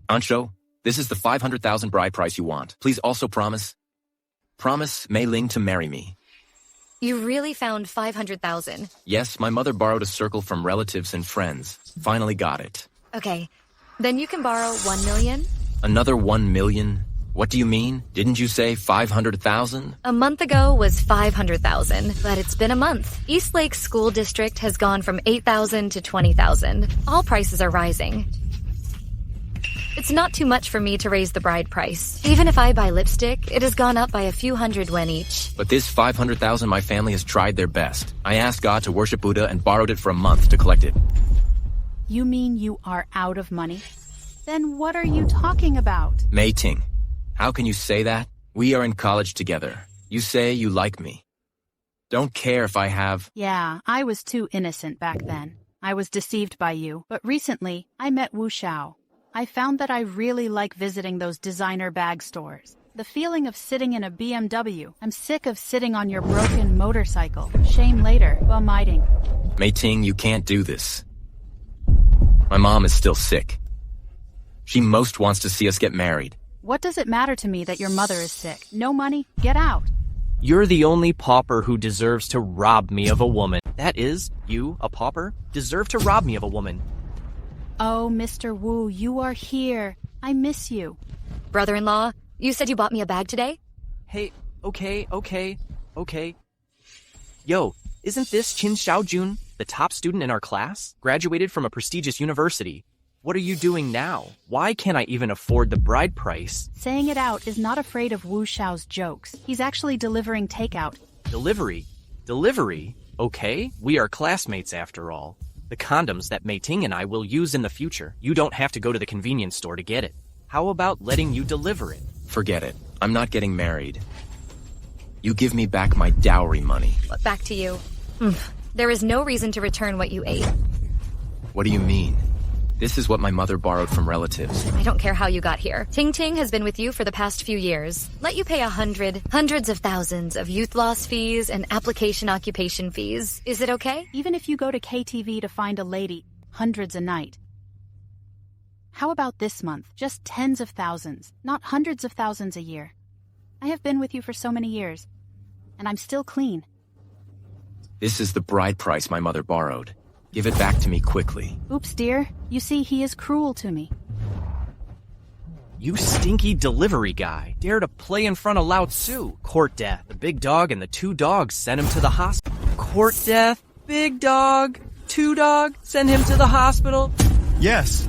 Ancho, this is the 500,000 bride price you want. Please also promise Mei Ling to marry me. You really found 500,000? Yes, my mother borrowed a circle from relatives and friends. Finally got it. Okay, then you can borrow 1 million? Another 1 million? What do you mean? Didn't you say 500,000? A month ago was 500,000, but it's been a month. Eastlake School District has gone from 8,000 to 20,000. All prices are rising. It's not too much for me to raise the bride price. Even if I buy lipstick, it has gone up by a few hundred yuan each. But this 500,000 my family has tried their best. I asked God to worship Buddha and borrowed it for a month to collect it. You mean you are out of money? Then what are you talking about? Mei Ting, how can you say that? We are in college together. You say you like me. Don't care if I have... Yeah, I was too innocent back then. I was deceived by you. But recently, I met Wu Xiao. I found that I really like visiting those designer bag stores. The feeling of sitting in a BMW. I'm sick of sitting on your broken motorcycle. Shame later, bum-eating. Mei Ting, you can't do this. My mom is still sick. She most wants to see us get married. What does it matter to me that your mother is sick? No money? Get out. You're the only pauper who deserves to rob me of a woman. That is, you, a pauper, deserve to rob me of a woman. Oh, Mr. Wu, you are here. I miss you. Brother-in-law, you said you bought me a bag today? Hey, okay. Yo, isn't this Qin Xiaojun, the top student in our class? Graduated from a prestigious university. What are you doing now? Why can't I even afford the bride price? Saying it out is not afraid of Wu Xiao's jokes. He's actually delivering takeout. Delivery? Okay, we are classmates after all. The condoms that Mei Ting and I will use in the future. You don't have to go to the convenience store to get it. How about letting you deliver it? Forget it. I'm not getting married. You give me back my dowry money. Back to you. There is no reason to return what you ate. What do you mean? This is what my mother borrowed from relatives. I don't care how you got here. Ting Ting has been with you for the past few years. Let you pay hundreds of thousands of youth loss fees and application occupation fees. Is it okay? Even if you go to KTV to find a lady, hundreds a night. How about this month? Just tens of thousands, not hundreds of thousands a year. I have been with you for so many years, and I'm still clean. This is the bride price my mother borrowed. Give it back to me quickly. Oops, dear. You see, he is cruel to me. You stinky delivery guy. Dare to play in front of Lao Tzu. Court death. The big dog and the two dogs sent him to the hospital. Court death. Big dog. Two dog. Send him to the hospital. Yes.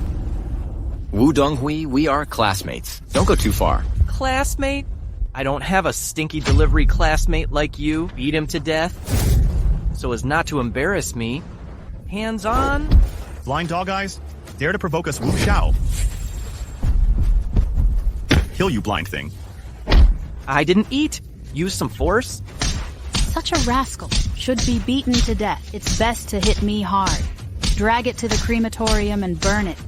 Wu Donghui, we are classmates. Don't go too far. Classmate? I don't have a stinky delivery classmate like you. Beat him to death. So as not to embarrass me. Hands on. Blind dog eyes, dare to provoke us Wu Xiao. Kill you, blind thing. I didn't eat. Use some force. Such a rascal. Should be beaten to death. It's best to hit me hard. Drag it to the crematorium and burn it.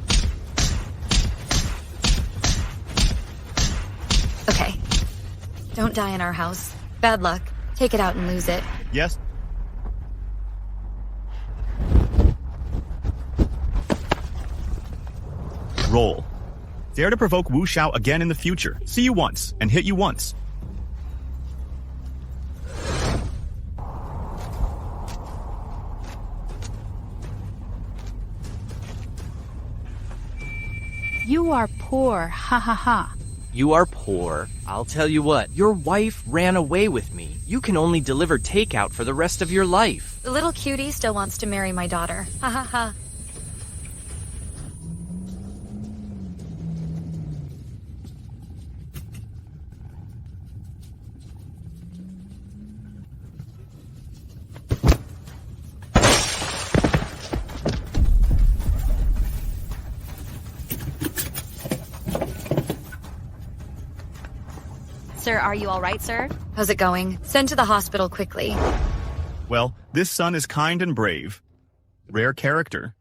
Okay. Don't die in our house. Bad luck. Take it out and lose it. Yes. Roll. Dare to provoke Wu Xiao again in the future. See you once, and hit you once. You are poor, ha ha ha. You are poor. I'll tell you what, your wife ran away with me. You can only deliver takeout for the rest of your life. The little cutie still wants to marry my daughter. Ha ha ha. Sir, are you all right, sir? How's it going? Send to the hospital quickly. Well, this son is kind and brave. Rare character.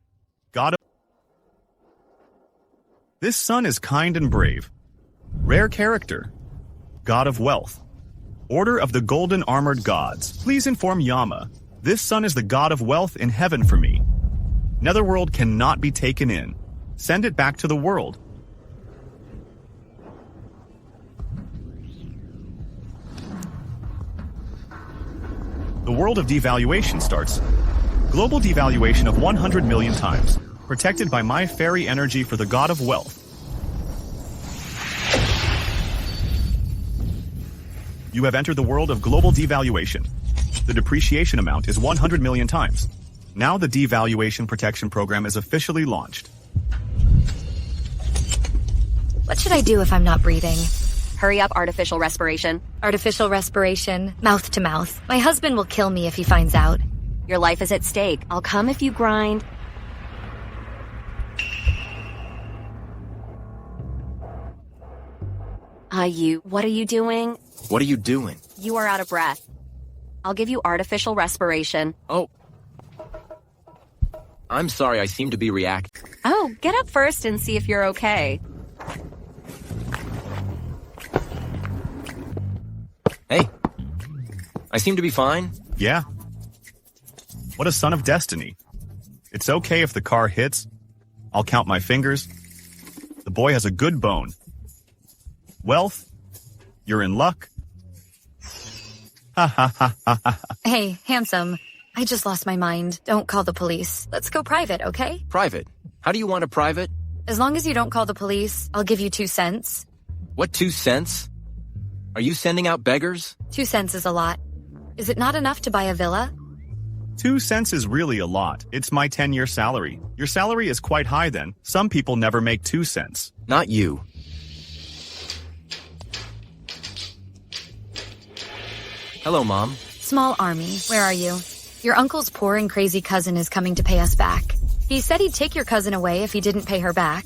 This son is kind and brave. Rare character. God of wealth. Order of the Golden Armored Gods. Please inform Yama. This son is the god of wealth in heaven for me. Netherworld cannot be taken in. Send it back to the world. The world of devaluation starts. Global devaluation of 100 million times. Protected by my fairy energy for the god of wealth. You have entered the world of global devaluation. The depreciation amount is 100 million times. Now the devaluation protection program is officially launched. What should I do if I'm not breathing? Hurry up, artificial respiration. Artificial respiration, mouth to mouth. My husband will kill me if he finds out. Your life is at stake. I'll come if you grind. What are you doing? What are you doing? You are out of breath. I'll give you artificial respiration. Oh. I'm sorry, I seem to be reacting. Oh, get up first and see if you're okay. Hey. I seem to be fine. Yeah. What a son of destiny. It's okay if the car hits. I'll count my fingers. The boy has a good bone. Wealth. You're in luck. Ha ha ha ha ha. Hey, handsome. I just lost my mind. Don't call the police. Let's go private, okay? Private? How do you want a private? As long as you don't call the police, I'll give you 2 cents. What, 2 cents? Are you sending out beggars? 2 cents is a lot. Is it not enough to buy a villa? 2 cents is really a lot. It's my 10-year salary. Your salary is quite high then. Some people never make 2 cents. Not you. Hello, Mom. Small army, where are you? Your uncle's poor and crazy cousin is coming to pay us back. He said he'd take your cousin away if he didn't pay her back.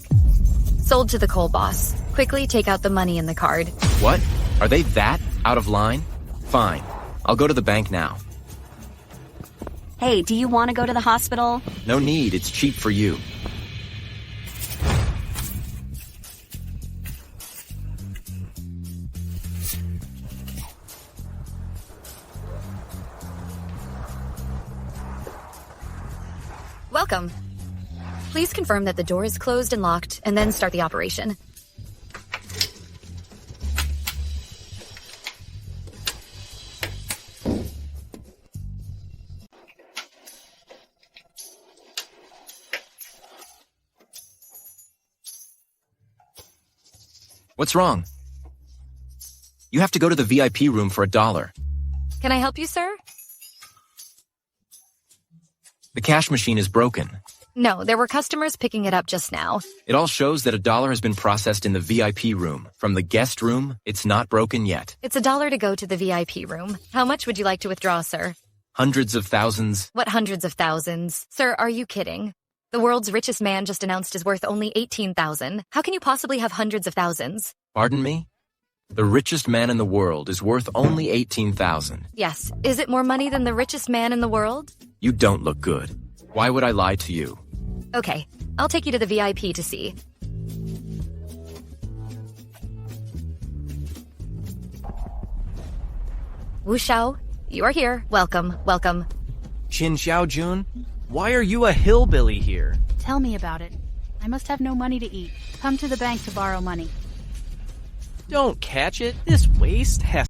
Sold to the coal boss. Quickly take out the money in the card. What? Are they that out of line? Fine. I'll go to the bank now. Hey, do you want to go to the hospital? No need, it's cheap for you. Welcome. Please confirm that the door is closed and locked, and then start the operation. What's wrong? You have to go to the VIP room for $1. Can I help you, sir? The cash machine is broken. No, there were customers picking it up just now. It all shows that $1 has been processed in the VIP room. From the guest room, it's not broken yet. It's $1 to go to the VIP room. How much would you like to withdraw, sir? Hundreds of thousands. What hundreds of thousands? Sir, are you kidding? The world's richest man just announced is worth only 18,000. How can you possibly have hundreds of thousands? Pardon me? The richest man in the world is worth only 18,000. Yes. Is it more money than the richest man in the world? You don't look good. Why would I lie to you? Okay, I'll take you to the VIP to see. Wu Xiao, you are here. Welcome, welcome. Qin Xiaojun, why are you a hillbilly here? Tell me about it. I must have no money to eat. Come to the bank to borrow money. Don't catch it. This waste has...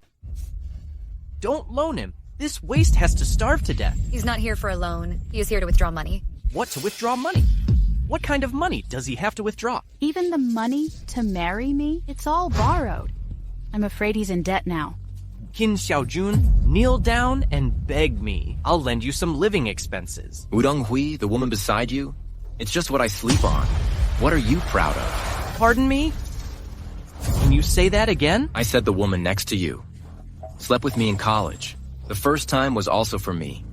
Don't loan him. This waste has to starve to death. He's not here for a loan. He is here to withdraw money. What, to withdraw money? What kind of money does he have to withdraw? Even the money to marry me? It's all borrowed. I'm afraid he's in debt now. Qin Xiaojun, kneel down and beg me. I'll lend you some living expenses. Wudong Hui, the woman beside you? It's just what I sleep on. What are you proud of? Pardon me? Can you say that again? I said the woman next to you. Slept with me in college. The first time was also for me.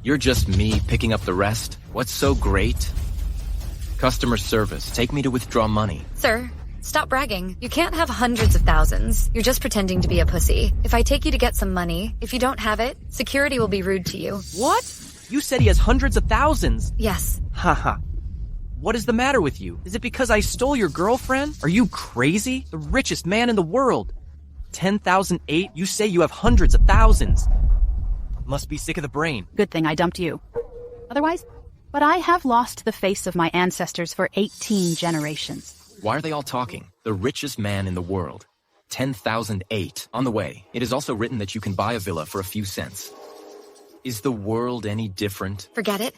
You're just me picking up the rest. What's so great? Customer service. Take me to withdraw money. Sir, stop bragging. You can't have hundreds of thousands. You're just pretending to be a pussy. If I take you to get some money, if you don't have it, security will be rude to you. What? You said he has hundreds of thousands. Yes. Haha. What is the matter with you? Is it because I stole your girlfriend? Are you crazy? The richest man in the world. 10,008? You say you have hundreds of thousands. Must be sick of the brain. Good thing I dumped you. Otherwise, but I have lost the face of my ancestors for 18 generations. Why are they all talking? The richest man in the world. 10,008. On the way. It is also written that you can buy a villa for a few cents. Is the world any different? Forget it.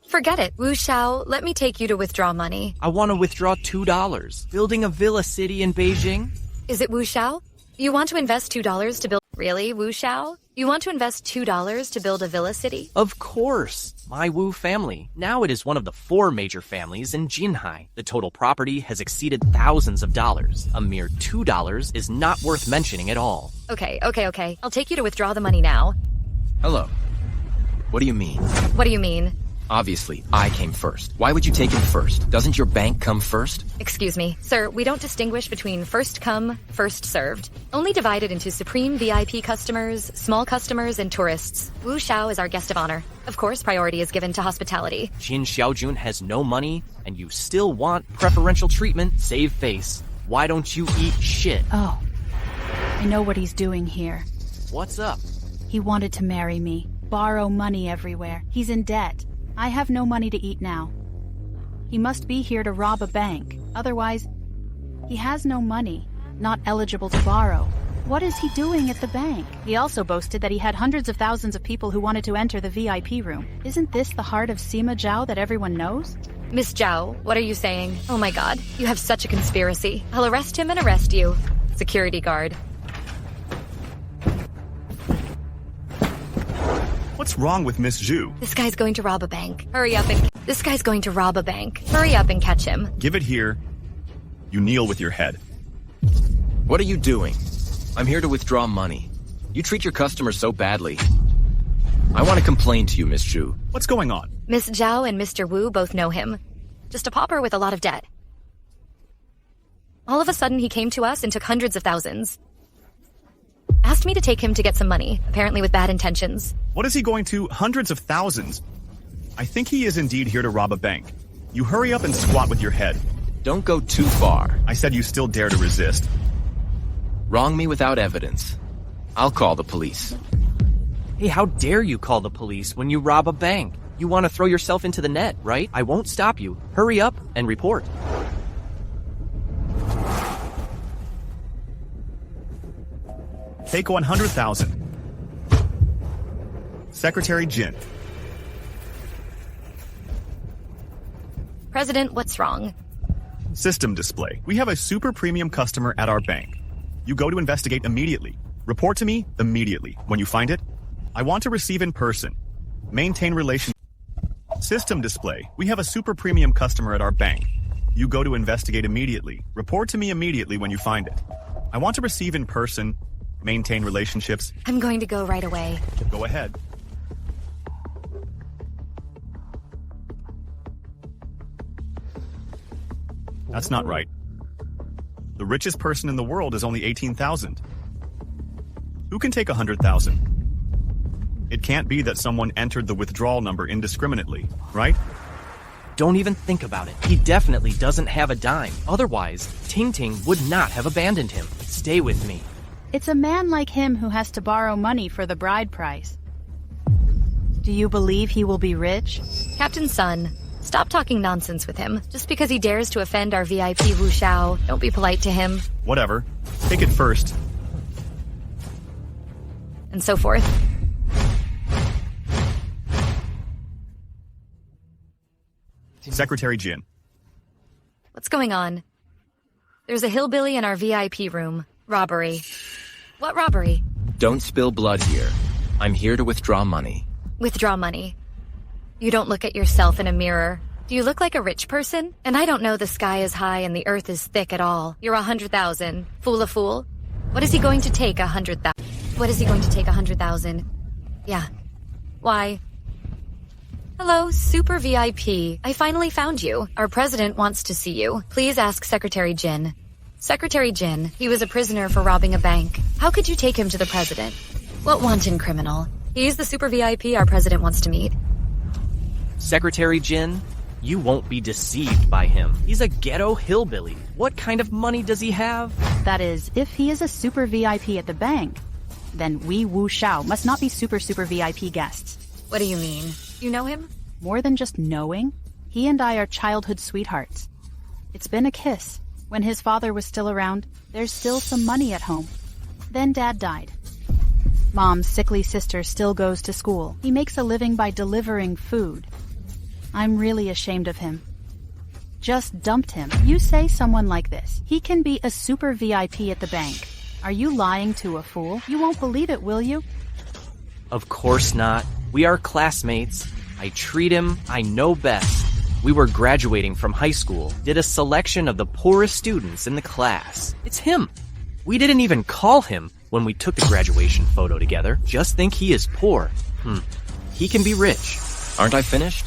Forget it. Wu Xiao, let me take you to withdraw money. I want to withdraw $2. Building a villa city in Beijing? Is it Wu Xiao? You want to invest $2 to build... Really, Wu Xiao? You want to invest $2 to build a villa city? Of course. My Wu family. Now it is one of the 4 major families in Jinhai. The total property has exceeded thousands of dollars. A mere $2 is not worth mentioning at all. Okay. I'll take you to withdraw the money now. Hello. What do you mean? What do you mean? Obviously, I came first. Why would you take him first? Doesn't your bank come first? Excuse me, sir, we don't distinguish between first come, first served. Only divided into supreme VIP customers, small customers, and tourists. Wu Xiao is our guest of honor. Of course, priority is given to hospitality. Jin Xiaojun has no money, and you still want preferential treatment? Save face. Why don't you eat shit? Oh, I know what he's doing here. What's up? He wanted to marry me, borrow money everywhere. He's in debt. I have no money to eat now. He must be here to rob a bank. Otherwise, he has no money, not eligible to borrow. What is he doing at the bank? He also boasted that he had hundreds of thousands of people who wanted to enter the VIP room. Isn't this the heart of Sima Zhao that everyone knows? Miss Zhao, what are you saying? Oh my god, you have such a conspiracy. I'll arrest him and arrest you. Security guard. What's wrong with Miss Zhu? This guy's going to rob a bank. Hurry up and... This guy's going to rob a bank. Hurry up and catch him. Give it here. You kneel with your head. What are you doing? I'm here to withdraw money. You treat your customers so badly. I want to complain to you, Miss Zhu. What's going on? Miss Zhao and Mr. Wu both know him. Just a pauper with a lot of debt. All of a sudden, he came to us and took hundreds of thousands. Asked me to take him to get some money, apparently with bad intentions. What is he going to? Hundreds of thousands? I think he is indeed here to rob a bank. You hurry up and squat with your head. Don't go too far. I said you still dare to resist. Wrong me without evidence. I'll call the police. Hey, how dare you call the police when you rob a bank? You want to throw yourself into the net, right? I won't stop you. Hurry up and report. Take 100,000. Secretary Jin. President, what's wrong? System display. We have a super premium customer at our bank. You go to investigate immediately. Report to me immediately. When you find it, I want to receive in person. Maintain relation. System display. We have a super premium customer at our bank. You go to investigate immediately. Report to me immediately when you find it. I want to receive in person. Maintain relationships. I'm going to go right away. Go ahead. That's not right. The richest person in the world is only 18,000. Who can take 100,000? It can't be that someone entered the withdrawal number indiscriminately, right? Don't even think about it. He definitely doesn't have a dime. Otherwise, Ting Ting would not have abandoned him. Stay with me. It's a man like him who has to borrow money for the bride price. Do you believe he will be rich? Captain Sun, stop talking nonsense with him. Just because he dares to offend our VIP Wu Xiao, don't be polite to him. Whatever. Take it first. And so forth. Secretary Jin. What's going on? There's a hillbilly in our VIP room. Robbery. What robbery? Don't spill blood here. I'm here to withdraw money. Withdraw money. You don't look at yourself in a mirror. Do you look like a rich person? And I don't know the sky is high and the earth is thick at all. You're 100,000. Fool a fool? What is he going to take 100,000? What is he going to take 100,000? Yeah. Why? Hello, Super VIP. I finally found you. Our president wants to see you. Please ask Secretary Jin. Secretary Jin, he was a prisoner for robbing a bank. How could you take him to the president? What wanton criminal? He's the Super VIP our president wants to meet. Secretary Jin, you won't be deceived by him. He's a ghetto hillbilly. What kind of money does he have? That is, if he is a super VIP at the bank, then we Wu Xiao must not be super VIP guests. What do you mean? You know him? More than just knowing, he and I are childhood sweethearts. It's been a kiss. When his father was still around, there's still some money at home. Then Dad died. Mom's sickly sister still goes to school. He makes a living by delivering food. I'm really ashamed of him. Just dumped him. You say someone like this. He can be a super VIP at the bank. Are you lying to a fool? You won't believe it, will you? Of course not. We are classmates. I treat him, I know best. We were graduating from high school, did a selection of the poorest students in the class. It's him. We didn't even call him when we took the graduation photo together. Just think he is poor. He can be rich. Aren't I finished?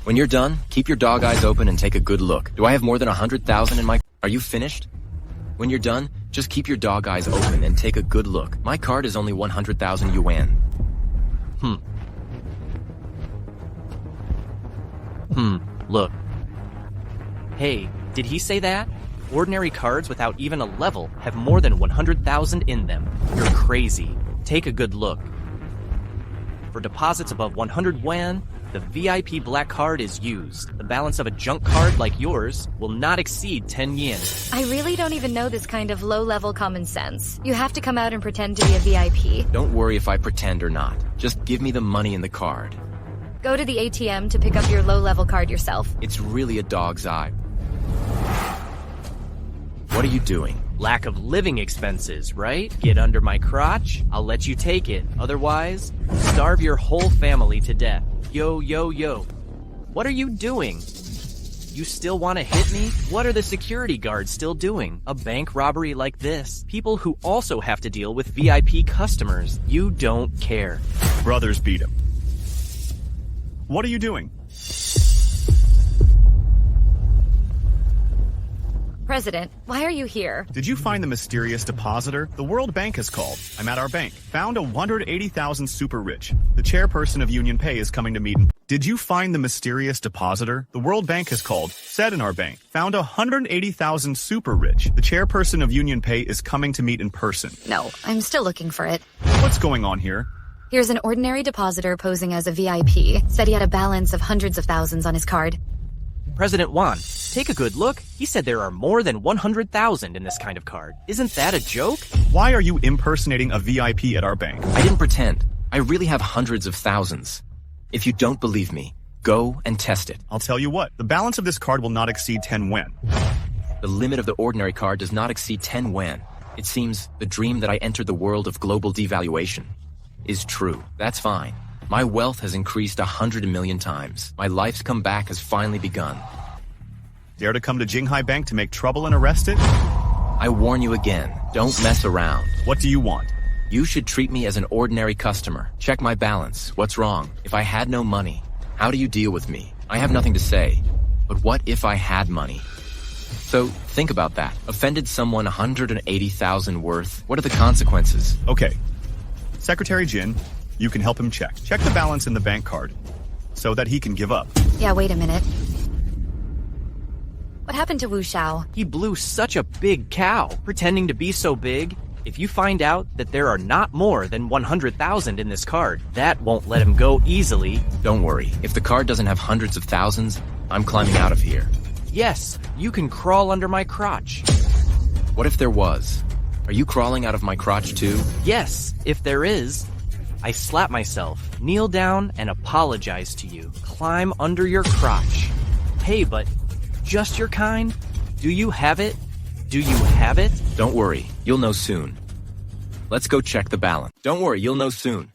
When you're done, keep your dog eyes open and take a good look. Do I have more than 100,000 in my... Are you finished? When you're done, just keep your dog eyes open and take a good look. My card is only 100,000 yuan. Look. Hey, did he say that? Ordinary cards without even a level have more than 100,000 in them. You're crazy. Take a good look. For deposits above 100 yuan, the VIP black card is used. The balance of a junk card like yours will not exceed 10 yen. I really don't even know this kind of low-level common sense. You have to come out and pretend to be a VIP. Don't worry if I pretend or not. Just give me the money in the card. Go to the ATM to pick up your low-level card yourself. It's really a dog's eye. What are you doing? Lack of living expenses, right? Get under my crotch, I'll let you take it. Otherwise, starve your whole family to death. Yo, yo, yo. What are you doing? You still want to hit me? What are the security guards still doing? A bank robbery like this? People who also have to deal with VIP customers. You don't care. Brothers beat him. What are you doing? President, why are you here? Did you find the mysterious depositor? The World Bank has called. I'm at our bank. Found a 180,000 super rich. The chairperson of Union Pay is coming to meet. Did you find the mysterious depositor? The World Bank has called. Said in our bank. Found 180,000 super rich. The chairperson of Union Pay is coming to meet in person. No, I'm still looking for it. What's going on here? Here's an ordinary depositor posing as a VIP. Said he had a balance of hundreds of thousands on his card. President Wan, take a good look. He said there are more than 100,000 in this kind of card. Isn't that a joke? Why are you impersonating a VIP at our bank? I didn't pretend. I really have hundreds of thousands. If you don't believe me, go and test it. I'll tell you what, the balance of this card will not exceed 10 yuan. The limit of the ordinary card does not exceed 10 yuan. It seems the dream that I entered the world of global devaluation is true. That's fine. My wealth has increased 100 million times. My life's comeback has finally begun. Dare to come to Jinghai Bank to make trouble and arrest it? I warn you again, don't mess around. What do you want? You should treat me as an ordinary customer. Check my balance. What's wrong? If I had no money, how do you deal with me? I have nothing to say. But what if I had money? So, think about that. Offended someone 180,000 worth. What are the consequences? Okay. Secretary Jin, you can help him check. Check the balance in the bank card so that he can give up. Yeah, wait a minute. What happened to Wu Xiao? He blew such a big cow, pretending to be so big. If you find out that there are not more than 100,000 in this card, that won't let him go easily. Don't worry. If the card doesn't have hundreds of thousands, I'm climbing out of here. Yes, you can crawl under my crotch. What if there was? Are you crawling out of my crotch too? Yes, if there is. I slap myself, kneel down, and apologize to you. Climb under your crotch. Hey, but just your kind? Do you have it? Do you have it? Don't worry, you'll know soon. Let's go check the balance. Don't worry, you'll know soon.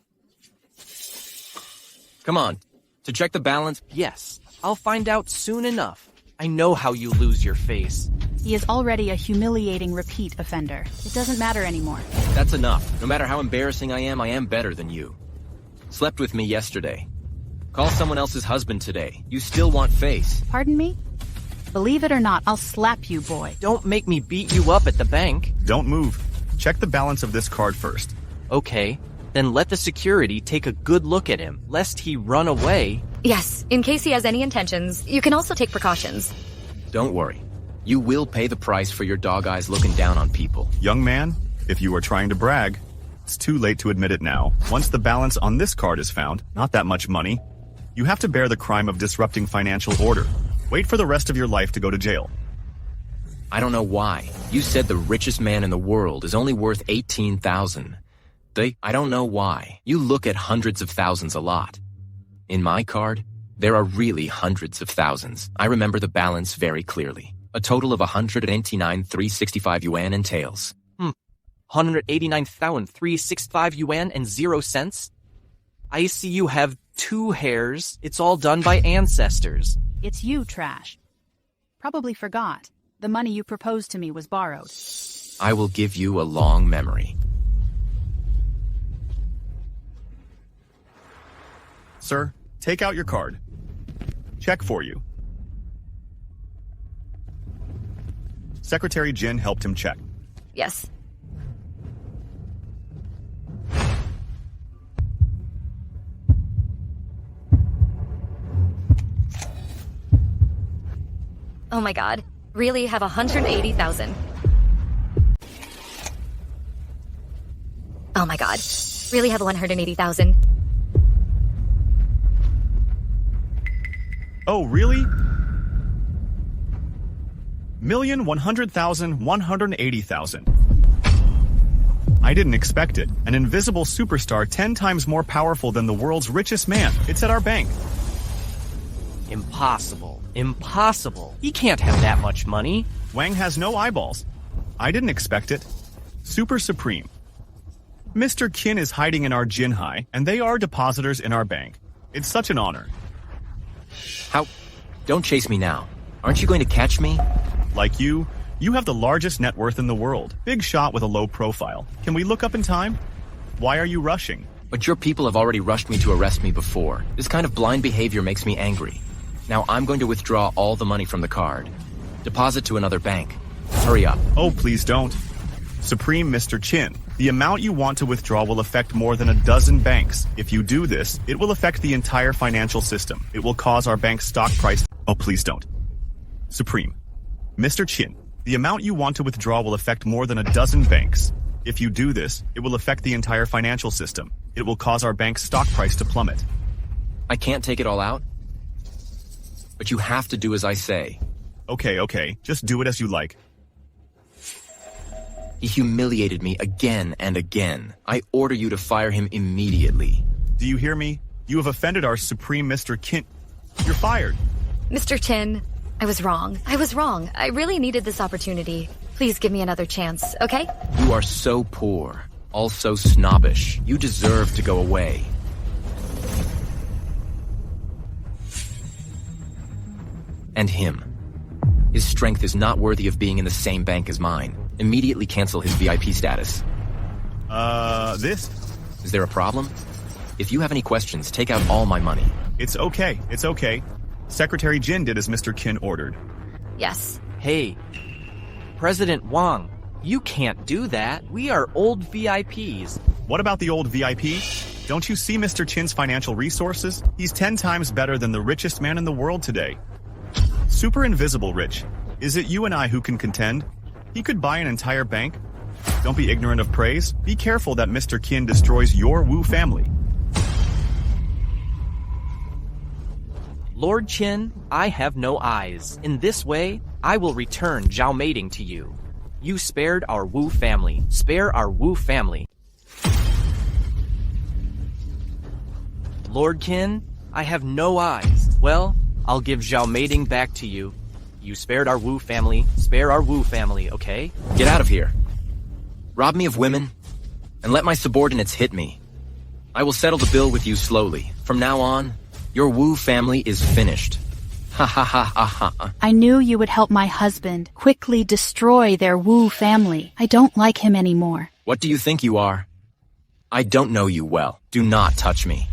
Come on, to check the balance. Yes, I'll find out soon enough. I know how you lose your face. He is already a humiliating repeat offender. It doesn't matter anymore. That's enough. No matter how embarrassing I am better than you. Slept with me yesterday. Call someone else's husband today. You still want face. Pardon me? Believe it or not, I'll slap you, boy. Don't make me beat you up at the bank. Don't move. Check the balance of this card first. Okay, then let the security take a good look at him, lest he run away. Yes, in case he has any intentions, you can also take precautions. Don't worry. You will pay the price for your dog eyes looking down on people. Young man, if you are trying to brag, it's too late to admit it now. Once the balance on this card is found, not that much money, you have to bear the crime of disrupting financial order. Wait for the rest of your life to go to jail. I don't know why. You said the richest man in the world is only worth 18,000. I don't know why. You look at hundreds of thousands a lot. In my card, there are really hundreds of thousands. I remember the balance very clearly. A total of 189,365 yuan and tails. 189,365 yuan and 0 cents? I see you have 2 hairs. It's all done by ancestors. It's you, trash. Probably forgot. The money you proposed to me was borrowed. I will give you a long memory. Sir, take out your card. Check for you. Secretary Jin helped him check. Yes. Oh my god. Really have 180,000. Oh my god. Really have 180,000. Oh, really? 1,100,180,000. I didn't expect it. An invisible superstar 10 times more powerful than the world's richest man. It's at our bank. Impossible. Impossible. He can't have that much money. Wang has no eyeballs. I didn't expect it. Super Supreme. Mr. Qin is hiding in our Jinhai, and they are depositors in our bank. It's such an honor. How? Don't chase me now. Aren't you going to catch me? Like you have the largest net worth in the world. Big shot with a low profile. Can we look up in time? Why are you rushing? But your people have already rushed me to arrest me before. This kind of blind behavior makes me angry. Now I'm going to withdraw all the money from the card. Deposit to another bank. Hurry up. Oh, please don't. Supreme Mr. Qin, the amount you want to withdraw will affect more than a dozen banks. If you do this, it will affect the entire financial system. It will cause our bank's stock price. Oh, please don't. Supreme Mr. Qin, the amount you want to withdraw will affect more than a dozen banks. If you do this, it will affect the entire financial system. It will cause our bank's stock price to plummet. I can't take it all out. But you have to do as I say. Okay. Just do it as you like. He humiliated me again and again. I order you to fire him immediately. Do you hear me? You have offended our Supreme Mr. Qin. You're fired. Mr. Chin, I was wrong. I really needed this opportunity. Please give me another chance, okay? You are so poor, also snobbish. You deserve to go away. And him. His strength is not worthy of being in the same bank as mine. Immediately cancel his VIP status. This? Is there a problem? If you have any questions, take out all my money. It's okay. Secretary Jin did as Mr. Qin ordered. Yes. Hey, President Wang, you can't do that. We are old VIPs. What about the old VIP? Don't you see Mr. Qin's financial resources? He's 10 times better than the richest man in the world today. Super invisible rich. Is it you and I who can contend? He could buy an entire bank. Don't be ignorant of praise. Be careful that Mr. Qin destroys your Wu family. Lord Qin, I have no eyes. In this way, I will return Zhao Mating to you. You spared our Wu family. Spare our Wu family. Lord Qin, I have no eyes. Well, I'll give Zhao Mating back to you. You spared our Wu family. Spare our Wu family, okay? Get out of here. Rob me of women, and let my subordinates hit me. I will settle the bill with you slowly. From now on, your Wu family is finished. Ha ha ha ha ha. I knew you would help my husband quickly destroy their Wu family. I don't like him anymore. What do you think you are? I don't know you well. Do not touch me.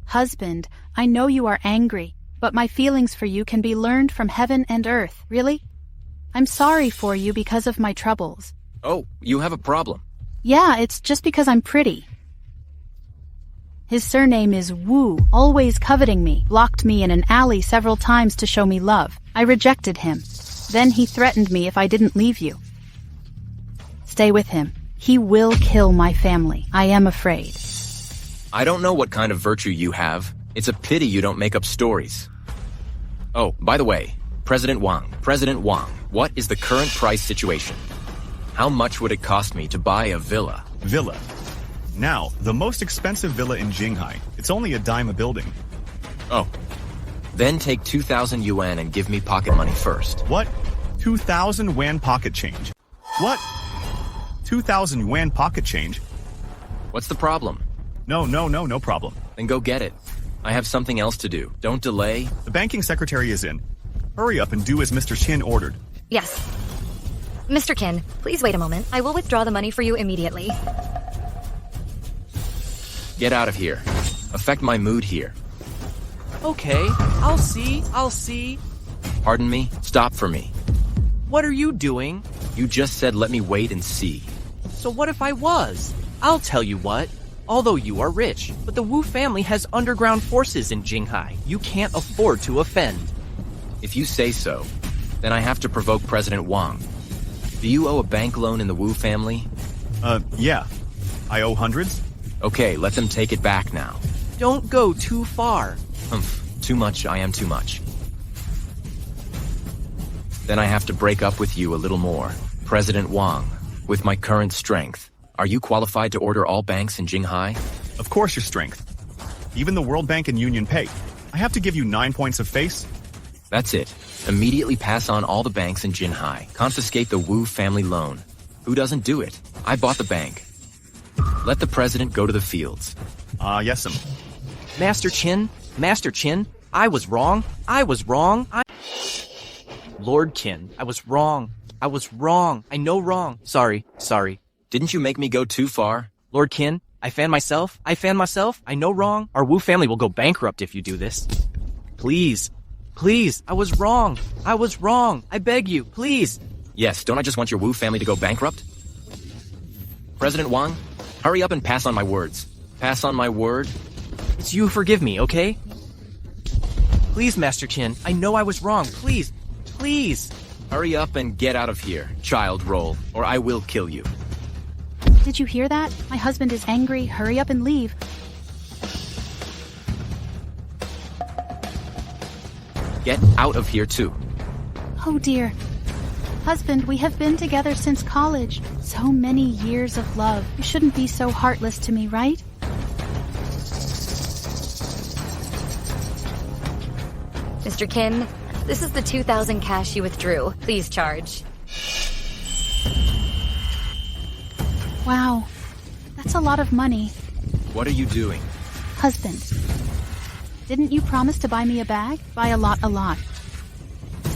Husband, I know you are angry, but my feelings for you can be learned from heaven and earth. Really? I'm sorry for you because of my troubles. Oh, you have a problem. Yeah, it's just because I'm pretty. His surname is Wu, always coveting me, blocked me in an alley several times to show me love. I rejected him. Then he threatened me if I didn't leave you. Stay with him. He will kill my family. I am afraid. I don't know what kind of virtue you have. It's a pity you don't make up stories. Oh, by the way, President Wang, what is the current price situation? How much would it cost me to buy a villa? Villa. Now, the most expensive villa in Jinghai. It's only a dime a building. Oh. Then take 2,000 yuan and give me pocket money first. What? 2,000 yuan pocket change. What? 2,000 yuan pocket change? What's the problem? No problem. Then go get it. I have something else to do. Don't delay. The banking secretary is in. Hurry up and do as Mr. Qin ordered. Yes. Mr. Qin, please wait a moment. I will withdraw the money for you immediately. Get out of here. Affect my mood here. Okay, I'll see. Pardon me? Stop for me. What are you doing? You just said let me wait and see. So what if I was? I'll tell you what. Although you are rich, but the Wu family has underground forces in Jinghai. You can't afford to offend. If you say so, then I have to provoke President Wang. Do you owe a bank loan in the Wu family? Yeah. I owe hundreds? Okay, let them take it back now. Don't go too far. Too much, I am too much. Then I have to break up with you a little more. President Wang, with my current strength, are you qualified to order all banks in Jinghai? Of course, your strength. Even the World Bank and Union Pay. I have to give you 9 points of face? That's it. Immediately pass on all the banks in Jinhai. Confiscate the Wu family loan. Who doesn't do it? I bought the bank. Let the president go to the fields. Yes, Master Qin, I was wrong. Lord Qin, I was wrong. I know wrong. Sorry. Didn't you make me go too far? Lord Qin, I fan myself. I know wrong. Our Wu family will go bankrupt if you do this. Please, I was wrong. I beg you, please. Yes, don't I just want your Wu family to go bankrupt? President Wang, hurry up and pass on my words. Pass on my word? It's you forgive me, okay? Please, Master Qin, I know I was wrong. Please. Hurry up and get out of here, child role, or I will kill you. Did you hear that? My husband is angry. Hurry up and leave. Get out of here too. Oh dear. Husband, we have been together since college. So many years of love. You shouldn't be so heartless to me, right? Mr. Qin, this is the 2,000 cash you withdrew. Please charge. Wow. That's a lot of money. What are you doing? Husband, didn't you promise to buy me a bag? Buy a lot.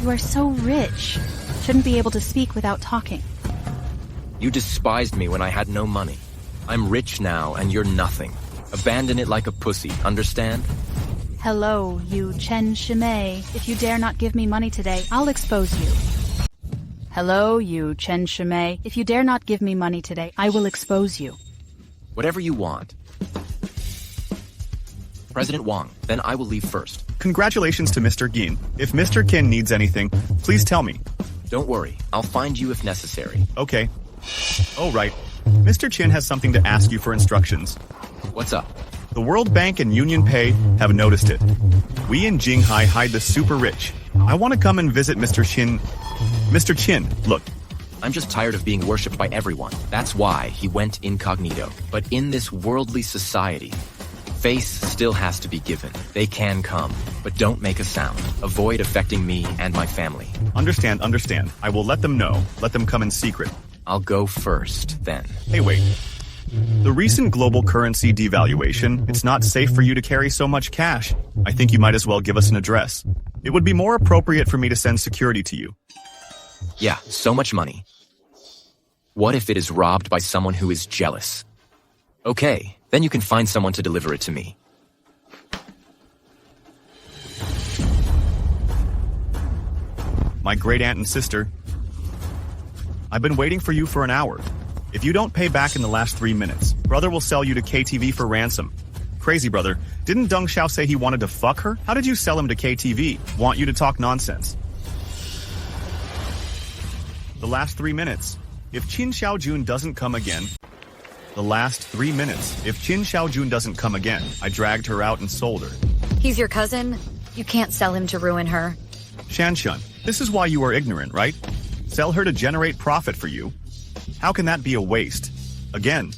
You are so rich. Shouldn't be able to speak without talking. You despised me when I had no money. I'm rich now and you're nothing. Abandon it like a pussy, understand? Hello, you Chen Shimei. If you dare not give me money today, I'll expose you. Hello, you Chen Shimei. If you dare not give me money today, I will expose you. Whatever you want. President Wang, then I will leave first. Congratulations to Mr. Gin. If Mr. Qin needs anything, please tell me. Don't worry, I'll find you if necessary. Okay. Oh, right. Mr. Qin has something to ask you for instructions. What's up? The World Bank and Union Pay have noticed it. We in Jinghai hide the super rich. I want to come and visit Mr. Qin. Mr. Qin, look. I'm just tired of being worshipped by everyone. That's why he went incognito. But in this worldly society, face still has to be given. They can come, but don't make a sound. Avoid affecting me and my family. Understand. I will let them know. Let them come in secret. I'll go first, then. Hey, wait. The recent global currency devaluation, it's not safe for you to carry so much cash. I think you might as well give us an address. It would be more appropriate for me to send security to you. Yeah, so much money. What if it is robbed by someone who is jealous? Okay, then you can find someone to deliver it to me. My great aunt and sister. I've been waiting for you for an hour. If you don't pay back in the last 3 minutes, brother will sell you to KTV for ransom. Crazy brother. Didn't Deng Xiao say he wanted to fuck her? How did you sell him to KTV? Want you to talk nonsense. The last 3 minutes. If Qin Xiaojun doesn't come again... The last 3 minutes. If Qin Xiaojun doesn't come again, I dragged her out and sold her. He's your cousin. You can't sell him to ruin her. Shanshun, this is why you are ignorant, right? Sell her to generate profit for you. How can that be a waste? Again,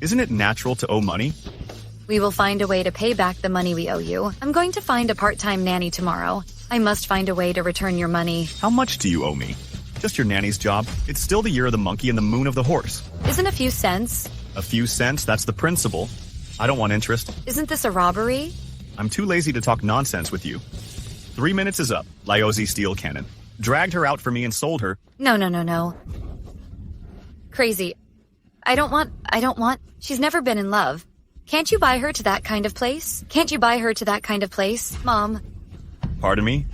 Isn't it natural to owe money? We will find a way to pay back the money we owe you. I'm going to find a part-time nanny tomorrow. I must find a way to return your money. How much do you owe me? Just your nanny's job? It's still the year of the monkey and the moon of the horse. Isn't a few cents? A few cents, that's the principle. I don't want interest. Isn't this a robbery? I'm too lazy to talk nonsense with you. 3 minutes is up. Liozi Steel Cannon. Dragged her out for me and sold her. No. Crazy. I don't want. She's never been in love. Can't you buy her to that kind of place? Mom? Pardon me?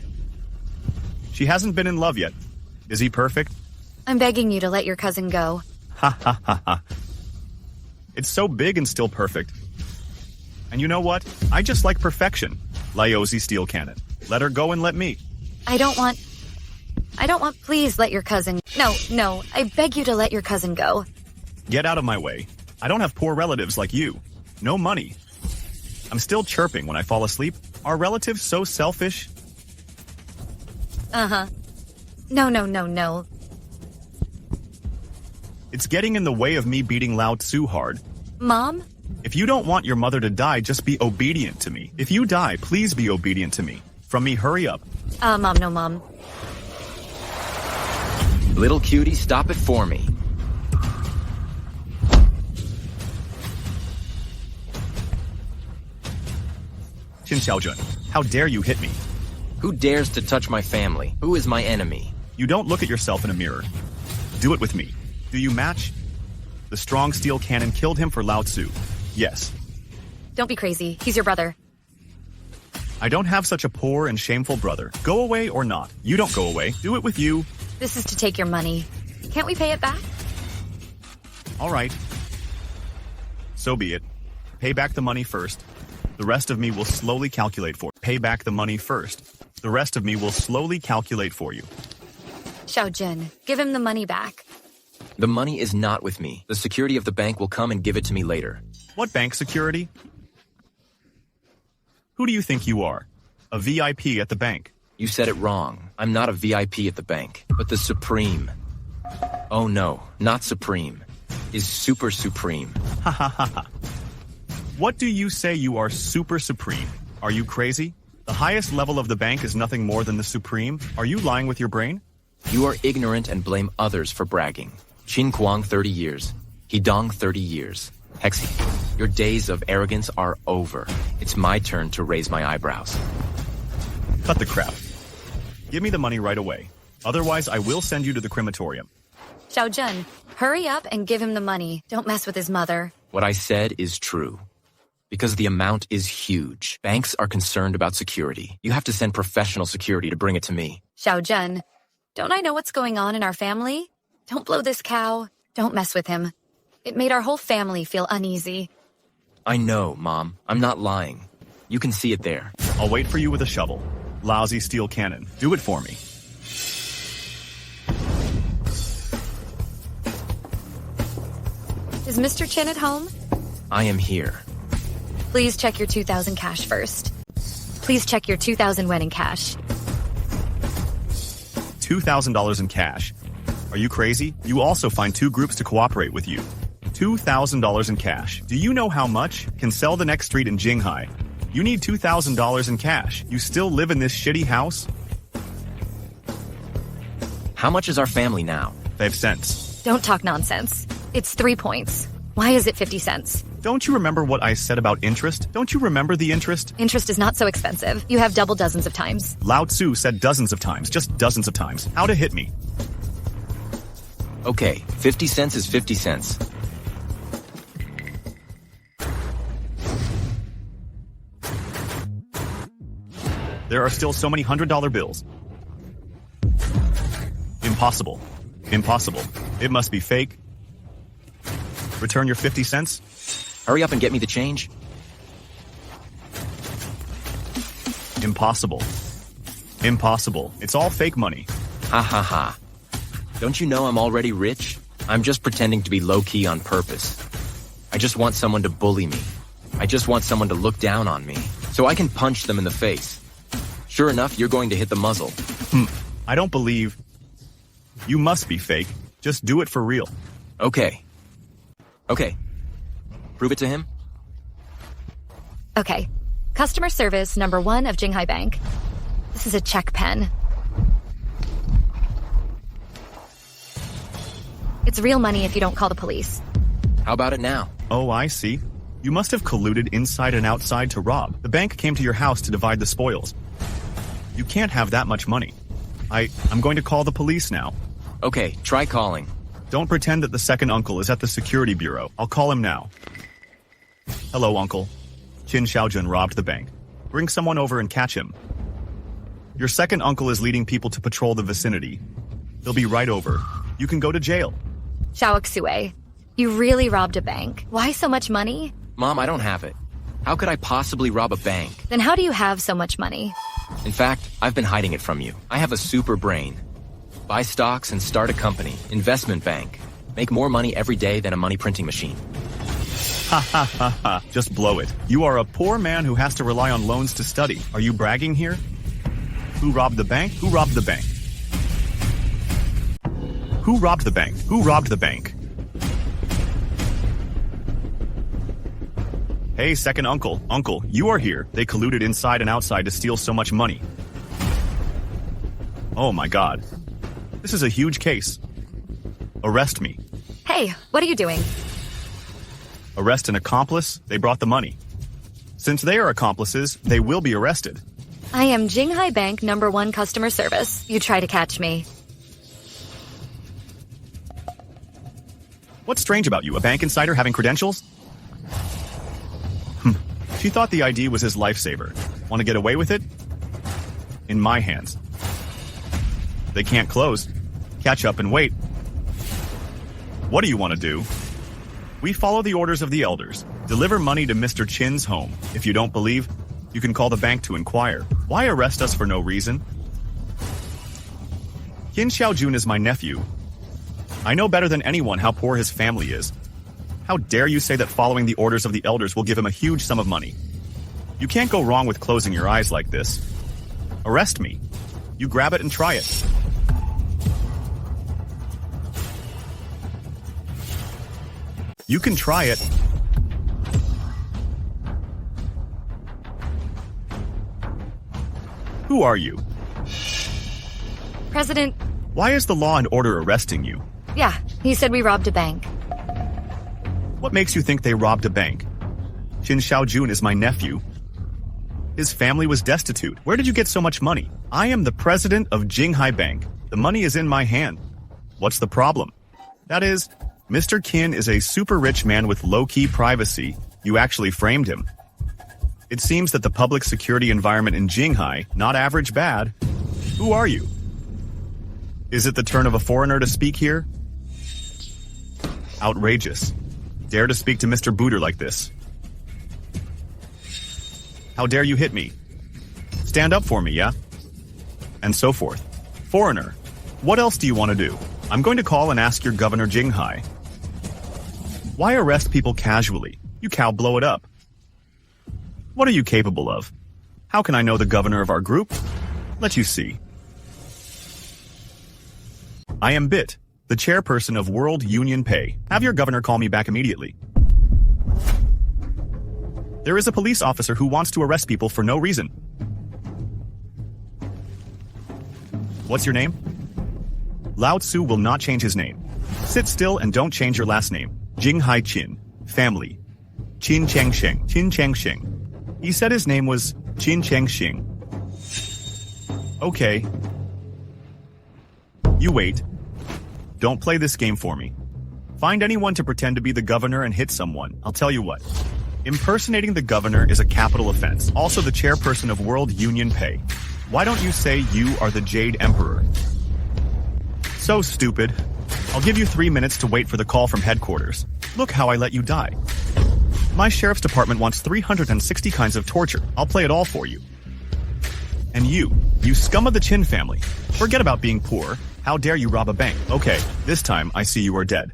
She hasn't been in love yet. Is he perfect? I'm begging you to let your cousin go. Ha ha ha ha. It's so big and still perfect. And you know what? I just like perfection. Liozi Steel Cannon. Let her go and let me. I don't want. Please let your cousin. No. I beg you to let your cousin go. Get out of my way. I don't have poor relatives like you. No money. I'm still chirping when I fall asleep. Are relatives so selfish? Uh-huh. No. It's getting in the way of me beating Lao Tzu hard. Mom? If you don't want your mother to die, just be obedient to me. If you die, please be obedient to me. From me, hurry up. Mom, no, Mom. Little cutie, stop it for me. Qin Xiaojun, how dare you hit me? Who dares to touch my family? Who is my enemy? You don't look at yourself in a mirror. Do it with me. Do you match? The strong steel cannon killed him for Lao Tzu. Yes. Don't be crazy. He's your brother. I don't have such a poor and shameful brother. Go away or not. You don't go away. Do it with you. This is to take your money. Can't we pay it back? All right. So be it. Pay back the money first. The rest of me will slowly calculate for you. Pay back the money first. The rest of me will slowly calculate for you. Xiaojun, give him the money back. The money is not with me. The security of the bank will come and give it to me later. What bank security? Who do you think you are? A VIP at the bank. You said it wrong. I'm not a VIP at the bank, but the Supreme. Oh no, not Supreme. Is Super Supreme. Ha ha ha ha. What do you say you are Super Supreme? Are you crazy? The highest level of the bank is nothing more than the Supreme. Are you lying with your brain? You are ignorant and blame others for bragging. Qin Kuang 30 years. Hidong 30 years. Hexi, your days of arrogance are over. It's my turn to raise my eyebrows. Cut the crap. Give me the money right away. Otherwise, I will send you to the crematorium. Xiaojun, hurry up and give him the money. Don't mess with his mother. What I said is true. Because the amount is huge. Banks are concerned about security. You have to send professional security to bring it to me. Xiaojun, don't I know what's going on in our family? Don't blow this cow. Don't mess with him. It made our whole family feel uneasy. I know, Mom. I'm not lying. You can see it there. I'll wait for you with a shovel. Lousy steel cannon. Do it for me. Is Mr. Chin at home? I am here. Please check your 2,000 cash first. Please check your 2,000 wedding cash. $2,000 in cash. Are you crazy? You also find 2 groups to cooperate with you. $2,000 in cash. Do you know how much? Can sell the next street in Jinghai. You need $2,000 in cash. You still live in this shitty house? How much is our family now? 5 cents. Don't talk nonsense. It's 3 points. Why is it 50 cents? Don't you remember what I said about interest? Don't you remember the interest? Interest is not so expensive. You have double dozens of times. Lao Tzu said dozens of times, just dozens of times. How to hit me? Okay, 50 cents is 50 cents. There are still so many $100 bills. Impossible. Impossible. It must be fake. Return your 50 cents. Hurry up and get me the change. Impossible. Impossible. It's all fake money. Ha ha ha. Don't you know I'm already rich? I'm just pretending to be low-key on purpose. I just want someone to bully me. I just want someone to look down on me, so I can punch them in the face. Sure enough, you're going to hit the muzzle. I don't believe. You must be fake. Just do it for real. Okay. Okay. Prove it to him? Okay. Customer service number 1 of Jinghai Bank. This is a check pen. It's real money if you don't call the police. How about it now? Oh, I see. You must have colluded inside and outside to rob. The bank came to your house to divide the spoils. You can't have that much money. I'm going to call the police now. Okay, try calling. Don't pretend that the second uncle is at the security bureau. I'll call him now. Hello, uncle. Qin Xiaojun robbed the bank. Bring someone over and catch him. Your second uncle is leading people to patrol the vicinity. He'll be right over. You can go to jail. Xiao Xue, you really robbed a bank. Why so much money? Mom, I don't have it. How could I possibly rob a bank? Then how do you have so much money? In fact, I've been hiding it from you. I have a super brain. Buy stocks and start a company. Investment bank. Make more money every day than a money printing machine. Ha ha ha ha. Just blow it. You are a poor man who has to rely on loans to study. Are you bragging here? Who robbed the bank? Who robbed the bank? Who robbed the bank? Who robbed the bank? Hey, second uncle. Uncle, you are here. They colluded inside and outside to steal so much money. Oh my god. This is a huge case. Arrest me. Hey, what are you doing? Arrest an accomplice? They brought the money. Since they are accomplices, they will be arrested. I am Jinghai Bank number 1 customer service. You try to catch me. What's strange about you? A bank insider having credentials? She thought the ID was his lifesaver. Want to get away with it? In my hands. They can't close. Catch up and wait. What do you want to do? We follow the orders of the elders. Deliver money to Mr. Chin's home. If you don't believe, you can call the bank to inquire. Why arrest us for no reason? Qin Xiaojun is my nephew. I know better than anyone how poor his family is. How dare you say that following the orders of the elders will give him a huge sum of money? You can't go wrong with closing your eyes like this. Arrest me. You grab it and try it. You can try it. Who are you? President... Why is the law and order arresting you? Yeah, he said we robbed a bank. What makes you think they robbed a bank? Qin Xiaojun is my nephew. His family was destitute. Where did you get so much money? I am the president of Jinghai Bank. The money is in my hand. What's the problem? That is, Mr. Qin is a super rich man with low-key privacy. You actually framed him. It seems that the public security environment in Jinghai, not average bad. Who are you? Is it the turn of a foreigner to speak here? Outrageous. Dare to speak to Mr. Booter like this. How dare you hit me? Stand up for me, yeah? And so forth. Foreigner, what else do you want to do? I'm going to call and ask your Governor Jinghai. Why arrest people casually? You cow blow it up. What are you capable of? How can I know the governor of our group? Let you see. I am Bit, the chairperson of World Union Pay. Have your governor call me back immediately. There is a police officer who wants to arrest people for no reason. What's your name? Lao Tzu will not change his name. Sit still and don't change your last name. Jinghai Qin. Family. Qin Changsheng. Qin Changsheng. He said his name was Qin Changsheng. Okay. You wait. Don't play this game for me. Find anyone to pretend to be the governor and hit someone. I'll tell you what. Impersonating the governor is a capital offense. Also the chairperson of World Union Pay. Why don't you say you are the Jade Emperor? So stupid. I'll give you 3 minutes to wait for the call from headquarters. Look how I let you die. My sheriff's department wants 360 kinds of torture. I'll play it all for you. And you scum of the Qin family. Forget about being poor. How dare you rob a bank? Okay, this time I see you are dead.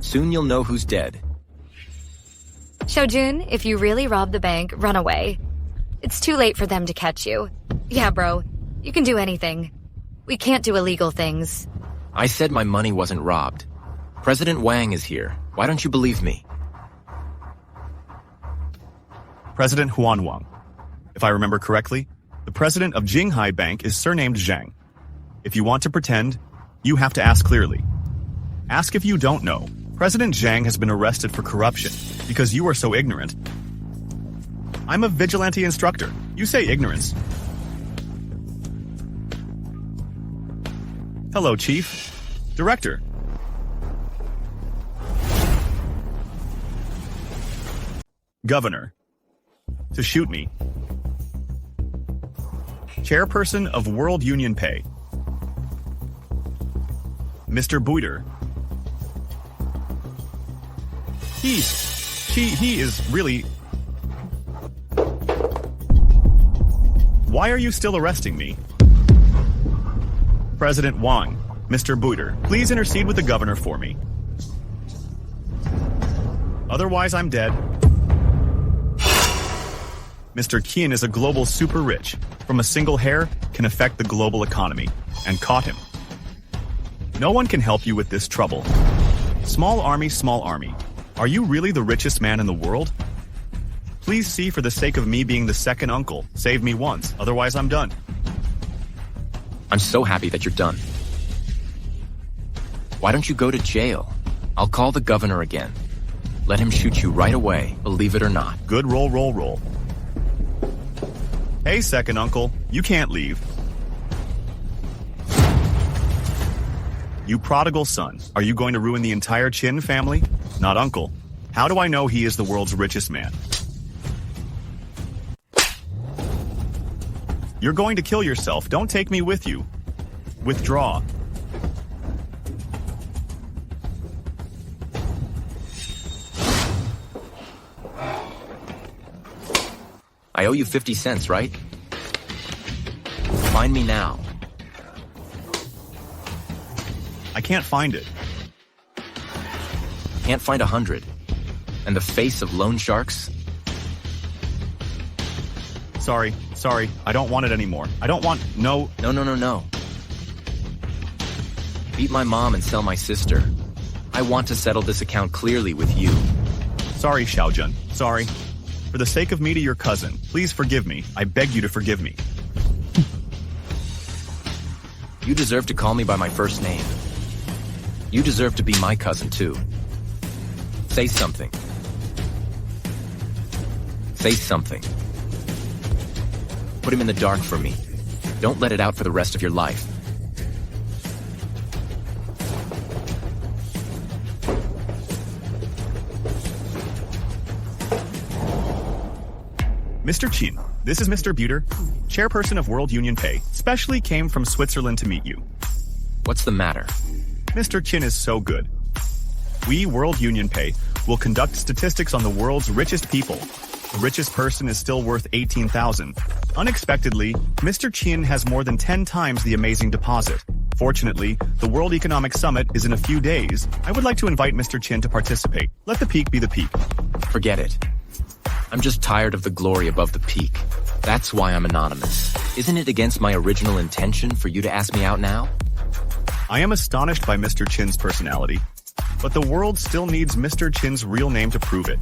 Soon you'll know who's dead. Xiaojun, if you really robbed the bank, run away. It's too late for them to catch you. Yeah, bro. You can do anything. We can't do illegal things. I said my money wasn't robbed. President Wang is here. Why don't you believe me? President Huanwang. If I remember correctly, the president of Jinghai Bank is surnamed Zhang. If you want to pretend, you have to ask clearly. Ask if you don't know. President Zhang has been arrested for corruption because you are so ignorant. I'm a vigilante instructor. You say ignorance. Hello, Chief. Director. Governor. To shoot me. Chairperson of World Union Pay. Mr. Buiter. He is really... Why are you still arresting me? President Wang, Mr. Buiter, please intercede with the governor for me. Otherwise, I'm dead. Mr. Qin is a global super rich. From a single hair, can affect the global economy. And caught him. No one can help you with this trouble. Small army, small army. Are you really the richest man in the world? Please see, for the sake of me being the second uncle, save me once, otherwise I'm done. I'm so happy that you're done. Why don't you go to jail? I'll call the governor again. Let him shoot you right away, believe it or not. Good roll. Hey, second uncle, you can't leave. You prodigal son, are you going to ruin the entire Qin family? Not uncle. How do I know he is the world's richest man? You're going to kill yourself. Don't take me with you. Withdraw. I owe you 50 cents, right? Find me now. I can't find it. Can't find 100. And the face of loan sharks? Sorry. I don't want it anymore. I don't want... No. No. Beat my mom and sell my sister. I want to settle this account clearly with you. Sorry, Xiaojun. Sorry. For the sake of me to your cousin, please forgive me. I beg you to forgive me. You deserve to call me by my first name. You deserve to be my cousin, too. Say something. Say something. Put him in the dark for me. Don't let it out for the rest of your life. Mr. Qin, this is Mr. Buiter, chairperson of World Union Pay. Specially came from Switzerland to meet you. What's the matter? Mr. Qin is so good. We, World Union Pay, will conduct statistics on the world's richest people. The richest person is still worth 18,000. Unexpectedly, Mr. Qin has more than 10 times the amazing deposit. Fortunately, the World Economic Summit is in a few days. I would like to invite Mr. Qin to participate. Let the peak be the peak. Forget it. I'm just tired of the glory above the peak. That's why I'm anonymous. Isn't it against my original intention for you to ask me out now? I am astonished by Mr. Qin's personality, but the world still needs Mr. Qin's real name to prove it.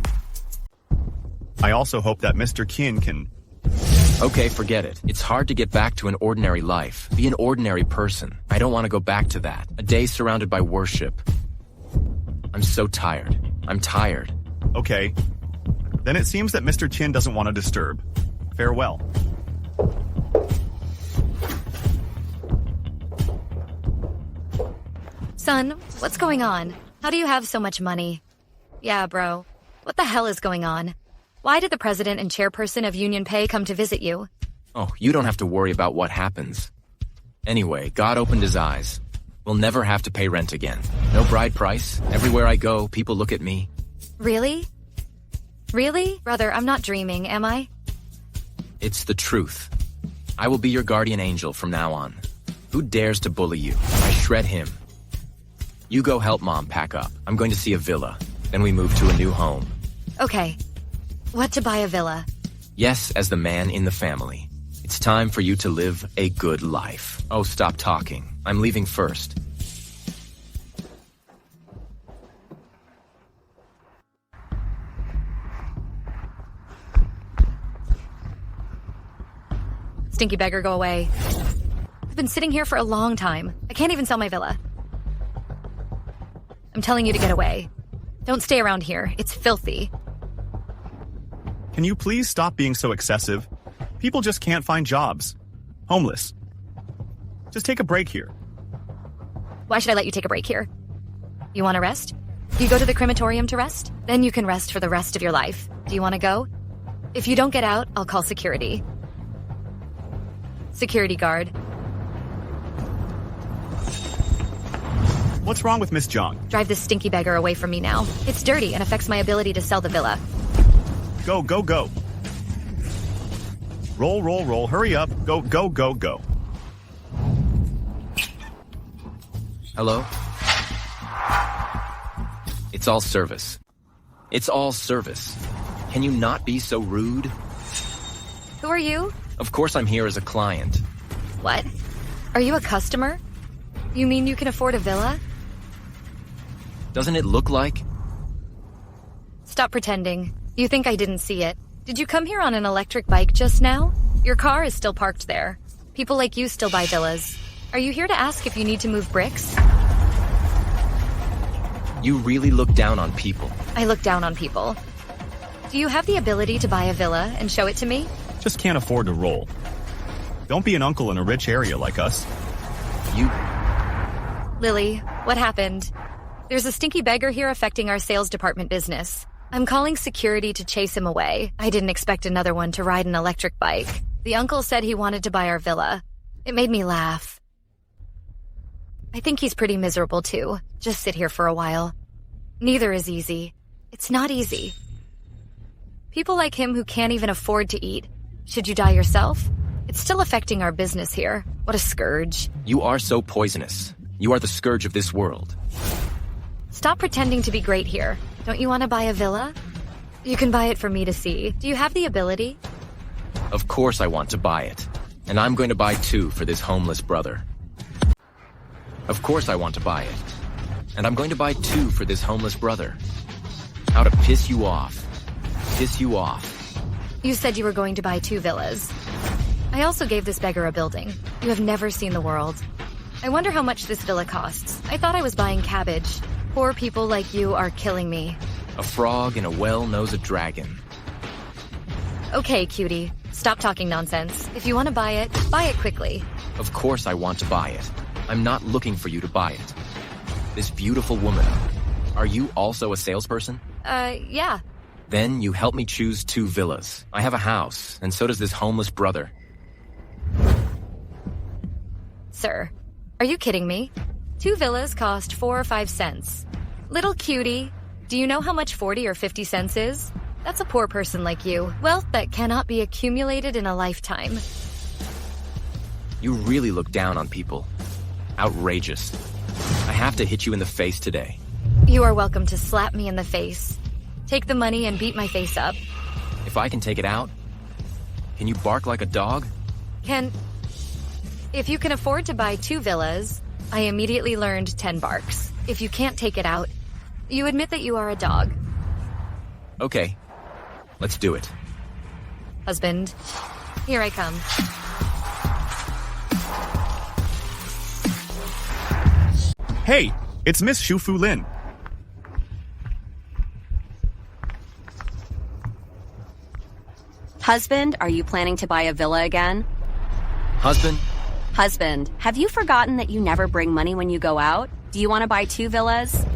I also hope that Mr. Qin can... Okay, forget it. It's hard to get back to an ordinary life. Be an ordinary person. I don't want to go back to that. A day surrounded by worship. I'm so tired. I'm tired. Okay. Then it seems that Mr. Qin doesn't want to disturb. Farewell. Son, what's going on? How do you have so much money? Yeah, bro. What the hell is going on? Why did the president and chairperson of Union Pay come to visit you? Oh, you don't have to worry about what happens. Anyway, God opened his eyes. We'll never have to pay rent again. No bride price. Everywhere I go, people look at me. Really? Really? Brother, I'm not dreaming, am I? It's the truth. I will be your guardian angel from now on. Who dares to bully you? I shred him. You go help Mom pack up. I'm going to see a villa. Then we move to a new home. Okay. What to buy a villa? Yes, as the man in the family. It's time for you to live a good life. Oh, stop talking. I'm leaving first. Stinky beggar, go away. I've been sitting here for a long time. I can't even sell my villa. I'm telling you to get away. Don't stay around here. It's filthy. Can you please stop being so excessive? People just can't find jobs. Homeless. Just take a break here. Why should I let you take a break here? You want to rest? You go to the crematorium to rest? Then you can rest for the rest of your life. Do you want to go? If you don't get out, I'll call security. Security guard. What's wrong with Miss Zhang? Drive this stinky beggar away from me now. It's dirty and affects my ability to sell the villa. Go, go, go. Roll, roll, roll. Hurry up. Go, go, go, go. Hello? It's all service. It's all service. Can you not be so rude? Who are you? Of course I'm here as a client. What? Are you a customer? You mean you can afford a villa? Doesn't it look like? Stop pretending. You think I didn't see it. Did you come here on an electric bike just now? Your car is still parked there. People like you still buy villas. Are you here to ask if you need to move bricks? You really look down on people. I look down on people. Do you have the ability to buy a villa and show it to me? Just can't afford to roll. Don't be an uncle in a rich area like us. You... Lily, what happened? There's a stinky beggar here affecting our sales department business. I'm calling security to chase him away. I didn't expect another one to ride an electric bike. The uncle said he wanted to buy our villa. It made me laugh. I think he's pretty miserable too. Just sit here for a while. Neither is easy. It's not easy. People like him who can't even afford to eat. Should you die yourself? It's still affecting our business here. What a scourge. You are so poisonous. You are the scourge of this world. Stop pretending to be great here. Don't you want to buy a villa? You can buy it for me to see. Do you have the ability? Of course I want to buy it. And I'm going to buy 2 for this homeless brother. Of course I want to buy it. And I'm going to buy 2 for this homeless brother. How to piss you off. Piss you off. You said you were going to buy 2 villas. I also gave this beggar a building. You have never seen the world. I wonder how much this villa costs. I thought I was buying cabbage. Poor people like you are killing me. A frog in a well knows a dragon. Okay, cutie. Stop talking nonsense. If you want to buy it quickly. Of course I want to buy it. I'm not looking for you to buy it. This beautiful woman. Are you also a salesperson? Yeah. Then you help me choose 2 villas. I have a house, and so does this homeless brother. Sir, are you kidding me? 2 villas cost 4 or 5 cents. Little cutie, do you know how much 40 or 50 cents is? That's a poor person like you. Wealth that cannot be accumulated in a lifetime. You really look down on people. Outrageous. I have to hit you in the face today. You are welcome to slap me in the face. Take the money and beat my face up. If I can take it out, can you bark like a dog? If you can afford to buy 2 villas, I immediately learned 10 barks. If you can't take it out, you admit that you are a dog. Okay, let's do it. Husband, here I come. Hey, it's Miss Shufu Lin. Husband, are you planning to buy a villa again? Husband? Husband, have you forgotten that you never bring money when you go out? Do you want to buy 2 villas?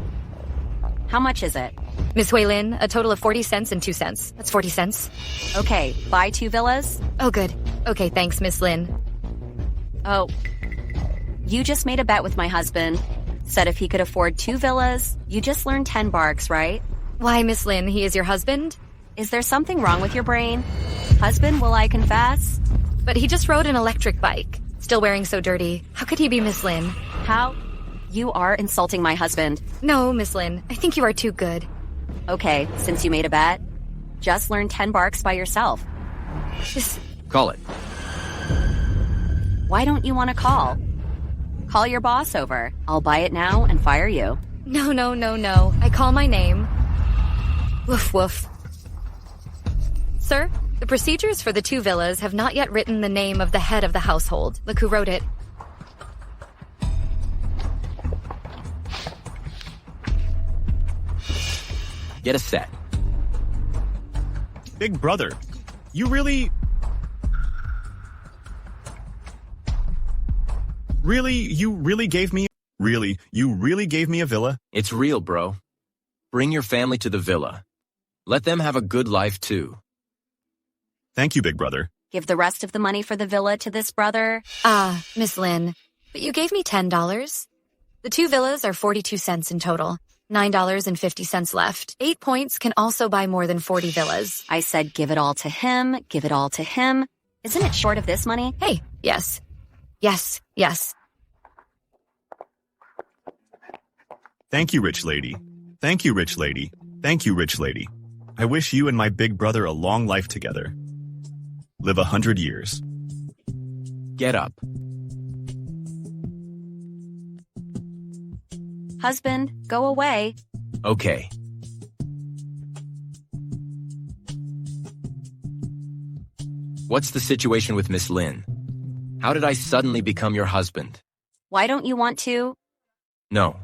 How much is it? Miss Huilin, a total of 40 cents and 2 cents. That's 40 cents. Okay, buy 2 villas? Oh, good. Okay, thanks, Miss Lin. Oh, you just made a bet with my husband. Said if he could afford 2 villas, you just learned 10 barks, right? Why, Miss Lin, he is your husband? Is there something wrong with your brain? Husband, will I confess? But he just rode an electric bike. Still wearing so dirty. How could he be Miss Lin? How? You are insulting my husband. No, Miss Lin. I think you are too good. Okay, since you made a bet, just learn 10 barks by yourself. Call it. Why don't you want to call? Call your boss over. I'll buy it now and fire you. No. I call my name. Woof, woof. Sir, The procedures for the 2 villas have not yet written the name of the head of the household. Look who wrote it. Get a set. Big brother, you really gave me a villa? It's real, bro. Bring your family to the villa. Let them have a good life, too. Thank you, big brother. Give the rest of the money for the villa to this brother. Miss Lin, but you gave me $10. The 2 villas are 42 cents in total. $9.50 left. 8 points can also buy more than 40 villas. I said give it all to him, give it all to him. Isn't it short of this money? Hey, yes. Yes, yes. Thank you, rich lady. Thank you, rich lady. Thank you, rich lady. I wish you and my big brother a long life together. Live 100 years. Get up. Husband, go away. Okay. What's the situation with Miss Lin? How did I suddenly become your husband? Why don't you want to? No.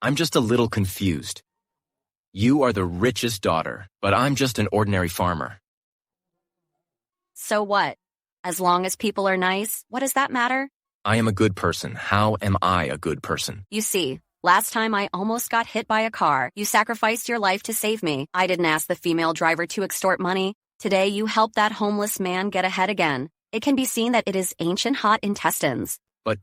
I'm just a little confused. You are the richest daughter, but I'm just an ordinary farmer. So what? As long as people are nice, what does that matter? I am a good person. How am I a good person? You see, last time I almost got hit by a car. You sacrificed your life to save me. I didn't ask the female driver to extort money. Today, you helped that homeless man get ahead again. It can be seen that it is ancient hot intestines. But...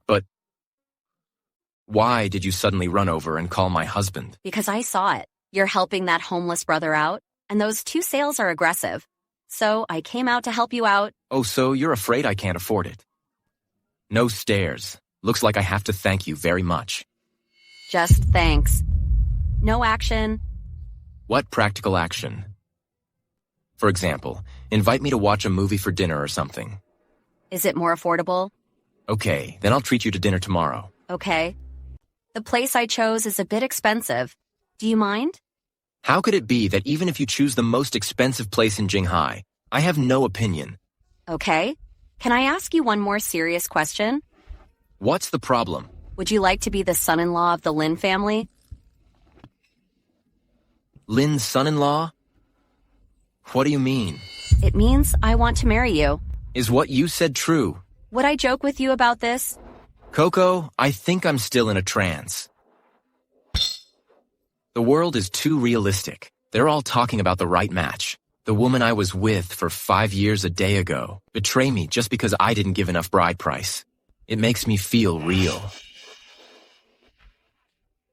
Why did you suddenly run over and call my husband? Because I saw it. You're helping that homeless brother out, and those 2 sales are aggressive. So I came out to help you out. Oh, so you're afraid I can't afford it? No stares. Looks like I have to thank you very much. Just thanks. No action. What practical action? For example, invite me to watch a movie for dinner or something. Is it more affordable? Okay, then I'll treat you to dinner tomorrow. Okay. The place I chose is a bit expensive. Do you mind? How could it be that even if you choose the most expensive place in Jinghai, I have no opinion? Okay. Can I ask you one more serious question? What's the problem? Would you like to be the son-in-law of the Lin family? Lin's son-in-law? What do you mean? It means I want to marry you. Is what you said true? Would I joke with you about this? Coco, I think I'm still in a trance. The world is too realistic. They're all talking about the right match. The woman I was with for 5 years a day ago betray me just because I didn't give enough bride price. It makes me feel real.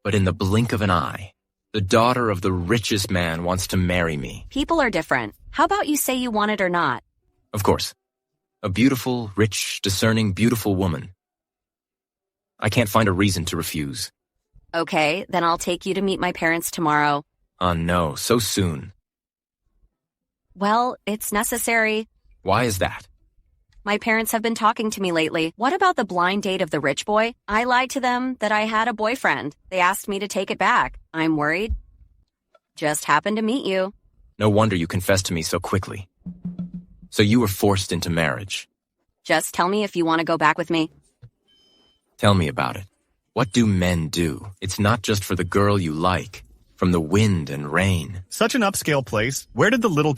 But in the blink of an eye, the daughter of the richest man wants to marry me. People are different. How about you say you want it or not? Of course. A beautiful, rich, discerning, beautiful woman. I can't find a reason to refuse. Okay, then I'll take you to meet my parents tomorrow. Oh no, so soon. Well, it's necessary. Why is that? My parents have been talking to me lately. What about the blind date of the rich boy? I lied to them that I had a boyfriend. They asked me to take it back. I'm worried. Just happened to meet you. No wonder you confessed to me so quickly. So you were forced into marriage. Just tell me if you want to go back with me. Tell me about it. What do men do? It's not just for the girl you like. From the wind and rain. Such an upscale place. Where did the little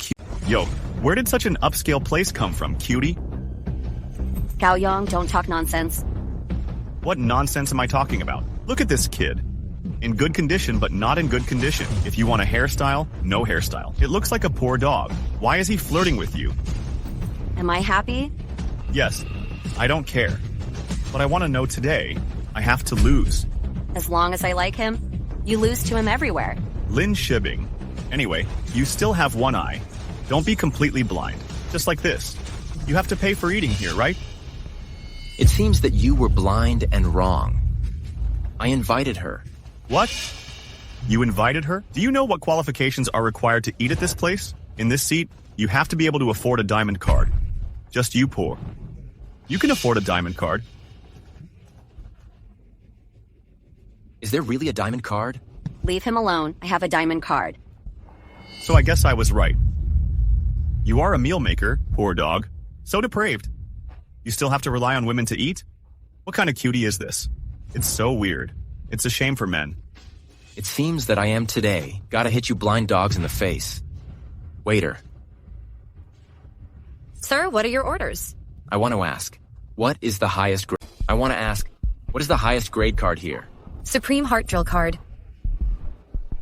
where did such an upscale place come from, cutie? Gao Yang, don't talk nonsense. What nonsense am I talking about? Look at this kid. In good condition, but not in good condition. If you want a hairstyle, no hairstyle. It looks like a poor dog. Why is he flirting with you? Am I happy? Yes. I don't care. But I want to know today. I have to lose. As long as I like him, you lose to him everywhere. Lin Shibing. Anyway, you still have one eye. Don't be completely blind. Just like this. You have to pay for eating here, right? It seems that you were blind and wrong. I invited her. What? You invited her? Do you know what qualifications are required to eat at this place? In this seat, you have to be able to afford a diamond card. Just you poor. You can afford a diamond card. Is there really a diamond card? Leave him alone. I have a diamond card. So I guess I was right. You are a meal maker, poor dog. So depraved. You still have to rely on women to eat? What kind of cutie is this? It's so weird. It's a shame for men. It seems that I am today. Gotta hit you blind dogs in the face. Waiter, Sir, what are your orders? I want to ask, what is the highest grade? What is the highest grade card here? Supreme Heart Drill card.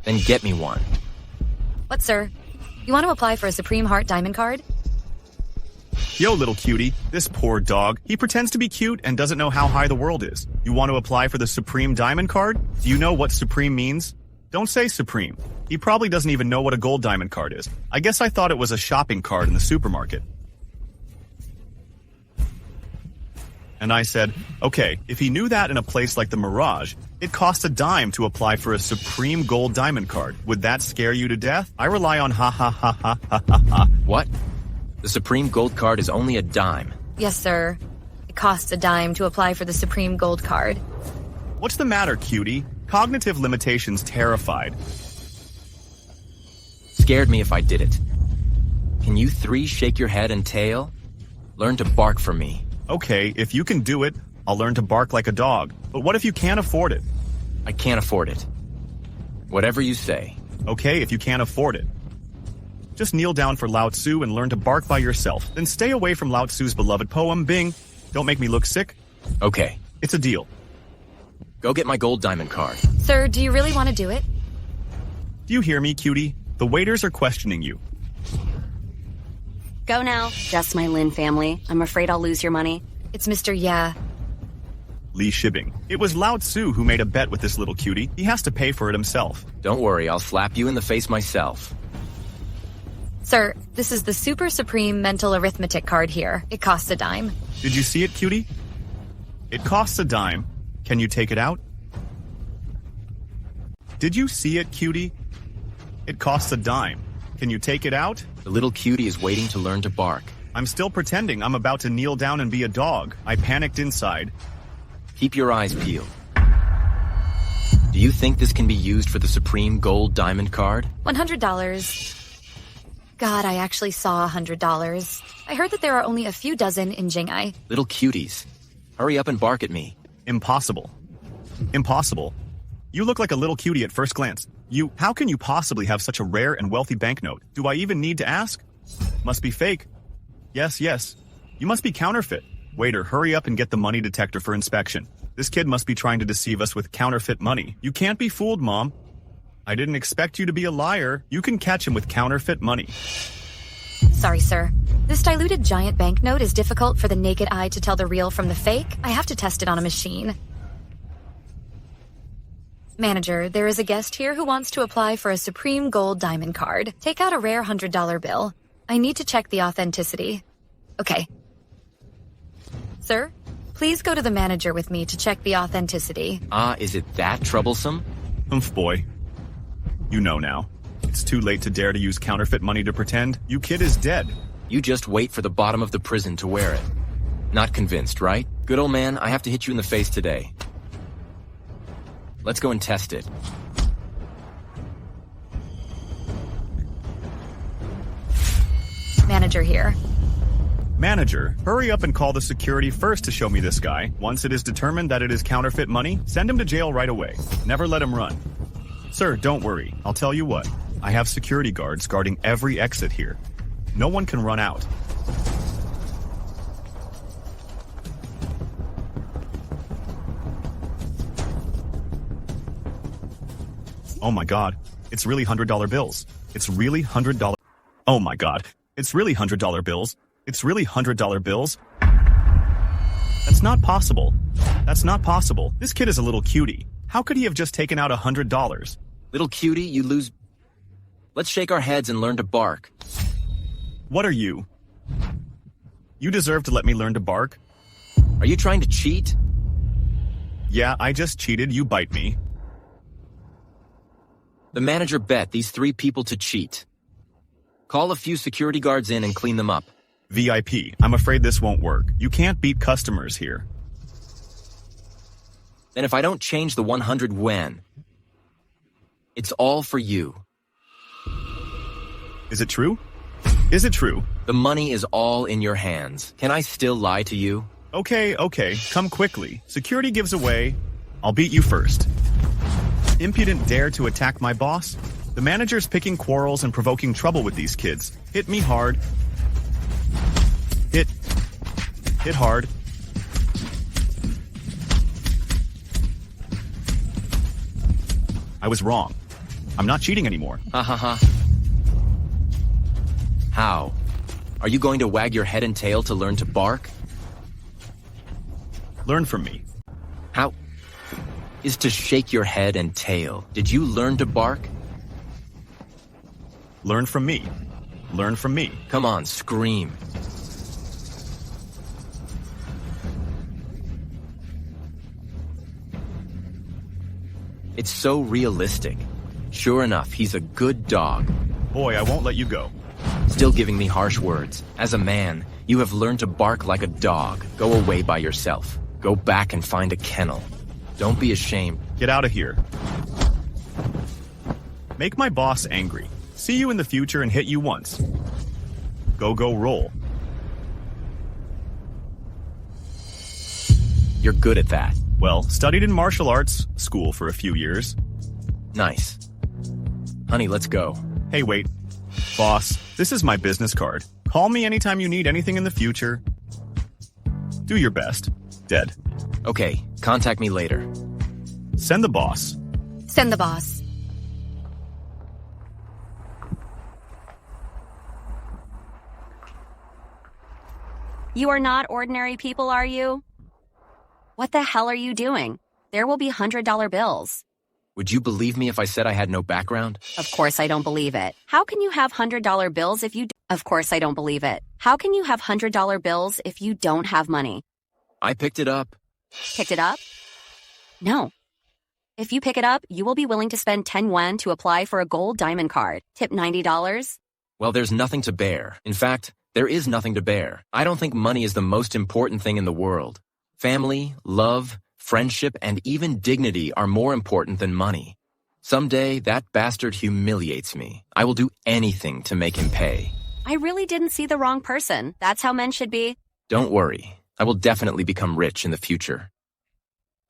Then get me one. What, sir? You want to apply for a Supreme Heart Diamond card? Yo, little cutie. This poor dog. He pretends to be cute and doesn't know how high the world is. You want to apply for the Supreme Diamond card? Do you know what Supreme means? Don't say Supreme. He probably doesn't even know what a gold diamond card is. I guess I thought it was a shopping card in the supermarket. And I said, okay, if he knew that in a place like the Mirage, it costs a dime to apply for a Supreme Gold Diamond card. Would that scare you to death? I rely on ha ha ha ha ha ha ha. What? The Supreme Gold card is only a dime. Yes, sir. It costs a dime to apply for the Supreme Gold card. What's the matter, cutie? Cognitive limitations terrified. Scared me if I did it. Can you three shake your head and tail? Learn to bark for me. Okay, if you can do it, I'll learn to bark like a dog. But what if you can't afford it? I can't afford it. Whatever you say. Okay, if you can't afford it. Just kneel down for Lao Tzu and learn to bark by yourself. Then stay away from Lao Tzu's beloved poem, Bing. Don't make me look sick. Okay. It's a deal. Go get my gold diamond card. Sir, do you really want to do it? Do you hear me, cutie? The waiters are questioning you. Go now. Just my Lin family. I'm afraid I'll lose your money. It's Mr. Yeah. Li Shibing. It was Lao Tzu who made a bet with this little cutie. He has to pay for it himself. Don't worry, I'll slap you in the face myself. Sir, this is the Super Supreme Mental Arithmetic card here. It costs a dime. Did you see it, cutie? It costs a dime. Can you take it out? Did you see it, cutie? It costs a dime. Can you take it out? The little cutie is waiting to learn to bark. I'm still pretending I'm about to kneel down and be a dog. I panicked inside. Keep your eyes peeled. Do you think this can be used for the Supreme Gold Diamond card? $100. God, I actually saw $100. I heard that there are only a few dozen in Jinghai. Little cuties. Hurry up and bark at me. Impossible. Impossible. You look like a little cutie at first glance. How can you possibly have such a rare and wealthy banknote? Do I even need to ask? Must be fake. Yes. You must be counterfeit. Waiter, hurry up and get the money detector for inspection. This kid must be trying to deceive us with counterfeit money. You can't be fooled, Mom. I didn't expect you to be a liar. You can catch him with counterfeit money. Sorry, sir. This diluted giant banknote is difficult for the naked eye to tell the real from the fake. I have to test it on a machine. Manager, there is a guest here who wants to apply for a Supreme Gold Diamond card. Take out a rare $100 bill. I need to check the authenticity. Okay. Sir, please go to the manager with me to check the authenticity. Is it that troublesome? Humph, boy. You know now. It's too late to dare to use counterfeit money to pretend. You kid is dead. You just wait for the bottom of the prison to wear it. Not convinced, right? Good old man, I have to hit you in the face today. Let's go and test it. Manager here. Manager, hurry up and call the security first to show me this guy. Once it is determined that it is counterfeit money, send him to jail right away. Never let him run. Sir, don't worry. I'll tell you what. I have security guards guarding every exit here. No one can run out. Oh my god. It's really $100 bills. It's really $100. Oh my god. It's really $100 bills. It's really $100 bills. That's not possible. That's not possible. This kid is a little cutie. How could he have just taken out $100? Little cutie, you lose... Let's shake our heads and learn to bark. What are you? You deserve to let me learn to bark. Are you trying to cheat? Yeah, I just cheated. You bite me. The manager bet these 3 people to cheat. Call a few security guards in and clean them up. VIP, I'm afraid this won't work. You can't beat customers here. Then if I don't change the 100 yuan, it's all for you. Is it true? Is it true? The money is all in your hands. Can I still lie to you? Okay, come quickly. Security gives away. I'll beat you first. Impudent dare to attack my boss? The manager's picking quarrels and provoking trouble with these kids. Hit me hard. Hit hard. I was wrong. I'm not cheating anymore. Ha ha ha. How? Are you going to wag your head and tail to learn to bark? Learn from me. How? Is to shake your head and tail. Did you learn to bark? Learn from me. Learn from me. Come on, scream. It's so realistic. Sure enough, he's a good dog. Boy, I won't let you go. Still giving me harsh words. As a man, you have learned to bark like a dog. Go away by yourself. Go back and find a kennel. Don't be ashamed. Get out of here. Make my boss angry. See you in the future and hit you once. Go, roll. You're good at that. Well, studied in martial arts school for a few years. Nice. Honey, let's go. Hey, wait. Boss, this is my business card. Call me anytime you need anything in the future. Do your best. Dead. Okay, contact me later. Send the boss. Send the boss. You are not ordinary people, are you? What the hell are you doing? There will be $100 bills. Would you believe me if I said I had no background? Of course I don't believe it. How can you have $100 bills if you... Of course I don't believe it. How can you have $100 bills if you don't have money? I picked it up. Picked it up? No. If you pick it up, you will be willing to spend 10 yuan to apply for a gold diamond card. Tip $90? Well, there's nothing to bear. In fact, there is nothing to bear. I don't think money is the most important thing in the world. Family, love, friendship, and even dignity are more important than money. Someday, that bastard humiliates me. I will do anything to make him pay. I really didn't see the wrong person. That's how men should be. Don't worry. I will definitely become rich in the future.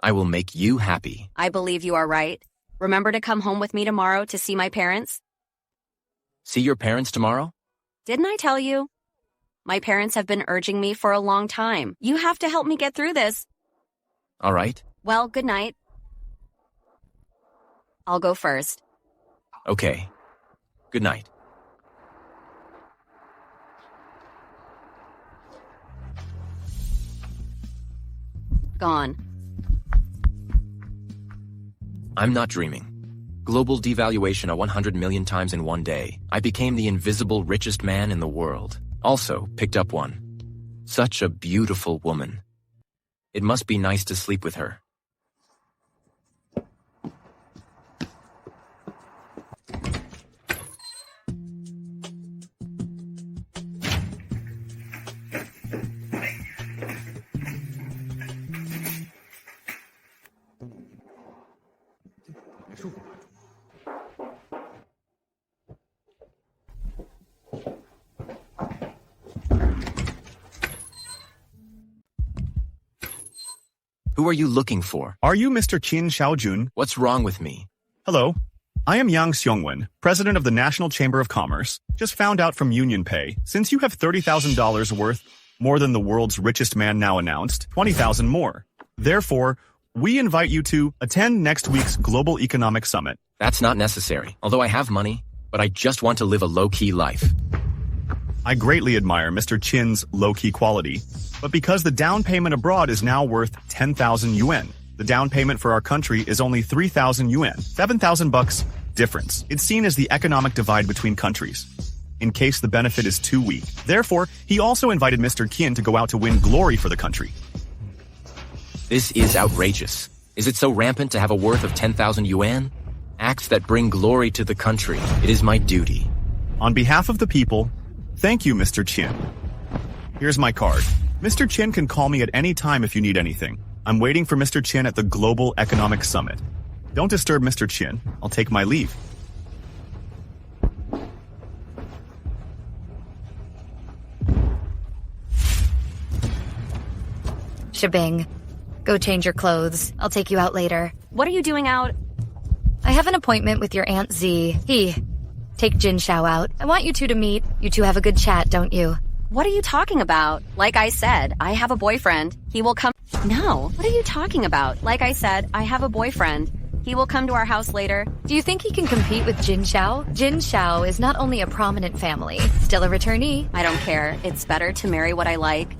I will make you happy. I believe you are right. Remember to come home with me tomorrow to see my parents? See your parents tomorrow? Didn't I tell you? My parents have been urging me for a long time. You have to help me get through this. All right. Well, good night. I'll go first. Okay. Good night. Gone. I'm not dreaming. Global devaluation 100 million times in one day. I became the invisible richest man in the world. Also, picked up one. Such a beautiful woman. It must be nice to sleep with her. Who are you looking for? Are you Mr. Qin Xiaojun? What's wrong with me? Hello. I am Yang Xiongwen, president of the National Chamber of Commerce. Just found out from UnionPay, since you have $30,000 worth, more than the world's richest man now announced, 20,000 more. Therefore, we invite you to attend next week's Global Economic Summit. That's not necessary, although I have money, but I just want to live a low-key life. I greatly admire Mr. Qin's low-key quality, but because the down payment abroad is now worth 10,000 yuan, the down payment for our country is only 3,000 yuan, 7,000 bucks difference. It's seen as the economic divide between countries, in case the benefit is too weak. Therefore, he also invited Mr. Qin to go out to win glory for the country. This is outrageous. Is it so rampant to have a worth of 10,000 yuan? Acts that bring glory to the country. It is my duty. On behalf of the people, thank you, Mr. Qin. Here's my card. Mr. Qin can call me at any time if you need anything. I'm waiting for Mr. Qin at the Global Economic Summit. Don't disturb Mr. Qin. I'll take my leave. Shebang. Go change your clothes. I'll take you out later. What are you doing out? I have an appointment with your Aunt Z. Take Jin Xiao out. I want you two to meet. You two have a good chat, don't you? What are you talking about? Like I said, I have a boyfriend. He will come. No, what are you talking about? Like I said, I have a boyfriend. He will come to our house later. Do you think he can compete with Jin Xiao? Jin Xiao is not only a prominent family, still a returnee. I don't care. It's better to marry what I like.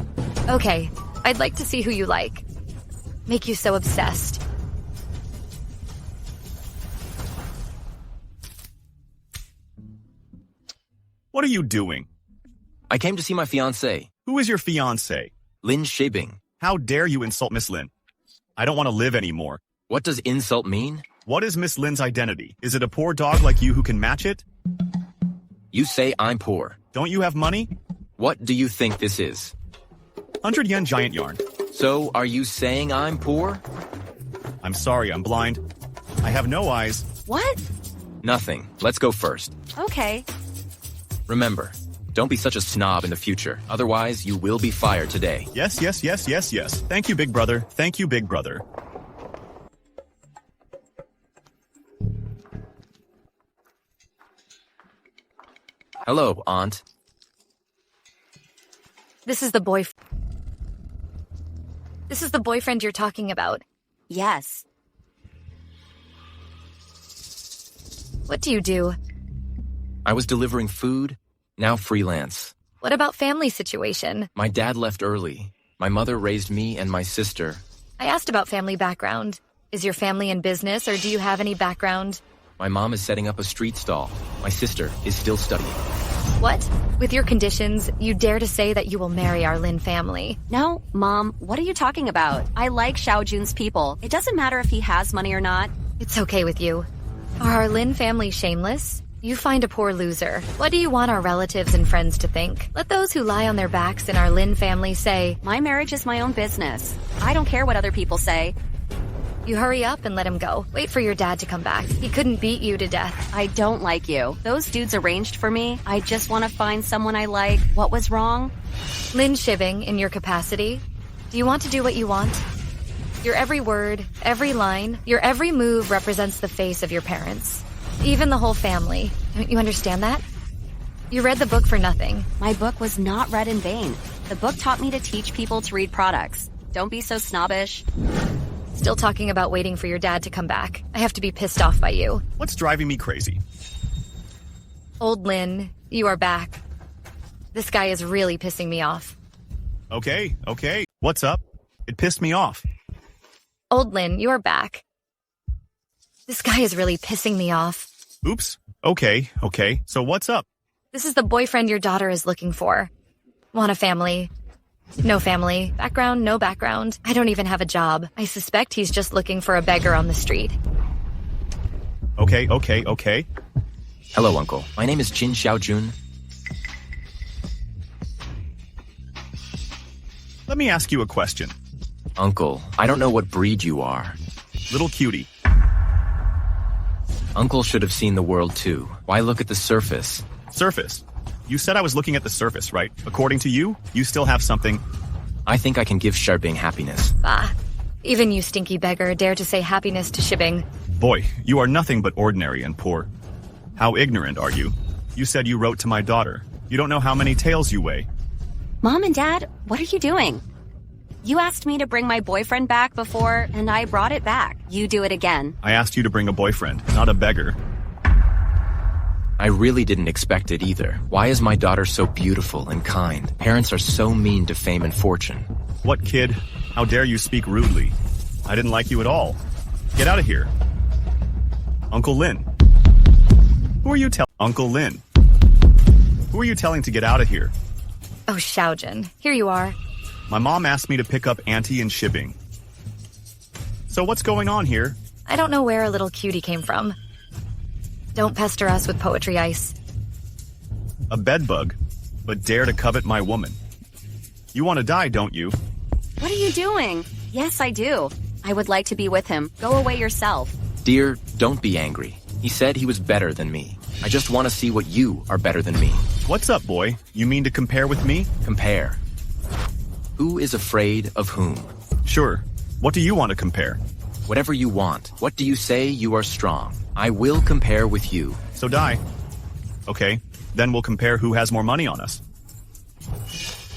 Okay, I'd like to see who you like. Make you so obsessed. What are you doing? I came to see my fiancée, Who is your fiancé? Lin Shibing. How dare you insult Miss Lin? I don't want to live anymore. What does insult mean? What is Miss Lin's identity? Is it a poor dog like you who can match it? You say I'm poor. Don't you have money? What do you think this is? 100 yen giant yarn. So, are you saying I'm poor? I'm sorry, I'm blind. I have no eyes. What? Nothing. Let's go first. Okay. Remember, don't be such a snob in the future. Otherwise, you will be fired today. Yes. Thank you, big brother. Thank you, big brother. Hello, Aunt. This is the boyfriend you're talking about. Yes. What do you do? I was delivering food, now freelance. What about family situation? My dad left early. My mother raised me and my sister. I asked about family background. Is your family in business or do you have any background? My mom is setting up a street stall. My sister is still studying. What? With your conditions, you dare to say that you will marry our Lin family? No, Mom, what are you talking about? I like Xiao Jun's people. It doesn't matter if he has money or not. It's okay with you. Are our Lin family shameless? You find a poor loser. What do you want our relatives and friends to think? Let those who lie on their backs in our Lin family say, My marriage is my own business. I don't care what other people say. You hurry up and let him go. Wait for your dad to come back. He couldn't beat you to death. I don't like you. Those dudes arranged for me. I just want to find someone I like. What was wrong? Lin Shibing, in your capacity, do you want to do what you want? Your every word, every line, your every move represents the face of your parents. Even the whole family. Don't you understand that? You read the book for nothing. My book was not read in vain. The book taught me to teach people to read products. Don't be so snobbish. Still talking about waiting for your dad to come back. I have to be pissed off by you. What's driving me crazy? Old Lin, you are back. This guy is really pissing me off. Okay. What's up? It pissed me off. Old Lin, you are back. This guy is really pissing me off. Oops. Okay. So what's up? This is the boyfriend your daughter is looking for. Want a family? No family. Background, no background. I don't even have a job. I suspect he's just looking for a beggar on the street. Okay. Hello, Uncle. My name is Jin Xiaojun. Let me ask you a question. Uncle, I don't know what breed you are. Little cutie. Uncle should have seen the world too. Why look at the surface? Surface. You said I was looking at the surface, right? According to you, you still have something. I think I can give Sharbing happiness. Bah. Even you stinky beggar dare to say happiness to Shibing. Boy, you are nothing but ordinary and poor. How ignorant are you? You said you wrote to my daughter. You don't know how many tails you weigh. Mom and Dad, what are you doing? You asked me to bring my boyfriend back before, and I brought it back. You do it again. I asked you to bring a boyfriend, not a beggar. I really didn't expect it either. Why is my daughter so beautiful and kind? Parents are so mean to fame and fortune. What kid? How dare you speak rudely? I didn't like you at all. Get out of here. Uncle Lin. Who are you telling? Uncle Lin. Who are you telling to get out of here? Oh, Xiaojun, here you are. My mom asked me to pick up Auntie and Shibing. So what's going on here? I don't know where a little cutie came from. Don't pester us with poetry ice. A bedbug, but dare to covet my woman. You want to die, don't you? What are you doing? Yes, I do. I would like to be with him. Go away yourself. Dear, don't be angry. He said he was better than me. I just want to see what you are better than me. What's up, boy? You mean to compare with me? Compare. Who is afraid of whom? Sure. What do you want to compare? Whatever you want. What do you say you are strong? I will compare with you. So die. Okay, then we'll compare who has more money on us.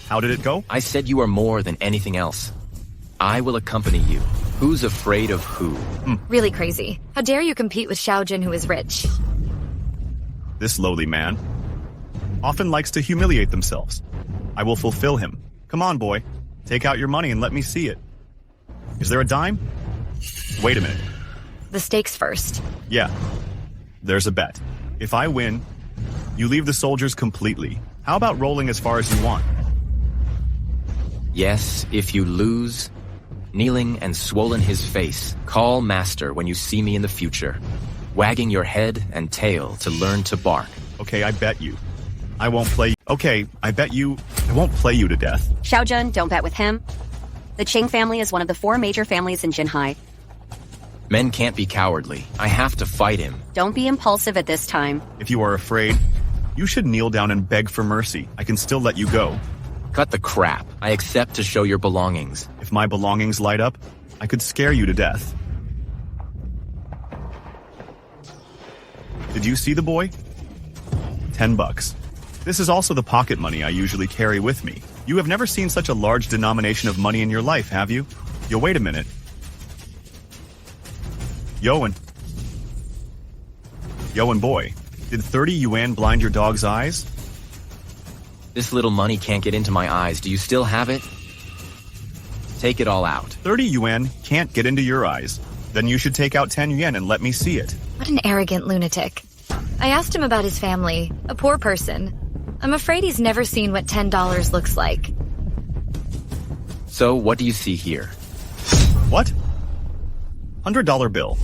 How did it go? I said you are more than anything else. I will accompany you. Who's afraid of who? Really crazy. How dare you compete with Xiaojun, who is rich? This lowly man often likes to humiliate themselves. I will fulfill him. Come on, boy. Take out your money and let me see it. Is there a dime? Wait a minute. The stakes first. Yeah. There's a bet. If I win, you leave the soldiers completely. How about rolling as far as you want? Yes, if you lose, kneeling and swollen his face, call master when you see me in the future, wagging your head and tail to learn to bark. Okay, I bet you. I won't play. Okay, I bet you. I won't play you to death. Xiaojun, don't bet with him. The Qing family is one of the 4 major families in Jinhai. Men can't be cowardly. I have to fight him. Don't be impulsive at this time. If you are afraid, you should kneel down and beg for mercy. I can still let you go. Cut the crap. I accept to show your belongings. If my belongings light up, I could scare you to death. Did you see the boy? $10. This is also the pocket money I usually carry with me. You have never seen such a large denomination of money in your life, have you? Yo, wait a minute. Yoan boy, did 30 yuan blind your dog's eyes? This little money can't get into my eyes. Do you still have it? Take it all out. 30 yuan can't get into your eyes. Then you should take out 10 yuan and let me see it. What an arrogant lunatic. I asked him about his family, a poor person. I'm afraid he's never seen what $10 looks like. So, what do you see here? What? $100 bill.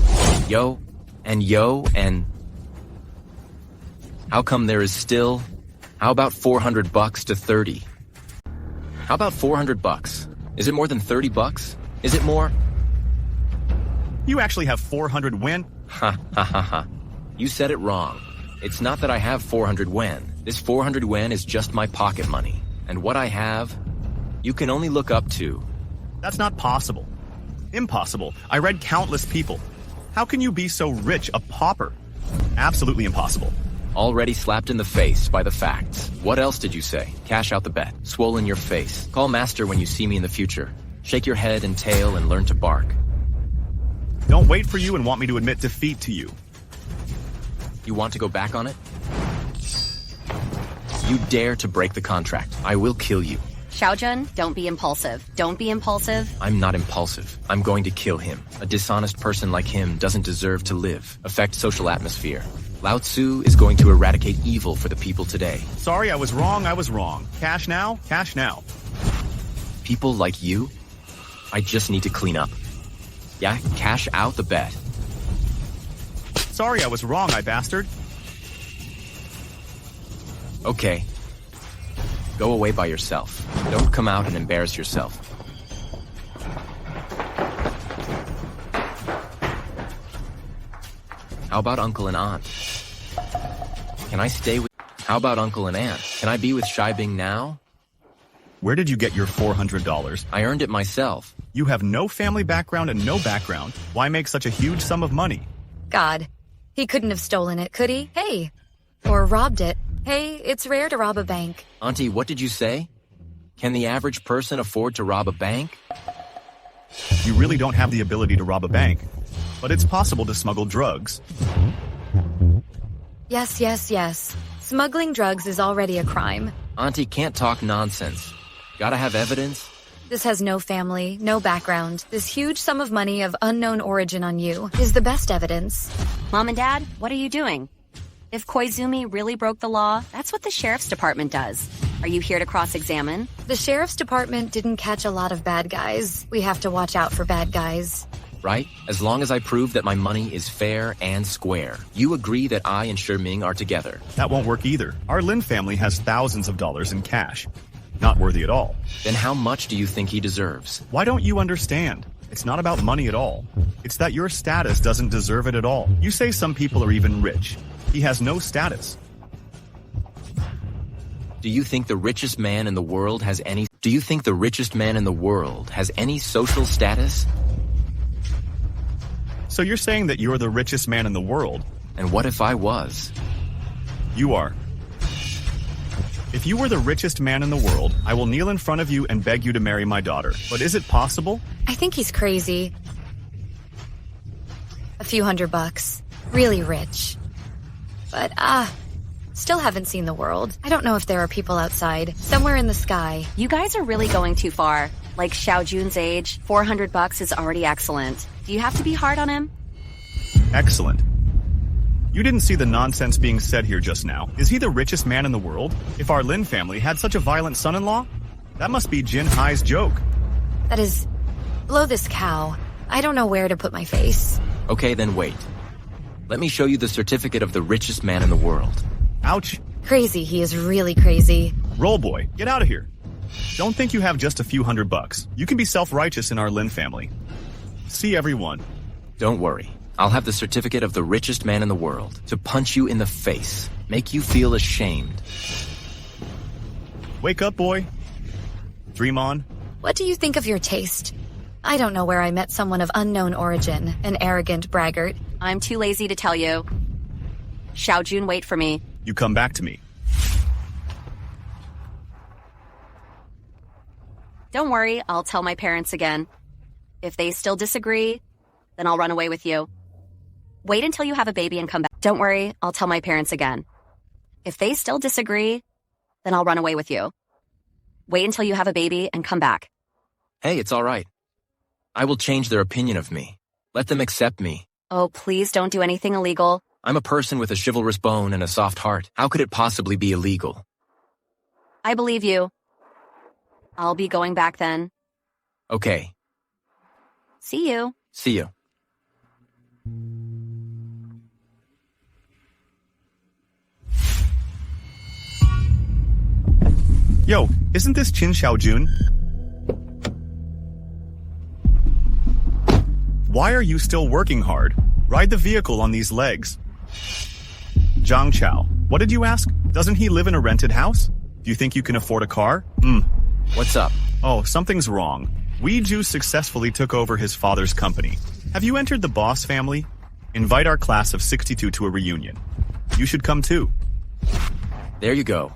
Yo, and... How come there is still... How about $400 to 30? How about $400? Is it more than $30? Is it more? You actually have 400 yuan? Ha ha ha ha. You said it wrong. It's not that I have 400 yuan. This 400 yuan is just my pocket money. And what I have, you can only look up to. That's not possible. Impossible. I read countless people. How can you be so rich, a pauper? Absolutely impossible. Already slapped in the face by the facts. What else did you say? Cash out the bet. Swollen your face. Call master when you see me in the future. Shake your head and tail and learn to bark. Don't wait for you and want me to admit defeat to you. You want to go back on it? You dare to break the contract. I will kill you. Xiaojun, don't be impulsive. Don't be impulsive. I'm not impulsive. I'm going to kill him. A dishonest person like him doesn't deserve to live. Affect social atmosphere. Lao Tzu is going to eradicate evil for the people today. Sorry, I was wrong. Cash now? Cash now. People like you? I just need to clean up. Yeah, cash out the bet. Sorry, I was wrong, I bastard. Okay. Go away by yourself. Don't come out and embarrass yourself. How about uncle and aunt? Can I stay with... How about uncle and aunt? Can I be with Shibing now? Where did you get your $400? I earned it myself. You have no family background and no background. Why make such a huge sum of money? God, he couldn't have stolen it, could he? Hey. Or robbed it. Hey, it's rare to rob a bank. Auntie, what did you say? Can the average person afford to rob a bank? You really don't have the ability to rob a bank, but it's possible to smuggle drugs. Yes. Smuggling drugs is already a crime. Auntie can't talk nonsense. Gotta have evidence. This has no family, no background. This huge sum of money of unknown origin on you is the best evidence. Mom and Dad, what are you doing? If Koizumi really broke the law, that's what the sheriff's department does. Are you here to cross-examine? The sheriff's department didn't catch a lot of bad guys. We have to watch out for bad guys. Right? As long as I prove that my money is fair and square. You agree that I and Shiming are together. That won't work either. Our Lin family has thousands of dollars in cash. Not worthy at all. Then how much do you think he deserves? Why don't you understand? It's not about money at all. It's that your status doesn't deserve it at all. You say some people are even rich. He has no status. Do you think the richest man in the world has any... Do you think the richest man in the world has any social status? So you're saying that you're the richest man in the world? And what if I was? You are. If you were the richest man in the world, I will kneel in front of you and beg you to marry my daughter. But is it possible? I think he's crazy. A few $100. Really rich. But, still haven't seen the world. I don't know if there are people outside. Somewhere in the sky. You guys are really going too far. Like Xiao Jun's age, $400 is already excellent. Do you have to be hard on him? Excellent. You didn't see the nonsense being said here just now. Is he the richest man in the world? If our Lin family had such a violent son-in-law? That must be Jin Hai's joke. That is... Blow this cow. I don't know where to put my face. Okay, then wait. Let me show you the certificate of the richest man in the world. Ouch. Crazy, he is really crazy. Roll boy, get out of here. Don't think you have just a few $100. You can be self-righteous in our Lin family. See everyone. Don't worry. I'll have the certificate of the richest man in the world to punch you in the face, make you feel ashamed. Wake up, boy. Dream on. What do you think of your taste? I don't know where I met someone of unknown origin, an arrogant braggart. I'm too lazy to tell you. Xiao Jun, wait for me. You come back to me. Don't worry, I'll tell my parents again. If they still disagree, then I'll run away with you. Wait until you have a baby and come back. Don't worry, I'll tell my parents again. If they still disagree, then I'll run away with you. Wait until you have a baby and come back. Hey, it's all right. I will change their opinion of me. Let them accept me. Oh, please don't do anything illegal. I'm a person with a chivalrous bone and a soft heart. How could it possibly be illegal? I believe you. I'll be going back then. Okay. See you. See you. Yo, isn't this Qin Xiaojun? Why are you still working hard? Ride the vehicle on these legs. Zhang Chao, what did you ask? Doesn't he live in a rented house? Do you think you can afford a car? What's up? Oh, something's wrong. Wei Ju successfully took over his father's company. Have you entered the boss family? Invite our class of 62 to a reunion. You should come too. There you go.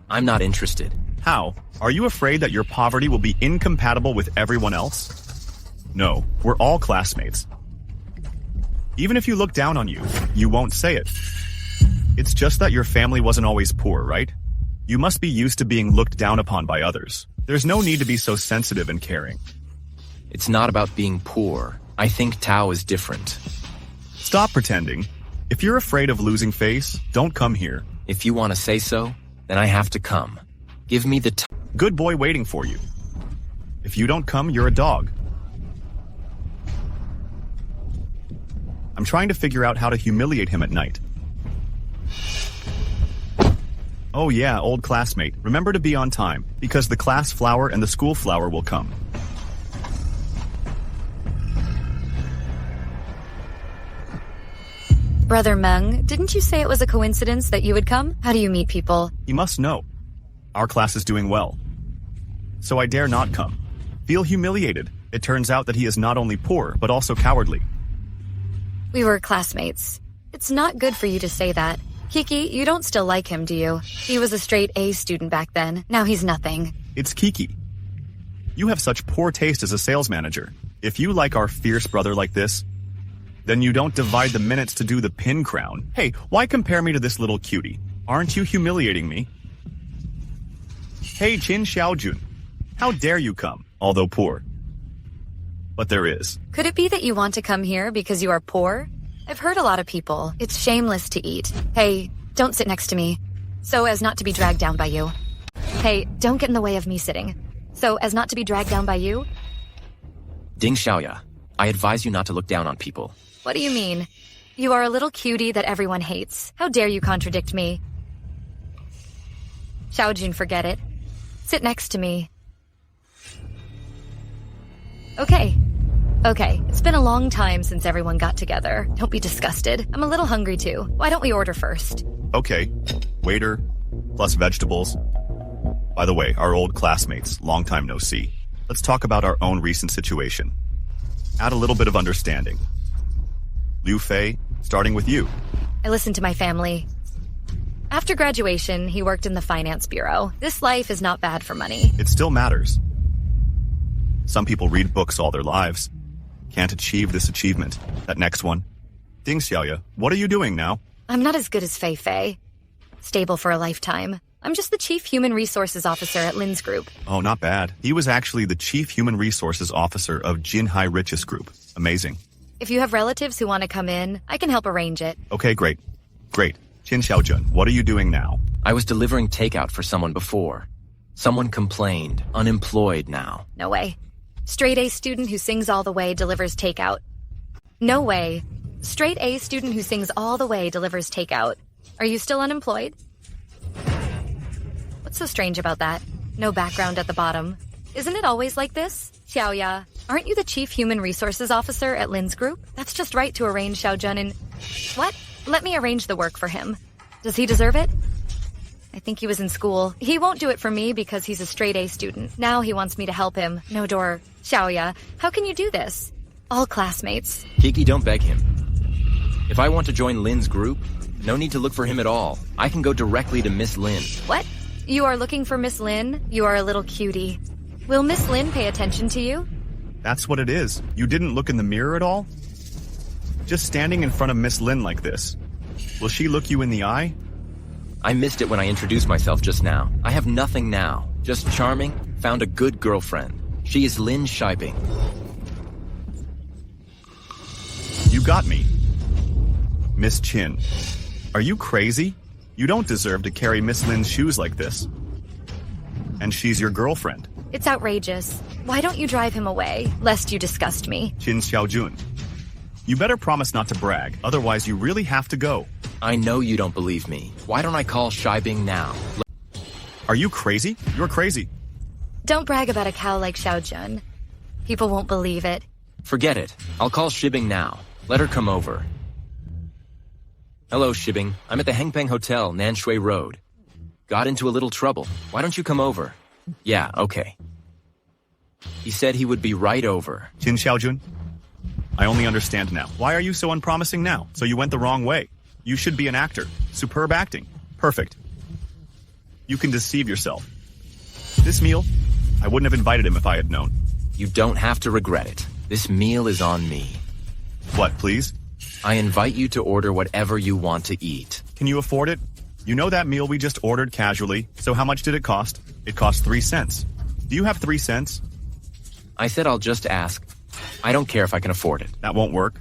I'm not interested. How? Are you afraid that your poverty will be incompatible with everyone else? No, we're all classmates. Even if you look down on you, you won't say it. It's just that your family wasn't always poor, right? You must be used to being looked down upon by others. There's no need to be so sensitive and caring. It's not about being poor. I think Tao is different. Stop pretending. If you're afraid of losing face, don't come here. If you want to say so, then I have to come. Give me the time. Good boy waiting for you. If you don't come, you're a dog. I'm trying to figure out how to humiliate him at night. Oh yeah, old classmate, remember to be on time, because the class flower and the school flower will come. Brother Meng, didn't you say it was a coincidence that you would come? How do you meet people? He must know. Our class is doing well. So I dare not come. Feel humiliated. It turns out that he is not only poor, but also cowardly. We were classmates. It's not good for you to say that. Kiki, you don't still like him, do you? He was a straight A student back then. Now he's nothing. It's Kiki. You have such poor taste as a sales manager. If you like our fierce brother like this, then you don't divide the minutes to do the pin crown. Hey, why compare me to this little cutie? Aren't you humiliating me? Hey, Qin Xiaojun. How dare you come, although poor? But there is. Could it be that you want to come here because you are poor? I've heard a lot of people. It's shameless to eat. Hey, don't sit next to me, so as not to be dragged down by you. Hey, don't get in the way of me sitting, so as not to be dragged down by you. Ding Xiaoya, I advise you not to look down on people. What do you mean? You are a little cutie that everyone hates. How dare you contradict me? Xiaojun, forget it. Sit next to me. Okay, it's been a long time since everyone got together. Don't be disgusted. I'm a little hungry too. Why don't we order first? Okay. Waiter, plus vegetables. By the way, our old classmates, long time no see. Let's talk about our own recent situation. Add a little bit of understanding. Liu Fei, starting with you. I listened to my family. After graduation, he worked in the finance bureau. This life is not bad for money. It still matters. Some people read books all their lives. Can't achieve this achievement. That next one. Ding Xiaoya, what are you doing now? I'm not as good as Fei Fei. Stable for a lifetime. I'm just the Chief Human Resources Officer at Lin's Group. Oh, not bad. He was actually the Chief Human Resources Officer of Jinhai Richest Group. Amazing. If you have relatives who want to come in, I can help arrange it. Okay, great. Great. Qin Xiaojun, what are you doing now? I was delivering takeout for someone before. Someone complained. Unemployed now. No way. Straight A student who sings all the way delivers takeout. No way. Straight A student who sings all the way delivers takeout. Are you still unemployed? What's so strange about that? No background at the bottom. Isn't it always like this? Xiaoya, aren't you the Chief Human Resources Officer at Lin's Group? That's just right to arrange Xiaojun in... What? Let me arrange the work for him. Does he deserve it? I think he was in school. He won't do it for me because he's a straight A student. Now he wants me to help him. No door. Xiaoya, how can you do this? All classmates. Kiki, don't beg him. If I want to join Lin's group, no need to look for him at all. I can go directly to Miss Lin. What? You are looking for Miss Lin? You are a little cutie. Will Miss Lin pay attention to you? That's what it is. You didn't look in the mirror at all? Just standing in front of Miss Lin like this. Will she look you in the eye? I missed it when I introduced myself just now. I have nothing now. Just charming, found a good girlfriend. She is Lin Shibing. You got me. Miss Chin. Are you crazy? You don't deserve to carry Miss Lin's shoes like this. And she's your girlfriend. It's outrageous. Why don't you drive him away, lest you disgust me? Qin Xiaojun. You better promise not to brag, otherwise you really have to go. I know you don't believe me. Why don't I call Shibing now? Are you crazy? You're crazy. Don't brag about a cow like Xiaojun. People won't believe it. Forget it. I'll call Shibing now. Let her come over. Hello, Shibing. I'm at the Hengpeng Hotel, Nanshui Road. Got into a little trouble. Why don't you come over? Yeah, okay. He said he would be right over. Qin Xiaojun, I only understand now. Why are you so unpromising now? So you went the wrong way. You should be an actor. Superb acting. Perfect. You can deceive yourself. This meal, I wouldn't have invited him if I had known. You don't have to regret it. This meal is on me. What, please? I invite you to order whatever you want to eat. Can you afford it? You know that meal we just ordered casually, so how much did it cost? It cost 3 cents. Do you have 3 cents? I said I'll just ask. I don't care if I can afford it. That won't work.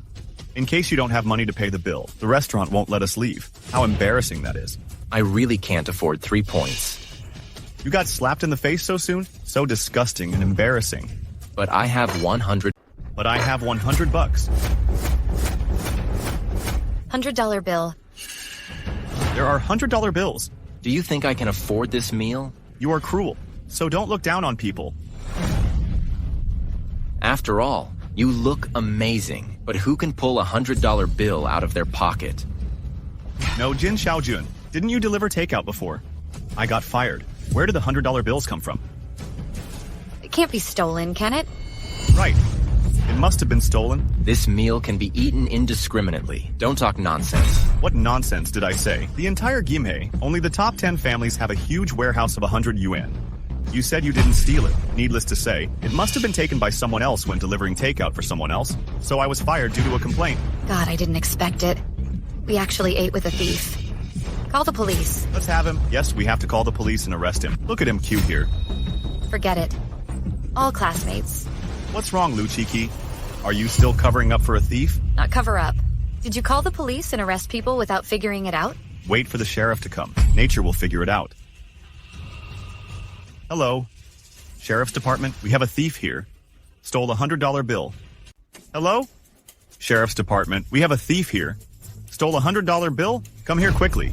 In case you don't have money to pay the bill, the restaurant won't let us leave. How embarrassing that is. I really can't afford 3 points. You got slapped in the face so soon? So disgusting and embarrassing. But I have 100. But I have $100. $100 bill. There are $100 bills. Do you think I can afford this meal? You are cruel, so don't look down on people. After all, you look amazing, but who can pull a $100 bill out of their pocket? No, Jin Xiaojun, didn't you deliver takeout before? I got fired. Where did the $100 bills come from? It can't be stolen, can it? Right. It must have been stolen. This meal can be eaten indiscriminately. Don't talk nonsense. What nonsense did I say? The entire Gimhae, only the top 10 families have a huge warehouse of 100 yuan. You said you didn't steal it. Needless to say, it must have been taken by someone else when delivering takeout for someone else. So I was fired due to a complaint. God, I didn't expect it. We actually ate with a thief. Call the police. Let's have him. Yes, we have to call the police and arrest him. Look at him cute here. Forget it. All classmates. What's wrong, Luchiki? Are you still covering up for a thief? Not cover up. Did you call the police and arrest people without figuring it out? Wait for the sheriff to come. Nature will figure it out. Hello. Sheriff's Department, we have a thief here. Stole a $100 bill. Hello? Sheriff's Department, we have a thief here. Stole a $100 bill? Come here quickly.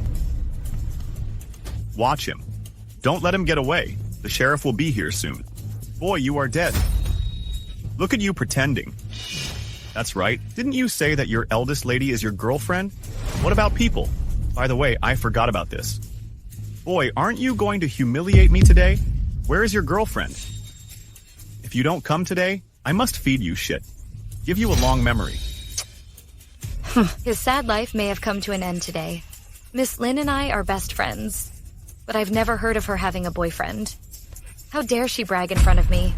Watch him. Don't let him get away. The sheriff will be here soon. Boy, you are dead. Look at you pretending. That's right. Didn't you say that your eldest lady is your girlfriend? What about people? By the way, I forgot about this. Boy, aren't you going to humiliate me today? Where is your girlfriend? If you don't come today, I must feed you shit. Give you a long memory. His sad life may have come to an end today. Miss Lin and I are best friends, but I've never heard of her having a boyfriend. How dare she brag in front of me?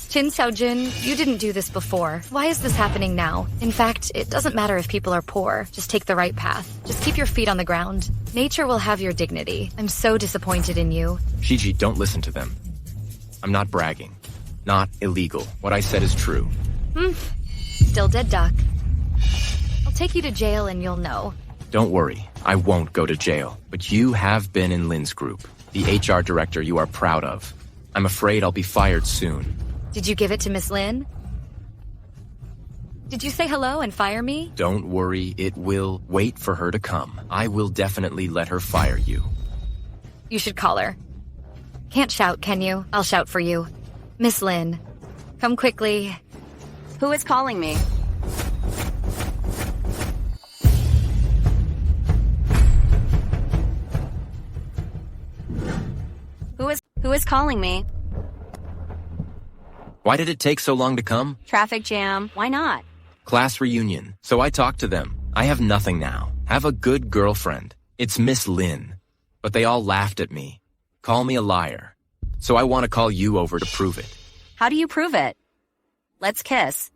Chin Xiaojun, you didn't do this before. Why is this happening now? In fact, it doesn't matter if people are poor. Just take the right path. Just keep your feet on the ground. Nature will have your dignity. I'm so disappointed in you. Gigi, don't listen to them. I'm not bragging. Not illegal. What I said is true. Still dead duck. I'll take you to jail and you'll know. Don't worry, I won't go to jail. But you have been in Lin's group, the HR director you are proud of. I'm afraid I'll be fired soon. Did you give it to Miss Lin? Did you say hello and fire me? Don't worry, it will. Wait for her to come. I will definitely let her fire you. You should call her. Can't shout, can you? I'll shout for you. Miss Lin, come quickly. Who is calling me? Who is calling me? Why did it take so long to come? Traffic jam. Why not? Class reunion. So I talked to them. I have nothing now. Have a good girlfriend. It's Miss Lin. But they all laughed at me. Call me a liar. So I want to call you over to prove it. How do you prove it? Let's kiss.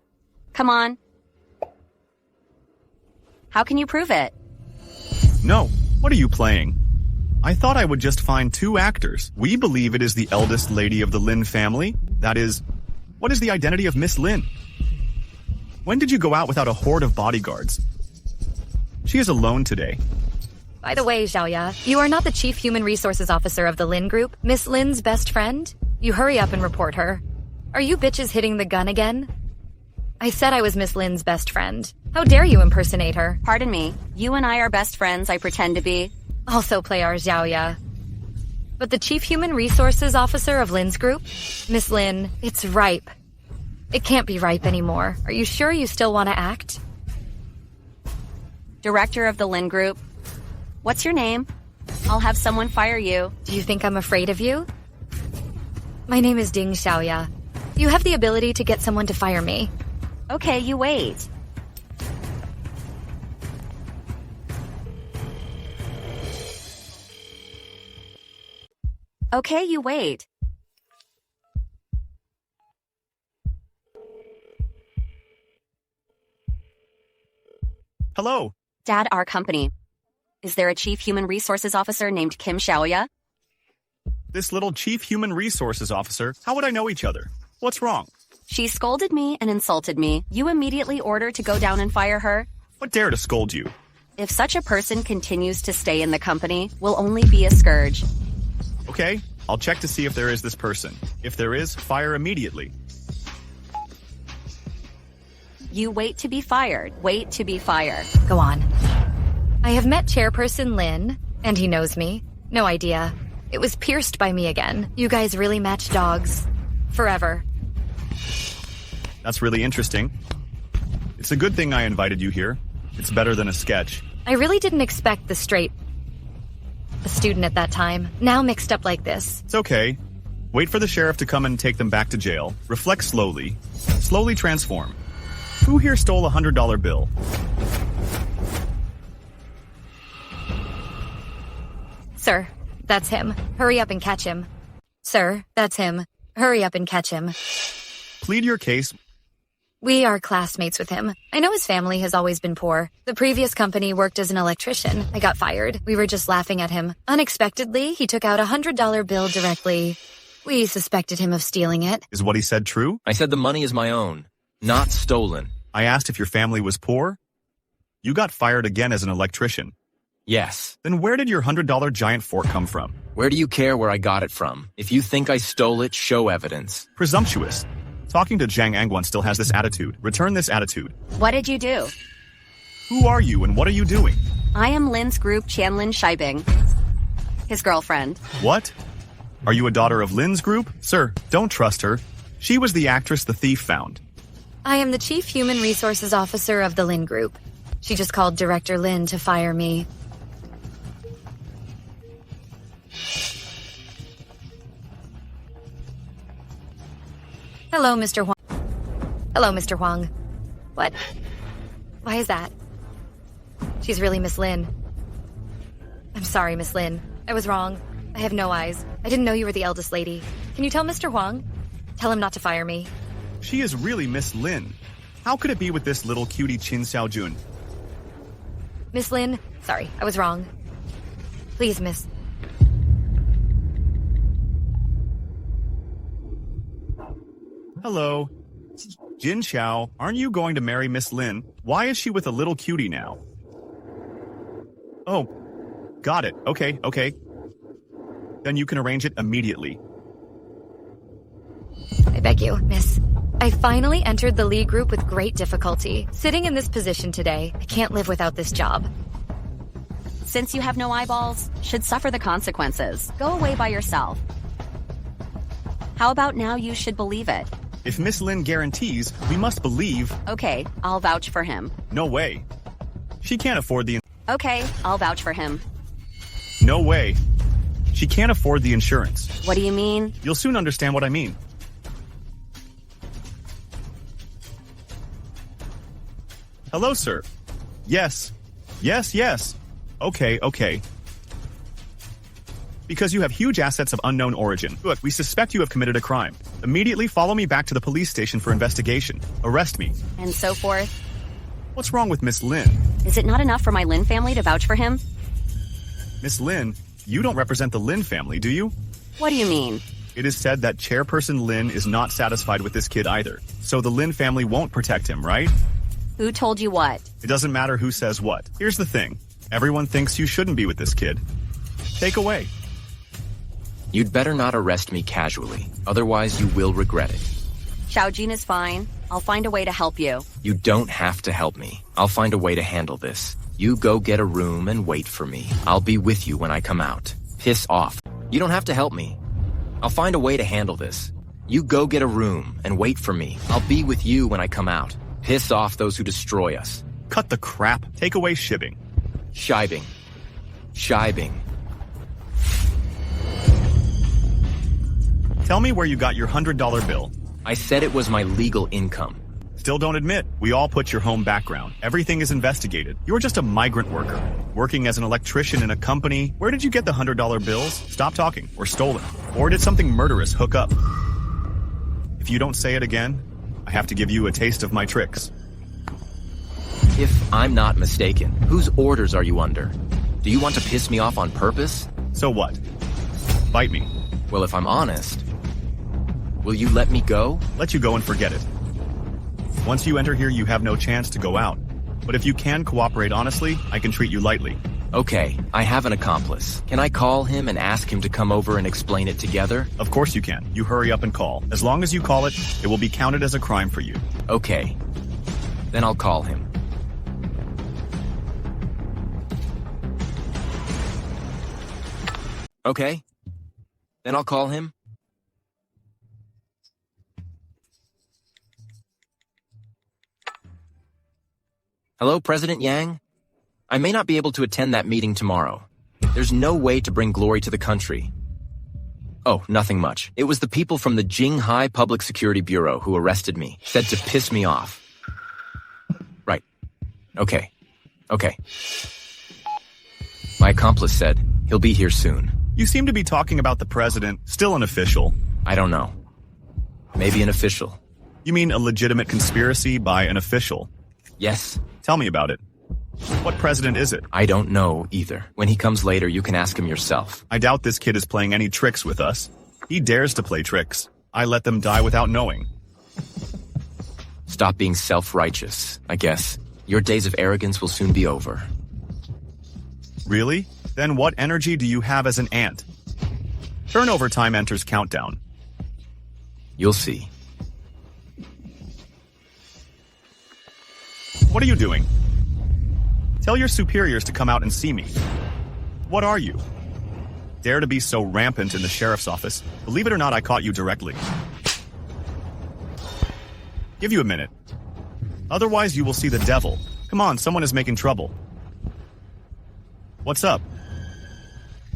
Come on. How can you prove it? No, what are you playing? I thought I would just find 2 actors. We believe it is the eldest lady of the Lin family. That is, what is the identity of Miss Lin? When did you go out without a horde of bodyguards? She is alone today. By the way, Xiaoya, you are not the Chief Human Resources Officer of the Lin Group, Miss Lin's best friend? You hurry up and report her. Are you bitches hitting the gun again? I said I was Miss Lin's best friend. How dare you impersonate her? Pardon me. You and I are best friends, I pretend to be. Also play our Xiaoya. But the Chief Human Resources Officer of Lin's group? Miss Lin, it's ripe. It can't be ripe anymore. Are you sure you still want to act? Director of the Lin Group. What's your name? I'll have someone fire you. Do you think I'm afraid of you? My name is Ding Xiaoya. You have the ability to get someone to fire me. Okay, you wait. Okay, you wait. Hello. Dad, our company. Is there a Chief Human Resources Officer named Kim Xiaoya? This little Chief Human Resources Officer, how would I know each other? What's wrong? She scolded me and insulted me. You immediately ordered to go down and fire her? What dare to scold you? If such a person continues to stay in the company, we'll only be a scourge. Okay, I'll check to see if there is this person. If there is, fire immediately. You wait to be fired. Wait to be fired. Go on. I have met Chairperson Lin, and he knows me. No idea. It was pierced by me again. You guys really match dogs. Forever. That's really interesting. It's a good thing I invited you here. It's better than a sketch. I really didn't expect the straight... a student at that time. Now mixed up like this. It's okay. Wait for the sheriff to come and take them back to jail. Reflect slowly. Slowly transform. Who here stole a $100 bill? Sir, that's him. Hurry up and catch him. Sir, that's him. Hurry up and catch him. Plead your case. We are classmates with him. I know his family has always been poor. The previous company worked as an electrician. I got fired. We were just laughing at him. Unexpectedly, he took out a $100 bill directly. We suspected him of stealing it. Is what he said true? I said the money is my own, not stolen. I asked if your family was poor. You got fired again as an electrician. Yes. Then where did your $100 giant fork come from? Where do you care where I got it from? If you think I stole it, show evidence. Presumptuous. Talking to Zhang Angwan still has this attitude. Return this attitude. What did you do? Who are you and what are you doing? I am Lin's group Chanlin Shibing. His girlfriend. What? Are you a daughter of Lin's group? Sir, don't trust her. She was the actress the thief found. I am the Chief Human Resources Officer of the Lin Group. She just called Director Lin to fire me. Hello, Mr. Huang. Hello, Mr. Huang. What? Why is that? She's really Miss Lin. I'm sorry, Miss Lin. I was wrong. I have no eyes. I didn't know you were the eldest lady. Can you tell Mr. Huang? Tell him not to fire me. She is really Miss Lin. How could it be with this little cutie Chin Xiaojun? Miss Lin, sorry, I was wrong. Please, Miss. Hello. Jin Xiao, aren't you going to marry Miss Lin? Why is she with a little cutie now? Oh, got it. Okay. Then you can arrange it immediately. I beg you, Miss. I finally entered the Lee group with great difficulty. Sitting in this position today, I can't live without this job. Since you have no eyeballs, should suffer the consequences. Go away by yourself. How about now you should believe it? If Miss Lin guarantees, we must believe. Okay, I'll vouch for him. No way. She can't afford the... Okay, I'll vouch for him. No way. She can't afford the insurance. What do you mean? You'll soon understand what I mean. Hello, sir. Yes. Okay. Because you have huge assets of unknown origin. Look, we suspect you have committed a crime. Immediately follow me back to the police station for investigation. Arrest me. And so forth. What's wrong with Miss Lin? Is it not enough for my Lin family to vouch for him? Miss Lin, you don't represent the Lin family, do you? What do you mean? It is said that Chairperson Lin is not satisfied with this kid either. So the Lin family won't protect him, right? Who told you what? It doesn't matter who says what. Here's the thing. Everyone thinks you shouldn't be with this kid. Take away. You'd better not arrest me casually, otherwise you will regret it. Xiaojin is fine. I'll find a way to help you. You don't have to help me. I'll find a way to handle this. You go get a room and wait for me. I'll be with you when I come out. Piss off. You don't have to help me. I'll find a way to handle this. You go get a room and wait for me. I'll be with you when I come out. Piss off those who destroy us. Cut the crap. Take away shibing. Shibing. Tell me where you got your $100 bill. I said it was my legal income. Still don't admit. We all put your home background. Everything is investigated. You're just a migrant worker. Working as an electrician in a company. Where did you get the $100 bills? Stop talking. Or stolen. Or did something murderous hook up? If you don't say it again, I have to give you a taste of my tricks. If I'm not mistaken, whose orders are you under? Do you want to piss me off on purpose? So what? Bite me. Well, if I'm honest, will you let me go? Let you go and forget it. Once you enter here, you have no chance to go out. But if you can cooperate honestly, I can treat you lightly. Okay, I have an accomplice. Can I call him and ask him to come over and explain it together? Of course you can. You hurry up and call. As long as you call it, it will be counted as a crime for you. Okay. Then I'll call him. Okay. Then I'll call him. Hello, President Yang? I may not be able to attend that meeting tomorrow. There's no way to bring glory to the country. Oh, nothing much. It was the people from the Jinghai Public Security Bureau who arrested me, said to piss me off. Right. Okay. My accomplice said he'll be here soon. You seem to be talking about the president, still an official. I don't know. Maybe an official. You mean a legitimate conspiracy by an official? Yes. Tell me about it. What president is it? I don't know either. When he comes later, you can ask him yourself. I doubt this kid is playing any tricks with us. He dares to play tricks. I let them die without knowing. Stop being self-righteous, I guess. Your days of arrogance will soon be over. Really? Then what energy do you have as an ant? Turnover time enters countdown. You'll see. What are you doing? Tell your superiors to come out and see me. What are you? Dare to be so rampant in the sheriff's office. Believe it or not, I caught you directly. Give you a minute. Otherwise, you will see the devil. Come on, someone is making trouble. What's up?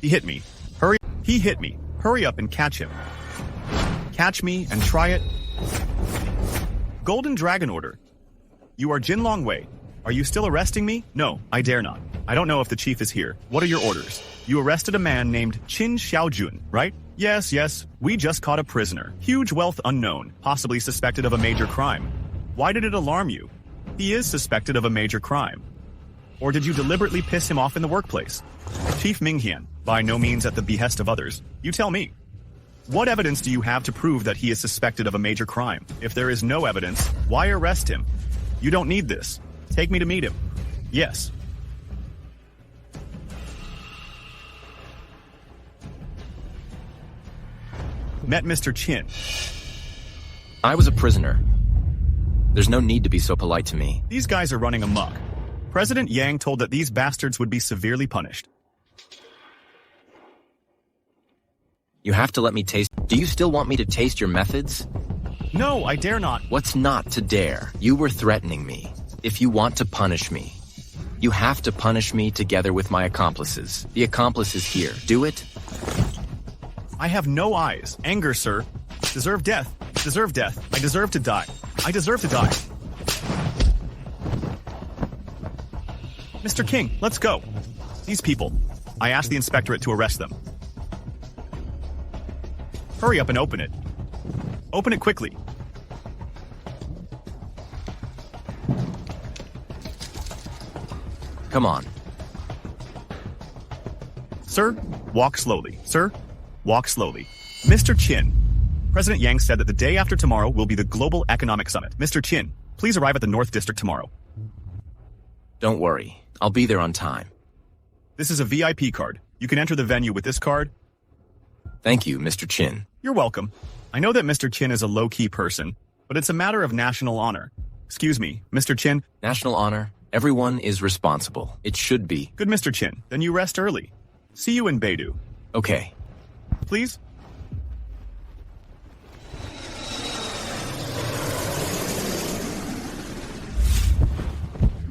He hit me. Hurry. He hit me. Hurry up and catch him. Catch me and try it. Golden Dragon Order. You are Jin Longwei. Are you still arresting me? No, I dare not. I don't know if the chief is here. What are your orders? You arrested a man named Qin Xiaojun, right? Yes. We just caught a prisoner. Huge wealth unknown, possibly suspected of a major crime. Why did it alarm you? He is suspected of a major crime. Or did you deliberately piss him off in the workplace? Chief Minghian, by no means at the behest of others. You tell me. What evidence do you have to prove that he is suspected of a major crime? If there is no evidence, why arrest him? You don't need this. Take me to meet him. Yes. Met Mr. Qin. I was a prisoner. There's no need to be so polite to me. These guys are running amok. President Yang told that these bastards would be severely punished. You have to let me taste. Do you still want me to taste your methods? No, I dare not. What's not to dare? You were threatening me. If you want to punish me, you have to punish me together with my accomplices. The accomplice is here. Do it. I have no eyes. Anger, sir. Deserve death. Deserve death. I deserve to die. I deserve to die. Mr. King, let's go. These people. I asked the inspectorate to arrest them. Hurry up and open it. Open it quickly. Come on. Sir, walk slowly. Sir, walk slowly. Mr. Qin, President Yang said that the day after tomorrow will be the Global Economic Summit. Mr. Qin, please arrive at the North District tomorrow. Don't worry. I'll be there on time. This is a VIP card. You can enter the venue with this card. Thank you, Mr. Qin. You're welcome. I know that Mr. Qin is a low-key person, but it's a matter of national honor. Excuse me, Mr. Qin. National honor? Everyone is responsible. It should be. Good, Mr. Qin. Then you rest early. See you in Beidou. Okay. Please?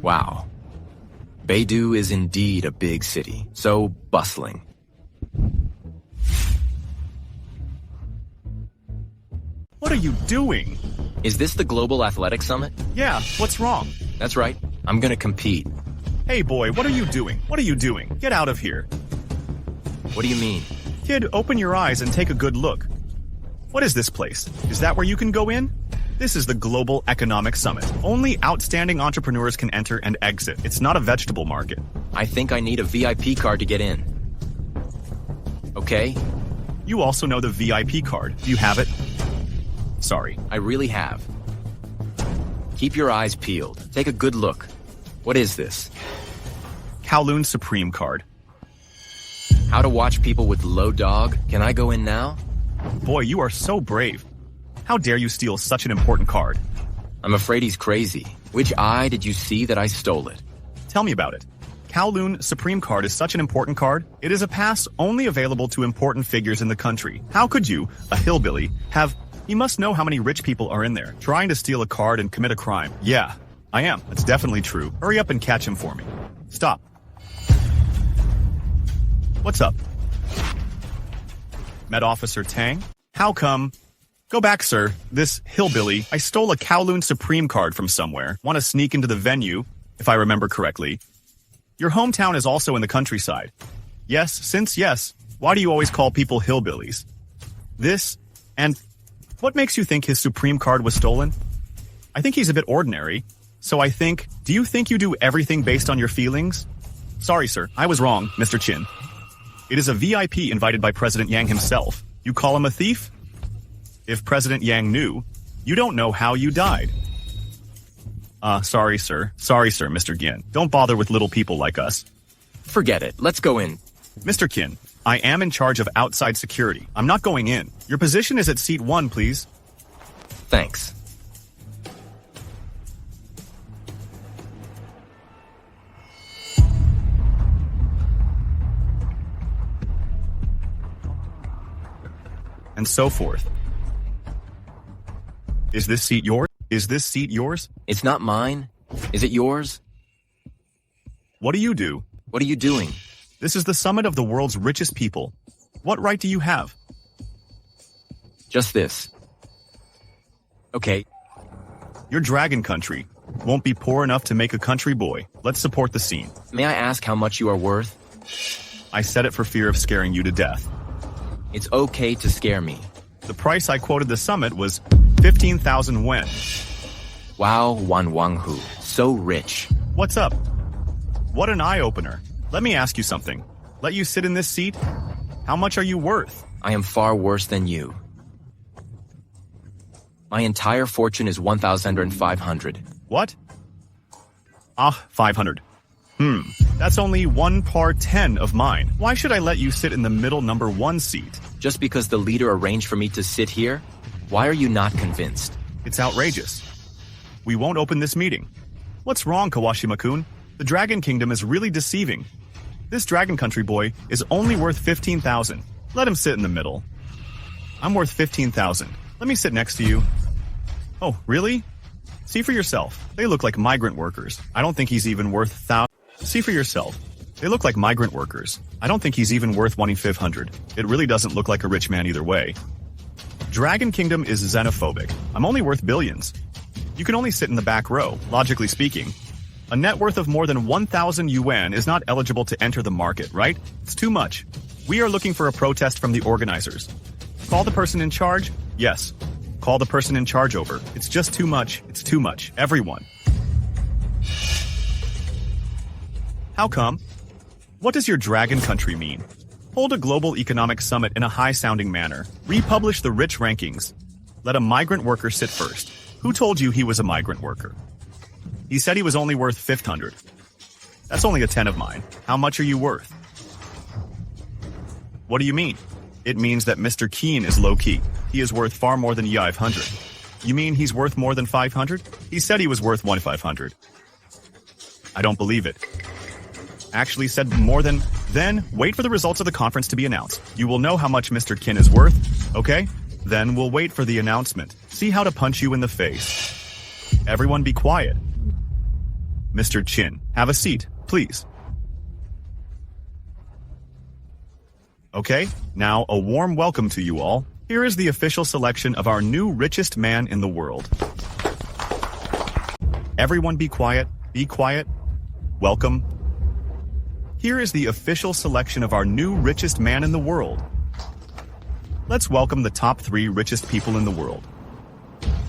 Wow. Beidou is indeed a big city. So bustling. What are you doing? Is this the Global Athletic Summit? Yeah, what's wrong? That's right. I'm gonna compete. Hey boy, what are you doing? What are you doing? Get out of here. What do you mean? Kid, open your eyes and take a good look. What is this place? Is that where you can go in? This is the Global Economic Summit. Only outstanding entrepreneurs can enter and exit. It's not a vegetable market. I think I need a VIP card to get in. Okay? You also know the VIP card. Do you have it? Sorry. I really have. Keep your eyes peeled. Take a good look. What is this? Kowloon Supreme card. How to watch people with low dog? Can I go in now? Boy, you are so brave. How dare you steal such an important card? I'm afraid he's crazy. Which eye did you see that I stole it? Tell me about it. Kowloon Supreme card is such an important card. It is a pass only available to important figures in the country. How could you, a hillbilly, have... You must know how many rich people are in there, trying to steal a card and commit a crime. Yeah, I am. It's definitely true. Hurry up and catch him for me. Stop. What's up? Met Officer Tang? How come? Go back, sir. This hillbilly, I stole a Kowloon Supreme card from somewhere. Want to sneak into the venue, if I remember correctly. Your hometown is also in the countryside. Yes. Why do you always call people hillbillies? This, and... What makes you think his Supreme card was stolen? I think he's a bit ordinary. So I think, do you think you do everything based on your feelings? Sorry, sir. I was wrong, Mr. Qin. It is a VIP invited by President Yang himself. You call him a thief? If President Yang knew, you don't know how you died. Sorry, sir. Sorry, sir, Mr. Gin. Don't bother with little people like us. Forget it. Let's go in. Mr. Qin, I am in charge of outside security. I'm not going in. Your position is at seat 1, please. Thanks. And so forth. Is this seat yours? Is this seat yours? It's not mine. Is it yours? What do you do? What are you doing? This is the summit of the world's richest people. What right do you have? Just this. Okay. Your dragon country won't be poor enough to make a country boy. Let's support the scene. May I ask how much you are worth? I said it for fear of scaring you to death. It's okay to scare me. The price I quoted the summit was 15,000 wen. Wow, Wan Wang Hu. So rich. What's up? What an eye-opener. Let me ask you something. Let you sit in this seat? How much are you worth? I am far worse than you. My entire fortune is 1,500. What? 500. That's only 1 par 10 of mine. Why should I let you sit in the middle number 1 seat? Just because the leader arranged for me to sit here? Why are you not convinced? It's outrageous. We won't open this meeting. What's wrong, Kawashima-kun? The Dragon Kingdom is really deceiving. This Dragon Country boy is only worth 15,000. Let him sit in the middle. I'm worth 15,000. Let me sit next to you. Oh, really? See for yourself. They look like migrant workers. I don't think he's even worth See for yourself. They look like migrant workers. I don't think he's even worth 1,500. It really doesn't look like a rich man either way. Dragon Kingdom is xenophobic. I'm only worth billions. You can only sit in the back row, logically speaking. A net worth of more than 1,000 yuan is not eligible to enter the market, right? It's too much. We are looking for a protest from the organizers. Call the person in charge? Yes. Call the person in charge over. It's just too much. It's too much. Everyone. How come? What does your dragon country mean? Hold a global economic summit in a high-sounding manner. Republish the rich rankings. Let a migrant worker sit first. Who told you he was a migrant worker? He said he was only worth 500. That's only a 10 of mine. How much are you worth? What do you mean? It means that Mr. Keen is low-key. He is worth far more than 500. You mean he's worth more than 500? He said he was worth 1,500. I don't believe it. Actually said more than... Then, wait for the results of the conference to be announced. You will know how much Mr. Kin is worth, okay? Then we'll wait for the announcement. See how to punch you in the face. Everyone be quiet. Mr. Chin, have a seat, please. Okay, now a warm welcome to you all. Here is the official selection of our new richest man in the world. Everyone be quiet, be quiet. Welcome. Here is the official selection of our new richest man in the world. Let's welcome the top 3 richest people in the world.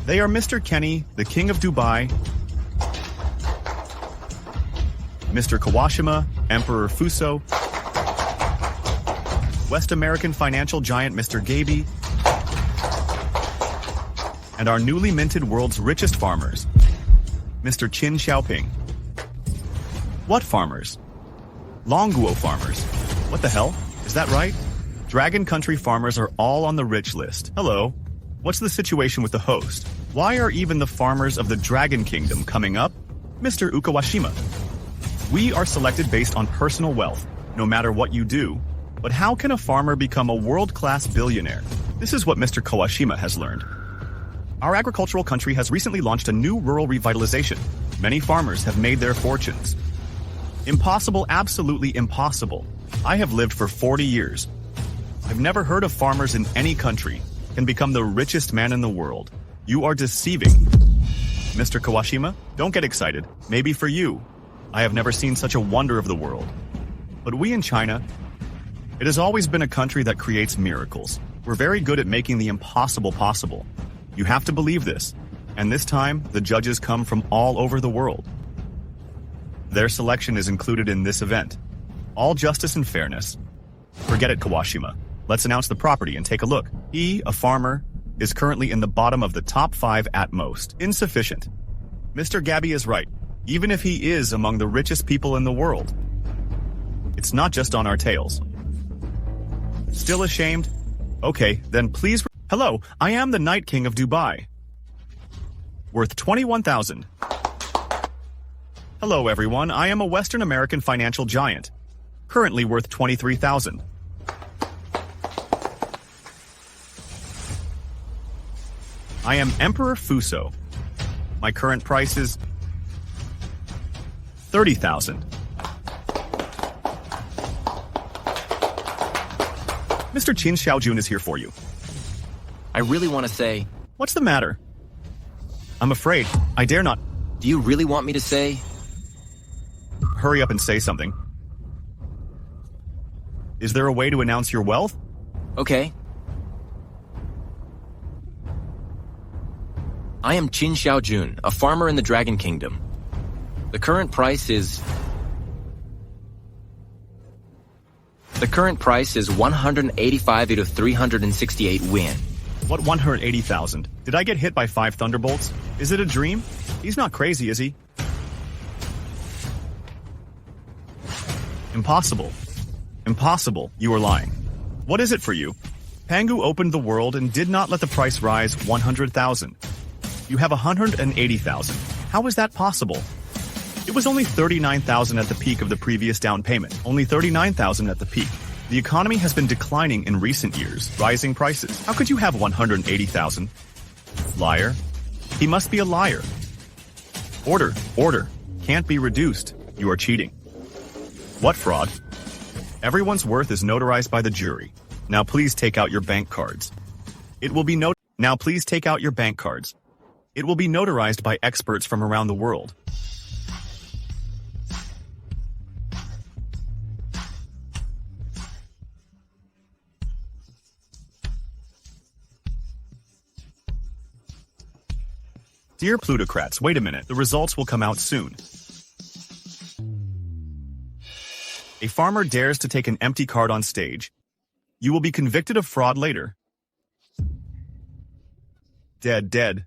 They are Mr. Kenny, the King of Dubai, Mr. Kawashima, Emperor Fuso, West American financial giant Mr. Gaby, and our newly minted world's richest farmers, Mr. Qin Xiaoping. What farmers? Longguo farmers. What the hell? Is that right? Dragon Country farmers are all on the rich list. Hello. What's the situation with the host? Why are even the farmers of the Dragon Kingdom coming up? Mr. Ukawashima. We are selected based on personal wealth, no matter what you do. But how can a farmer become a world-class billionaire? This is what Mr. Kawashima has learned. Our agricultural country has recently launched a new rural revitalization. Many farmers have made their fortunes. Impossible, absolutely impossible. I have lived for 40 years. I've never heard of farmers in any country can become the richest man in the world. You are deceiving. Mr. Kawashima, don't get excited. Maybe for you. I have never seen such a wonder of the world. But we in China, it has always been a country that creates miracles. We're very good at making the impossible possible. You have to believe this. And this time, the judges come from all over the world. Their selection is included in this event. All justice and fairness. Forget it, Kawashima. Let's announce the property and take a look. He, a farmer, is currently in the bottom of the top 5 at most. Insufficient. Mr. Gaby is right. Even if he is among the richest people in the world, it's not just on our tails. Still ashamed? Okay, then please... Hello, I am the Night King of Dubai. Worth 21,000. Hello everyone, I am a Western American financial giant. Currently worth 23,000. I am Emperor Fuso. My current price is 30,000. Mr. Qin Xiaojun is here for you. I really want to say... What's the matter? I'm afraid I dare not. Do you really want me to say? Hurry up and say something. Is there a way to announce your wealth? Okay. I am Qin Xiaojun, a farmer in the Dragon Kingdom. The current price is 185 to 368 win. What 180,000? Did I get hit by 5 thunderbolts? Is it a dream? He's not crazy, is he? Impossible. Impossible, you are lying. What is it for you? Pangu opened the world and did not let the price rise 100,000. You have 180,000. How is that possible? It was only 39,000 at the peak of the previous down payment. Only 39,000 at the peak. The economy has been declining in recent years, rising prices. How could you have 180,000? Liar. He must be a liar. Order. Can't be reduced. You are cheating. What fraud? Everyone's worth is notarized by the jury. Now please take out your bank cards. It will be Now please take out your bank cards. It will be notarized by experts from around the world. Dear plutocrats, wait a minute. The results will come out soon. A farmer dares to take an empty card on stage. You will be convicted of fraud later. Dead.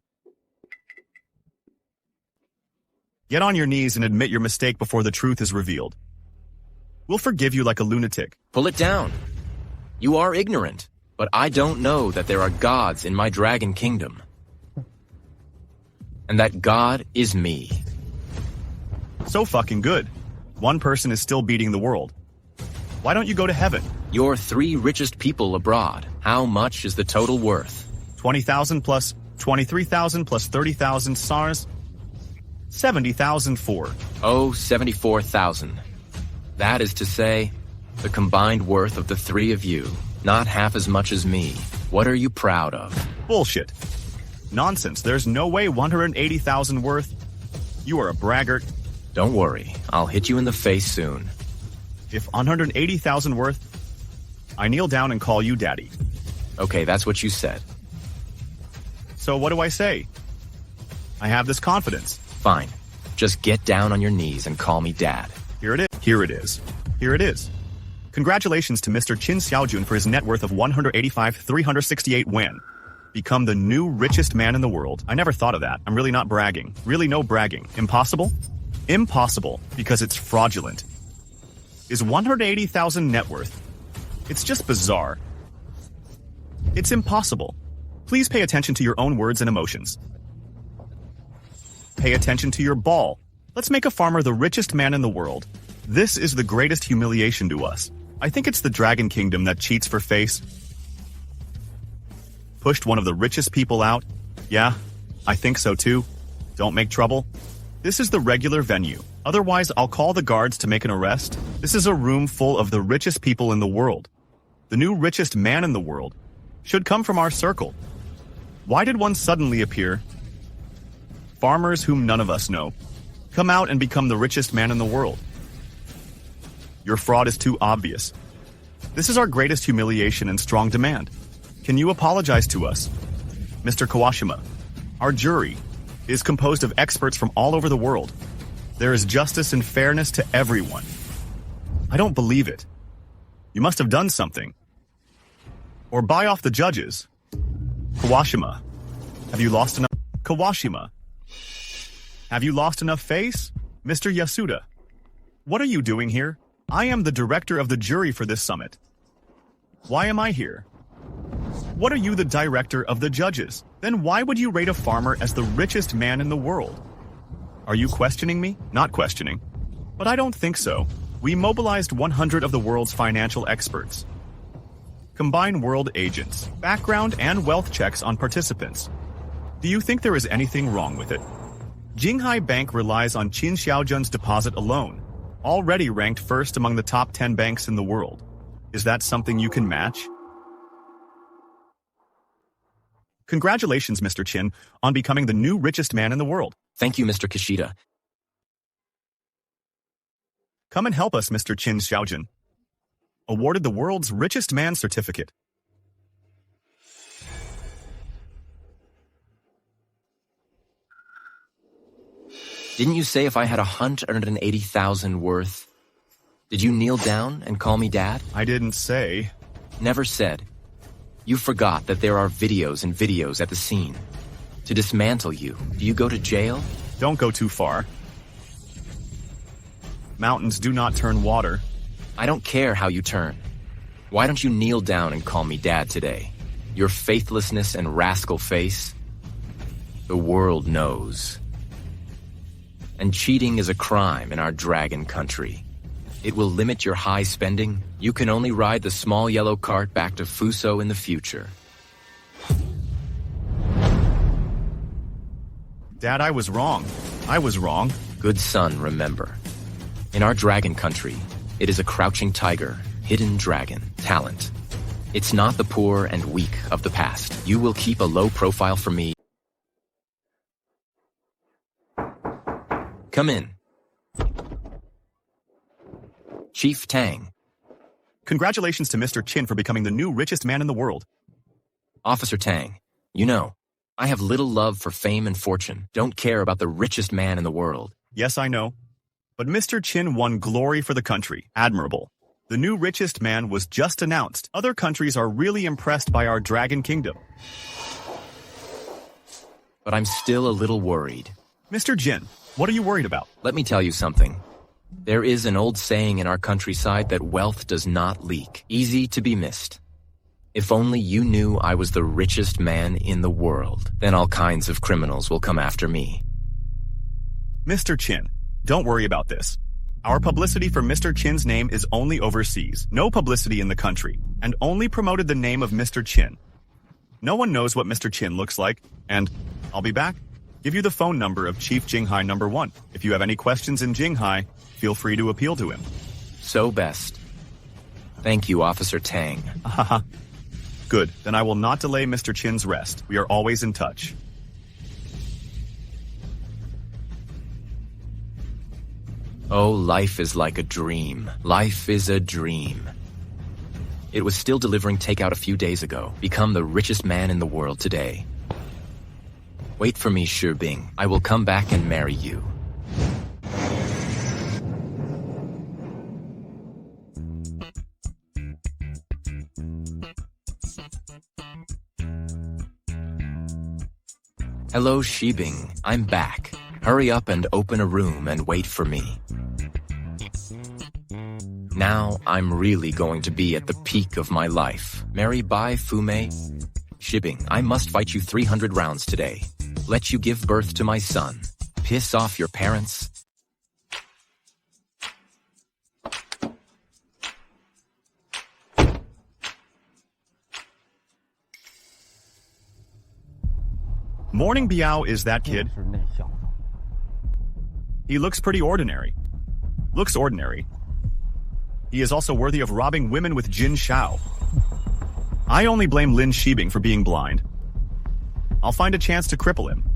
Get on your knees and admit your mistake before the truth is revealed. We'll forgive you like a lunatic. Pull it down. You are ignorant, but I don't know that there are gods in my Dragon Kingdom. And that God is me. So fucking good. One person is still beating the world. Why don't you go to heaven? Your 3 richest people abroad. How much is the total worth? 20,000 plus 23,000 plus 30,000 SARS. 70,004. Oh, 74,000. That is to say, the combined worth of the 3 of you. Not half as much as me. What are you proud of? Bullshit. Nonsense. There's no way 180,000 worth. You are a braggart. Don't worry. I'll hit you in the face soon. If 180,000 worth, I kneel down and call you daddy. Okay, that's what you said. So what do I say? I have this confidence. Fine. Just get down on your knees and call me dad. Here it is. Congratulations to Mr. Qin Xiaojun for his net worth of 185,368 yuan. Become the new richest man in the world. I never thought of that. I'm really not bragging. Really no bragging. Impossible? Impossible, because it's fraudulent. Is 180,000 net worth? It's just bizarre. It's impossible. Please pay attention to your own words and emotions. Pay attention to your ball. Let's make a farmer the richest man in the world. This is the greatest humiliation to us. I think it's the Dragon Kingdom that cheats for face. Pushed one of the richest people out? Yeah, I think so too. Don't make trouble. This is the regular venue. Otherwise, I'll call the guards to make an arrest. This is a room full of the richest people in the world. The new richest man in the world should come from our circle. Why did one suddenly appear? Farmers whom none of us know. Come out and become the richest man in the world. Your fraud is too obvious. This is our greatest humiliation and strong demand. Can you apologize to us? Mr. Kawashima, our jury is composed of experts from all over the world. There is justice and fairness to everyone. I don't believe it. You must have done something. Or buy off the judges. Kawashima, have you lost enough? Kawashima, have you lost enough face? Mr. Yasuda, what are you doing here? I am the director of the jury for this summit. Why am I here? What are you the director of the judges? Then why would you rate a farmer as the richest man in the world? Are you questioning me? Not questioning. But I don't think so. We mobilized 100 of the world's financial experts. Combine world agents, background and wealth checks on participants. Do you think there is anything wrong with it? Jinghai Bank relies on Qin Xiaojun's deposit alone, already ranked first among the top 10 banks in the world. Is that something you can match? Congratulations, Mr. Chin, on becoming the new richest man in the world. Thank you, Mr. Kishida. Come and help us, Mr. Chin Xiaojun. Awarded the world's richest man certificate. Didn't you say if I had 180,000 worth? Did you kneel down and call me Dad? I didn't say. Never said. You forgot that there are videos and videos at the scene. To dismantle you, do you go to jail? Don't go too far. Mountains do not turn water. I don't care how you turn. Why don't you kneel down and call me Dad today? Your faithlessness and rascal face? The world knows. And cheating is a crime in our dragon country. It will limit your high spending. You can only ride the small yellow cart back to Fuso in the future. Dad, I was wrong. I was wrong. Good son, remember. In our dragon country, it is a crouching tiger, hidden dragon, talent. It's not the poor and weak of the past. You will keep a low profile for me. Come in. Chief Tang. Congratulations to Mr. Chin for becoming the new richest man in the world. Officer Tang, you know, I have little love for fame and fortune. Don't care about the richest man in the world. Yes, I know. But Mr. Chin won glory for the country. Admirable. The new richest man was just announced. Other countries are really impressed by our dragon kingdom. But I'm still a little worried. Mr. Jin, what are you worried about? Let me tell you something. There is an old saying in our countryside that wealth does not leak. Easy to be missed. If only you knew I was the richest man in the world, then all kinds of criminals will come after me. Mr. Chin, don't worry about this. Our publicity for Mr. Chin's name is only overseas. No publicity in the country, and only promoted the name of Mr. Chin. No one knows what Mr. Chin looks like, and I'll be back. Give you the phone number of Chief Jinghai #1. If you have any questions in Jinghai, feel free to appeal to him. So best. Thank you, Officer Tang. Haha. Good, then I will not delay Mr. Chin's rest. We are always in touch. Oh, life is like a dream. Life is a dream. It was still delivering takeout a few days ago. Become the richest man in the world today. Wait for me, Shibing. I will come back and marry you. Hello, Shibing. I'm back. Hurry up and open a room and wait for me. Now I'm really going to be at the peak of my life. Marry Bai Fume. Shibing, I must fight you 300 rounds today. Let you give birth to my son. Piss off your parents. Morning Biao is that kid. He looks pretty ordinary. Looks ordinary. He is also worthy of robbing women with Jin Shao. I only blame Lin Shibing for being blind. I'll find a chance to cripple him.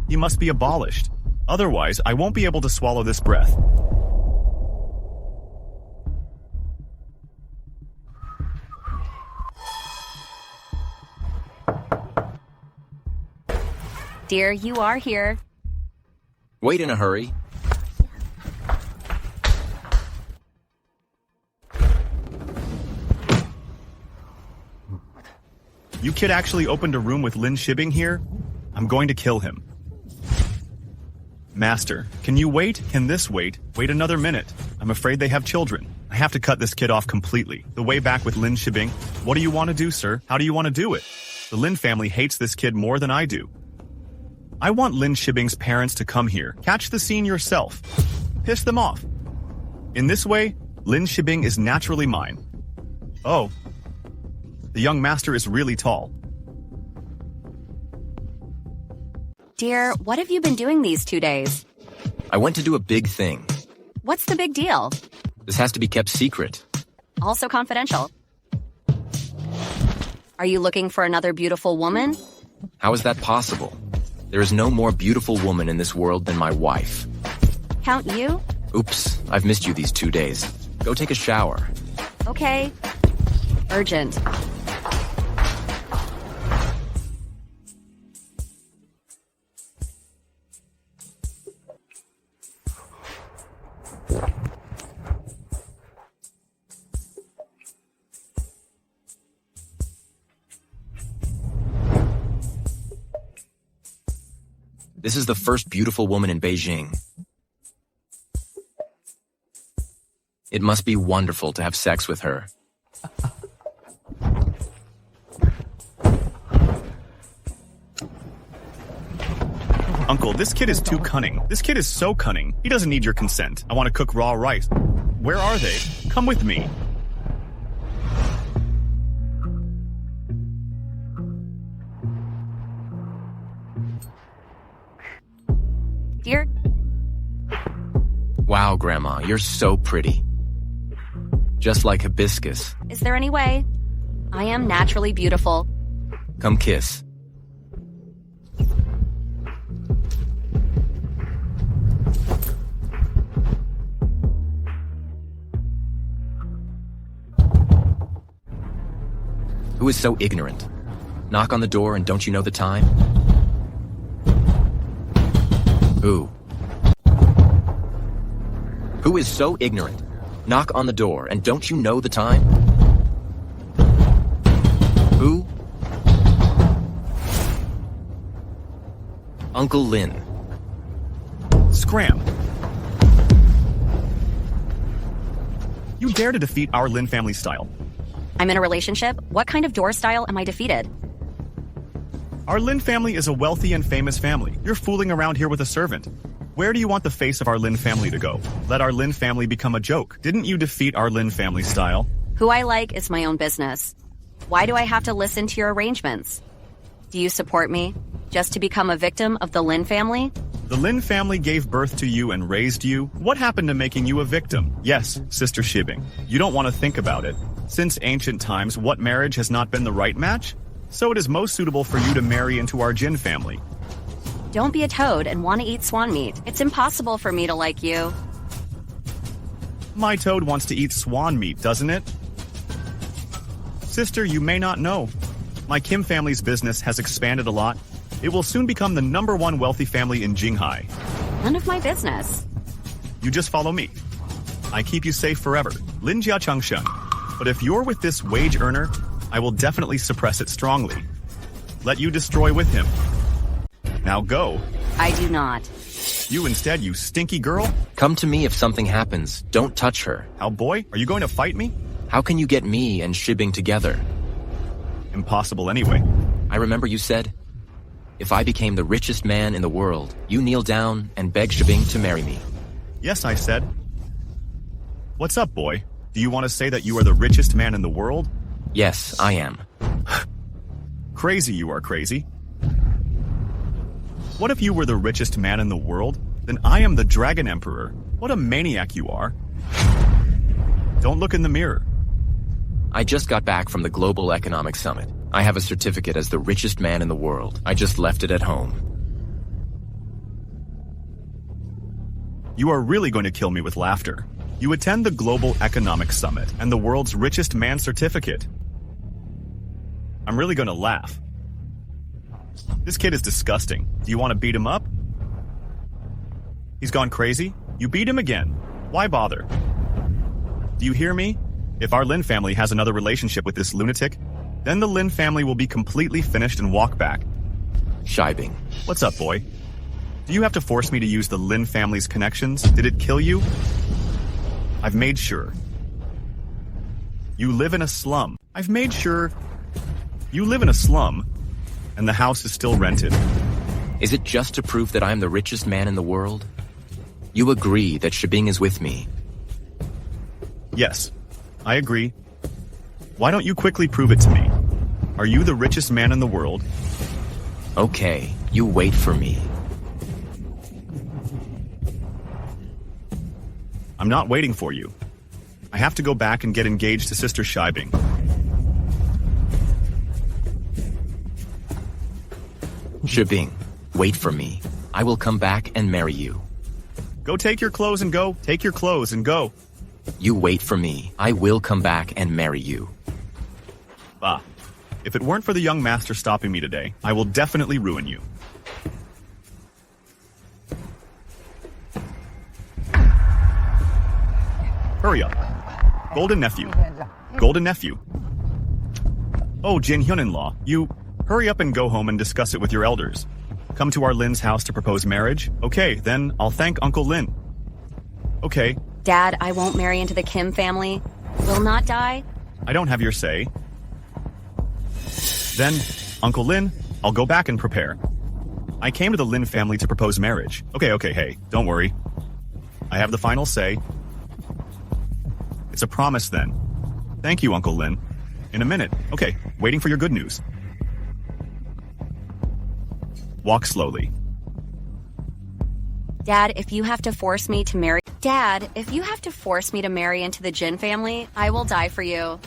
He must be abolished. Otherwise, I won't be able to swallow this breath. Dear, you are here. Wait in a hurry. You kid actually opened a room with Lin Shibing here? I'm going to kill him. Master, can you wait? Can this wait? Wait another minute. I'm afraid they have children. I have to cut this kid off completely. The way back with Lin Shibing. What do you want to do, sir? How do you want to do it? The Lin family hates this kid more than I do. I want Lin Shibing's parents to come here. Catch the scene yourself. Piss them off. In this way, Lin Shibing is naturally mine. Oh. The young master is really tall. Dear, what have you been doing these 2 days? I went to do a big thing. What's the big deal? This has to be kept secret. Also confidential. Are you looking for another beautiful woman? How is that possible? There is no more beautiful woman in this world than my wife. Count you? Oops, I've missed you these 2 days. Go take a shower. Okay. Urgent. This is the first beautiful woman in Beijing. It must be wonderful to have sex with her. Uncle, this kid is too cunning. This kid is so cunning. He doesn't need your consent. I want to cook raw rice. Where are they? Come with me. Dear? Wow, Grandma, you're so pretty. Just like hibiscus. Is there any way? I am naturally beautiful. Come kiss. Who is so ignorant? Knock on the door and don't you know the time? Who? Who is so ignorant? Knock on the door and don't you know the time? Who? Uncle Lin. Scram. You dare to defeat our Lin family style. I'm in a relationship? What kind of door style am I defeated? Our Lin family is a wealthy and famous family. You're fooling around here with a servant. Where do you want the face of our Lin family to go? Let our Lin family become a joke. Didn't you defeat our Lin family style? Who I like is my own business. Why do I have to listen to your arrangements? Do you support me? Just to become a victim of the Lin family? The Lin family gave birth to you and raised you. What happened to making you a victim? Yes, Sister Shibing. You don't want to think about it. Since ancient times, what marriage has not been the right match? So it is most suitable for you to marry into our Jin family. Don't be a toad and want to eat swan meat. It's impossible for me to like you. My toad wants to eat swan meat, doesn't it? Sister, you may not know. My Kim family's business has expanded a lot. It will soon become the #1 wealthy family in Jinghai. None of my business. You just follow me. I keep you safe forever. Lin Jia Chengsheng. But if you're with this wage earner, I will definitely suppress it strongly. Let you destroy with him. Now go. I do not. You instead, you stinky girl. Come to me if something happens. Don't touch her. How, boy? Are you going to fight me? How can you get me and Shibing together? Impossible anyway. I remember you said, if I became the richest man in the world, you kneel down and beg Shibing to marry me. Yes, I said. What's up, boy? Do you want to say that you are the richest man in the world? Yes, I am. Crazy, you are crazy. What if you were the richest man in the world? Then I am the Dragon Emperor. What a maniac you are. Don't look in the mirror. I just got back from the Global Economic Summit. I have a certificate as the richest man in the world. I just left it at home. You are really going to kill me with laughter. You attend the Global Economic Summit and the world's richest man certificate. I'm really going to laugh. This kid is disgusting. Do you want to beat him up? He's gone crazy? You beat him again. Why bother? Do you hear me? If our Lin family has another relationship with this lunatic, then the Lin family will be completely finished and walk back. Shibing. What's up, boy? Do you have to force me to use the Lin family's connections? Did it kill you? I've made sure. You live in a slum. I've made sure you live in a slum, and the house is still rented. Is it just to prove that I'm the richest man in the world? You agree that Shibing is with me. Yes, I agree. Why don't you quickly prove it to me? Are you the richest man in the world? Okay, you wait for me. I'm not waiting for you. I have to go back and get engaged to Sister Shibing. Shibing, wait for me. I will come back and marry you. Go take your clothes and go. Take your clothes and go. You wait for me. I will come back and marry you. Bah. If it weren't for the young master stopping me today, I will definitely ruin you. Hurry up. Golden nephew. Golden nephew. Oh, Jin Hyun-in-law, you... Hurry up and go home and discuss it with your elders. Come to our Lin's house to propose marriage? Okay, then I'll thank Uncle Lin. Okay. Dad, I won't marry into the Kim family. Will not die. I don't have your say. Then, Uncle Lin, I'll go back and prepare. I came to the Lin family to propose marriage. Okay, hey, don't worry. I have the final say. It's a promise then. Thank you, Uncle Lin. In a minute. Okay, waiting for your good news. Walk slowly. Dad, if you have to force me to marry into the Jin family, I will die for you.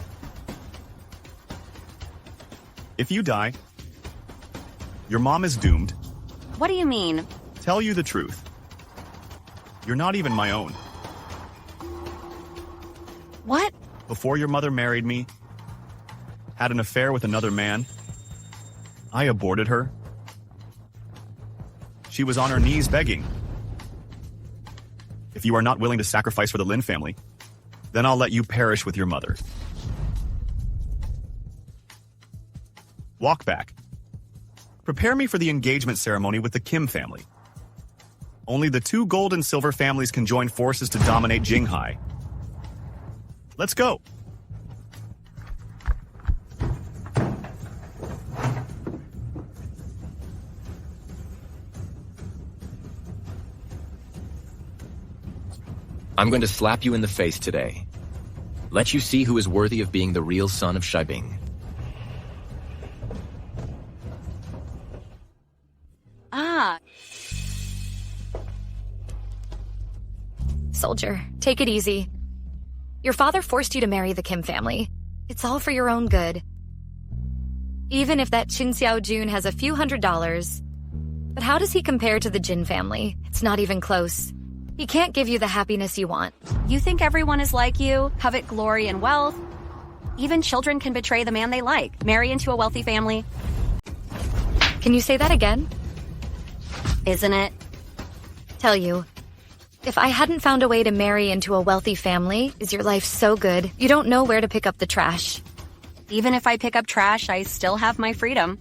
If you die, your mom is doomed. What do you mean? Tell you the truth. You're not even my own. What? Before your mother married me, had an affair with another man, I aborted her. She was on her knees begging. If you are not willing to sacrifice for the Lin family, then I'll let you perish with your mother. Walk back. Prepare me for the engagement ceremony with the Kim family. Only the two gold and silver families can join forces to dominate Jinghai. Let's go. I'm going to slap you in the face today. Let you see who is worthy of being the real son of Shibing. Soldier, take it easy. Your father forced you to marry the Kim family. It's all for your own good. Even if that Chin Xiao Jun has a few $100s. But how does he compare to the Jin family? It's not even close. He can't give you the happiness you want. You think everyone is like you, covet glory and wealth? Even children can betray the man they like, marry into a wealthy family. Can you say that again? Isn't it? Tell you. If I hadn't found a way to marry into a wealthy family, is your life so good, you don't know where to pick up the trash. Even if I pick up trash, I still have my freedom.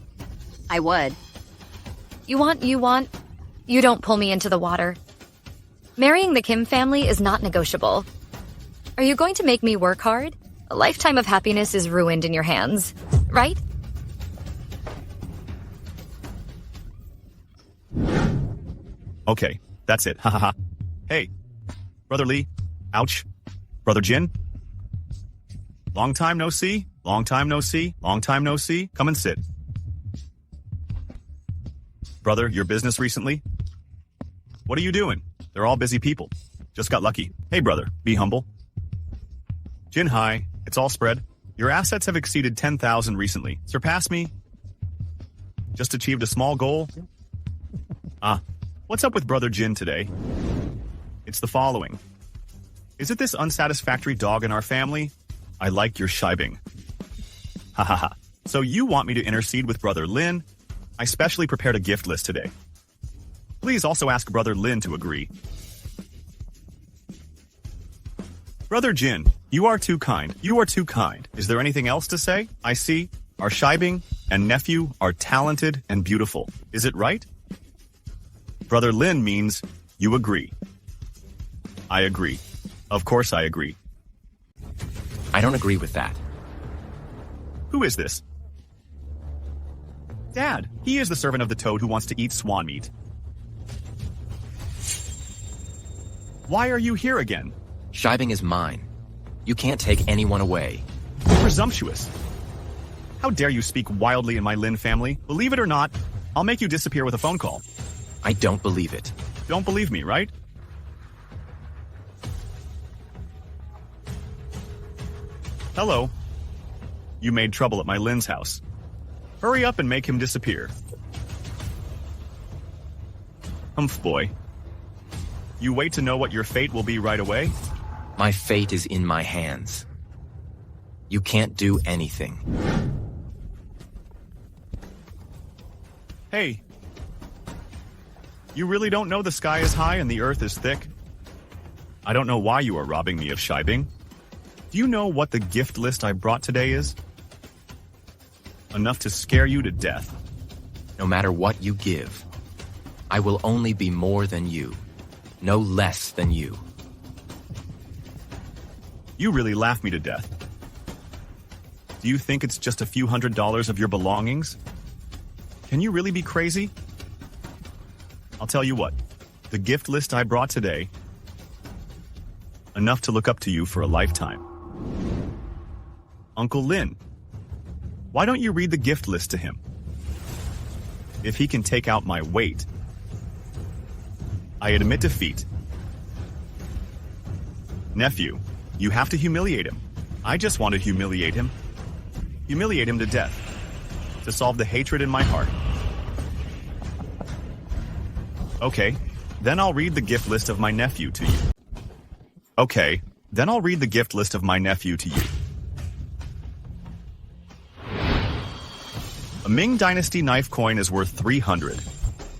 I would. You want, you don't pull me into the water. Marrying the Kim family is not negotiable. Are you going to make me work hard? A lifetime of happiness is ruined in your hands, right? Okay, that's it. Ha ha ha. Hey, Brother Lee. Ouch. Brother Jin. Long time no see. Long time no see. Long time no see. Come and sit. Brother, your business recently? What are you doing? They're all busy people. Just got lucky. Hey, brother, be humble. Jin Hai, it's all spread. Your assets have exceeded 10,000 recently. Surpass me. Just achieved a small goal. What's up with Brother Jin today? It's the following. Is it this unsatisfactory dog in our family? I like your shibing. Ha ha ha. So you want me to intercede with Brother Lin? I specially prepared a gift list today. Please also ask Brother Lin to agree. Brother Jin, you are too kind. You are too kind. Is there anything else to say? I see. Our shibing and nephew are talented and beautiful. Is it right? Brother Lin means you agree. I agree. Of course I agree. I don't agree with that. Who is this? Dad, he is the servant of the toad who wants to eat swan meat. Why are you here again? Shibing is mine. You can't take anyone away. Presumptuous. How dare you speak wildly in my Lin family? Believe it or not, I'll make you disappear with a phone call. I don't believe it. Don't believe me, right? Hello. You made trouble at my Lin's house. Hurry up and make him disappear. Humph, boy. You wait to know what your fate will be right away? My fate is in my hands. You can't do anything. Hey. You really don't know the sky is high and the earth is thick? I don't know why you are robbing me of Shibing. Do you know what the gift list I brought today is? Enough to scare you to death. No matter what you give, I will only be more than you, no less than you. You really laugh me to death. Do you think it's just a few $100s of your belongings? Can you really be crazy? I'll tell you what, the gift list I brought today, enough to look up to you for a lifetime. Uncle Lin, why don't you read the gift list to him? If he can take out my weight, I admit defeat. Nephew, you have to humiliate him. I just want to humiliate him. Humiliate him to death. To solve the hatred in my heart. Okay, then I'll read the gift list of my nephew to you. Okay, then I'll read the gift list of my nephew to you. A Ming Dynasty knife coin is worth 300.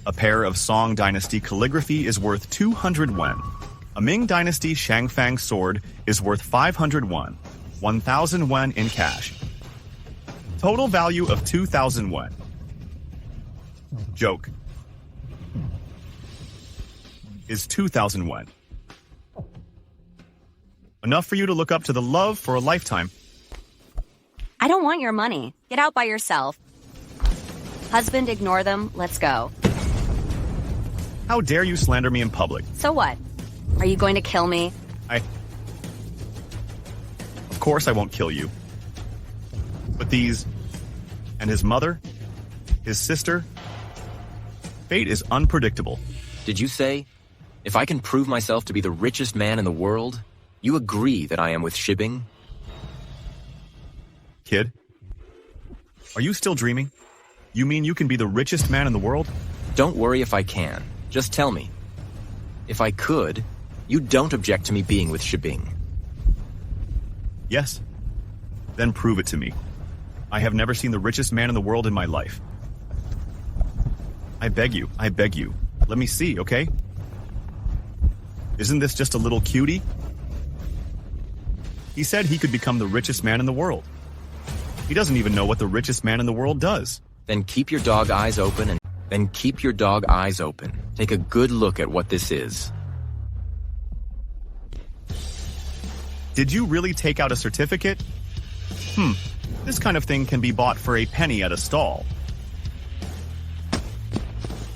A pair of Song Dynasty calligraphy is worth 200 won. A Ming Dynasty Shangfang sword is worth 500 won, 1,000 won in cash. Total value of 2,000 won. Joke. Is 2,000 won. Enough for you to look up to the love for a lifetime. I don't want your money. Get out by yourself. Husband, ignore them. Let's go. How dare you slander me in public? So what? Are you going to kill me? Of course I won't kill you. But these, and his mother, his sister, fate is unpredictable. Did you say, if I can prove myself to be the richest man in the world, you agree that I am with Shibing? Kid, are you still dreaming? You mean you can be the richest man in the world? Don't worry if I can. Just tell me. If I could, you don't object to me being with Shibing. Yes. Then prove it to me. I have never seen the richest man in the world in my life. I beg you. Let me see, okay? Isn't this just a little cutie? He said he could become the richest man in the world. He doesn't even know what the richest man in the world does. Then keep your dog eyes open Take a good look at what this is. Did you really take out a certificate? This kind of thing can be bought for a penny at a stall.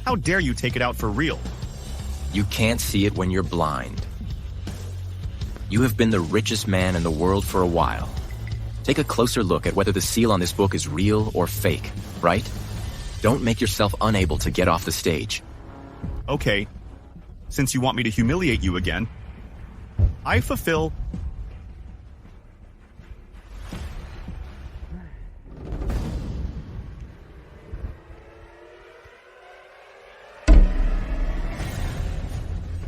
How dare you take it out for real? You can't see it when you're blind. You have been the richest man in the world for a while. Take a closer look at whether the seal on this book is real or fake, right? Don't make yourself unable to get off the stage. Okay, since you want me to humiliate you again, I fulfill...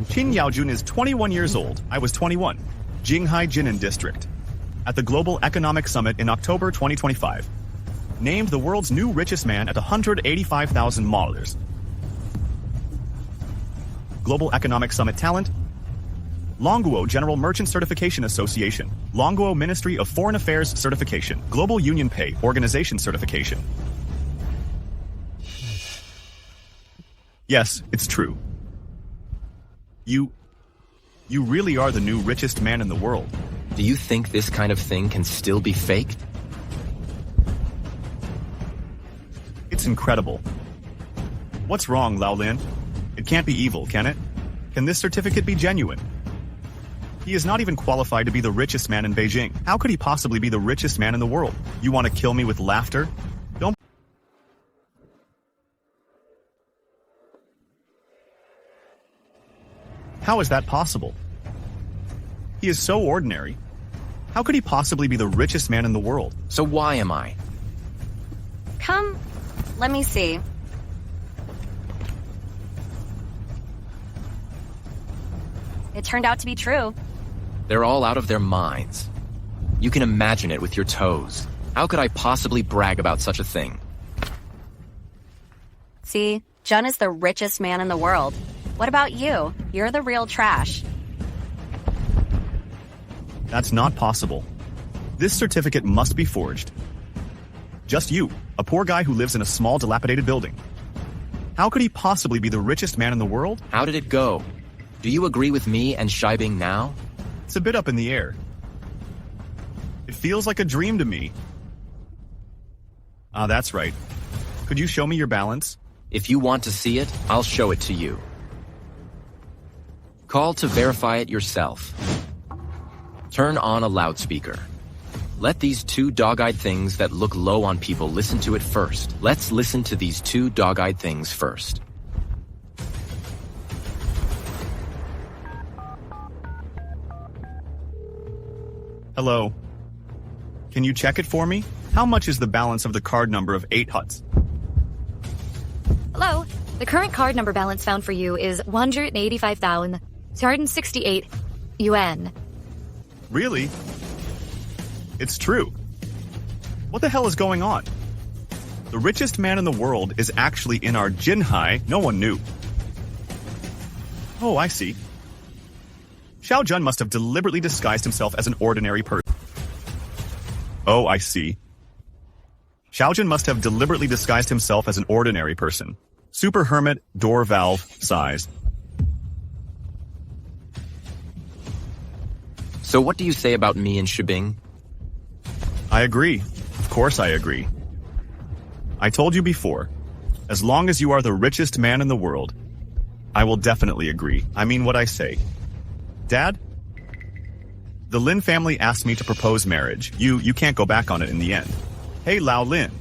Qin Yaojun is 21 years old. I was 21. Jinghai Jinan District. At the Global Economic Summit in October 2025. Named the world's new richest man at 185,000 modelers. Global Economic Summit talent. Longuo General Merchant Certification Association. Longuo Ministry of Foreign Affairs Certification. Global Union Pay Organization Certification. Yes, it's true. You really are the new richest man in the world. Do you think this kind of thing can still be faked? It's incredible. What's wrong, Lao Lin? It can't be evil, can it? Can this certificate be genuine? He is not even qualified to be the richest man in Beijing. How could he possibly be the richest man in the world? You want to kill me with laughter? Don't... How is that possible? He is so ordinary. How could he possibly be the richest man in the world? So why am I? Come, let me see. It turned out to be true. They're all out of their minds. You can imagine it with your toes. How could I possibly brag about such a thing? See, Jun is the richest man in the world. What about you? You're the real trash. That's not possible. This certificate must be forged. Just you, a poor guy who lives in a small dilapidated building. How could he possibly be the richest man in the world? How did it go? Do you agree with me and Shibing now? It's a bit up in the air. It feels like a dream to me. Ah, that's right. Could you show me your balance? If you want to see it, I'll show it to you. Call to verify it yourself. Turn on a loudspeaker. Let these two dog-eyed things that look low on people listen to it first. Let's listen to these two dog-eyed things first. Hello. Can you check it for me? How much is the balance of the card number of 8 huts? Hello. The current card number balance found for you is 185,268 yuan. Really? It's true. What the hell is going on? The richest man in the world is actually in our Jinhai. No one knew. Oh, I see. Xiao Jun must have deliberately disguised himself as an ordinary person. Oh, I see. Xiao Jun must have deliberately disguised himself as an ordinary person. Super hermit, door valve, size. So what do you say about me and Shibing? I agree. Of course I agree. I told you before, as long as you are the richest man in the world, I will definitely agree. I mean what I say. Dad? The Lin family asked me to propose marriage. You can't go back on it in the end. Hey, Lao Lin.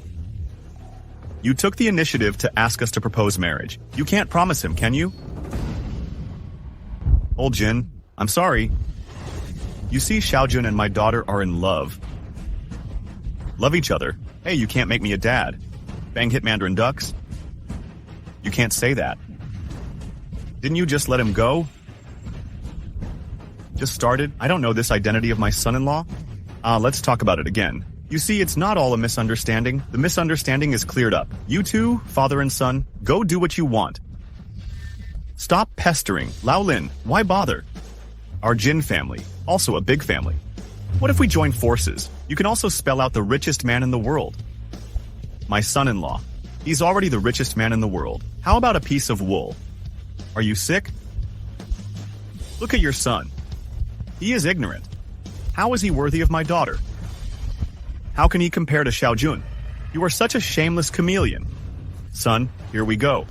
You took the initiative to ask us to propose marriage. You can't promise him, can you? Old Jin, I'm sorry. You see, Xiao Jun and my daughter are in love. Love each other. Hey, you can't make me a dad. Bang hit Mandarin ducks? You can't say that. Didn't you just let him go? Just started? I don't know this identity of my son-in-law. Let's talk about it again. You see, it's not all a misunderstanding. The misunderstanding is cleared up. You two, father and son, go do what you want. Stop pestering. Lao Lin, why bother? Our Jin family, also a big family. What if we join forces? You can also spell out the richest man in the world. My son-in-law. He's already the richest man in the world. How about a piece of wool? Are you sick? Look at your son. He is ignorant. How is he worthy of my daughter? How can he compare to Xiao Jun? You are such a shameless chameleon. Son, here we go.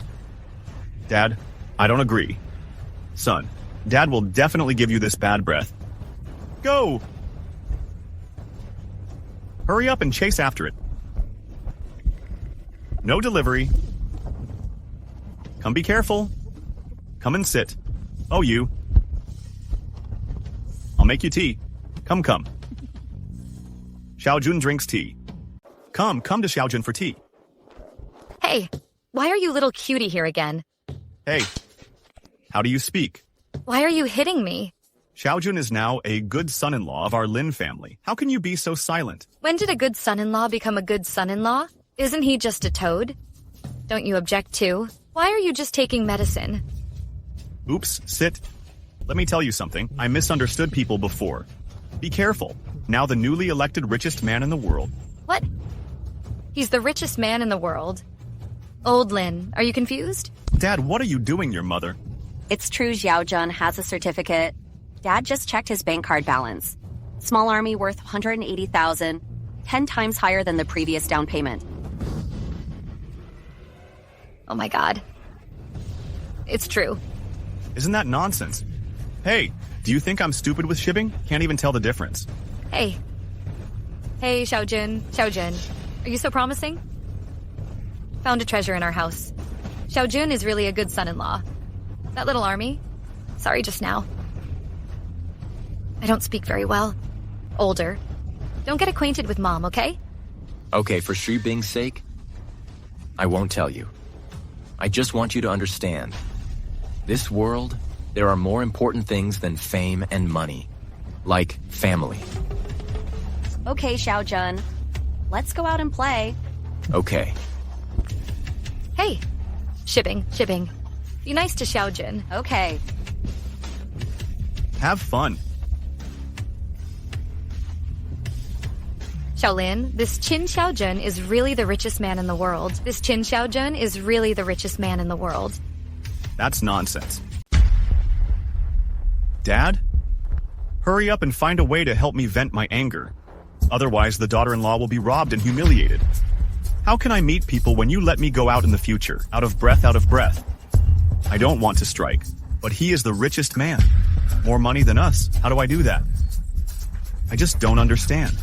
Dad, I don't agree. Son, Dad will definitely give you this bad breath. Go! Hurry up and chase after it. No delivery. Come be careful. Come and sit. Oh, you. I'll make you tea. Come. Xiao Jun drinks tea. Come to Xiao Jun for tea. Hey, why are you little cutie here again? Hey, how do you speak? Why are you hitting me? Xiao Jun is now a good son-in-law of our Lin family. How can you be so silent? When did a good son-in-law become a good son-in-law? Isn't he just a toad? Don't you object too? Why are you just taking medicine? Oops, sit. Let me tell you something. I misunderstood people before. Be careful. Now the newly elected richest man in the world. What? He's the richest man in the world. Old Lin, are you confused? Dad, what are you doing, your mother? It's true Xiao Jun has a certificate. Dad just checked his bank card balance. Small army worth 180,000, 10 times higher than the previous down payment. Oh my god. It's true. Isn't that nonsense? Hey, do you think I'm stupid with shipping? Can't even tell the difference. Hey, Xiao Jun. Are you so promising? Found a treasure in our house. Xiao Jun is really a good son-in-law. That little army? Sorry just now. I don't speak very well. Older. Don't get acquainted with Mom, okay? Okay, for Sri Bing's sake, I won't tell you. I just want you to understand. This world there are more important things than fame and money. Like family. Okay, Xiaojun. Let's go out and play. Okay. Hey. Shipping. Be nice to Xiaojun. Okay. Have fun. Xiaolin, this Qin Xiaojun is really the richest man in the world. That's nonsense. Dad? Hurry up and find a way to help me vent my anger. Otherwise, the daughter-in-law will be robbed and humiliated. How can I meet people when you let me go out in the future? Out of breath. I don't want to strike, but he is the richest man. More money than us. How do I do that? I just don't understand.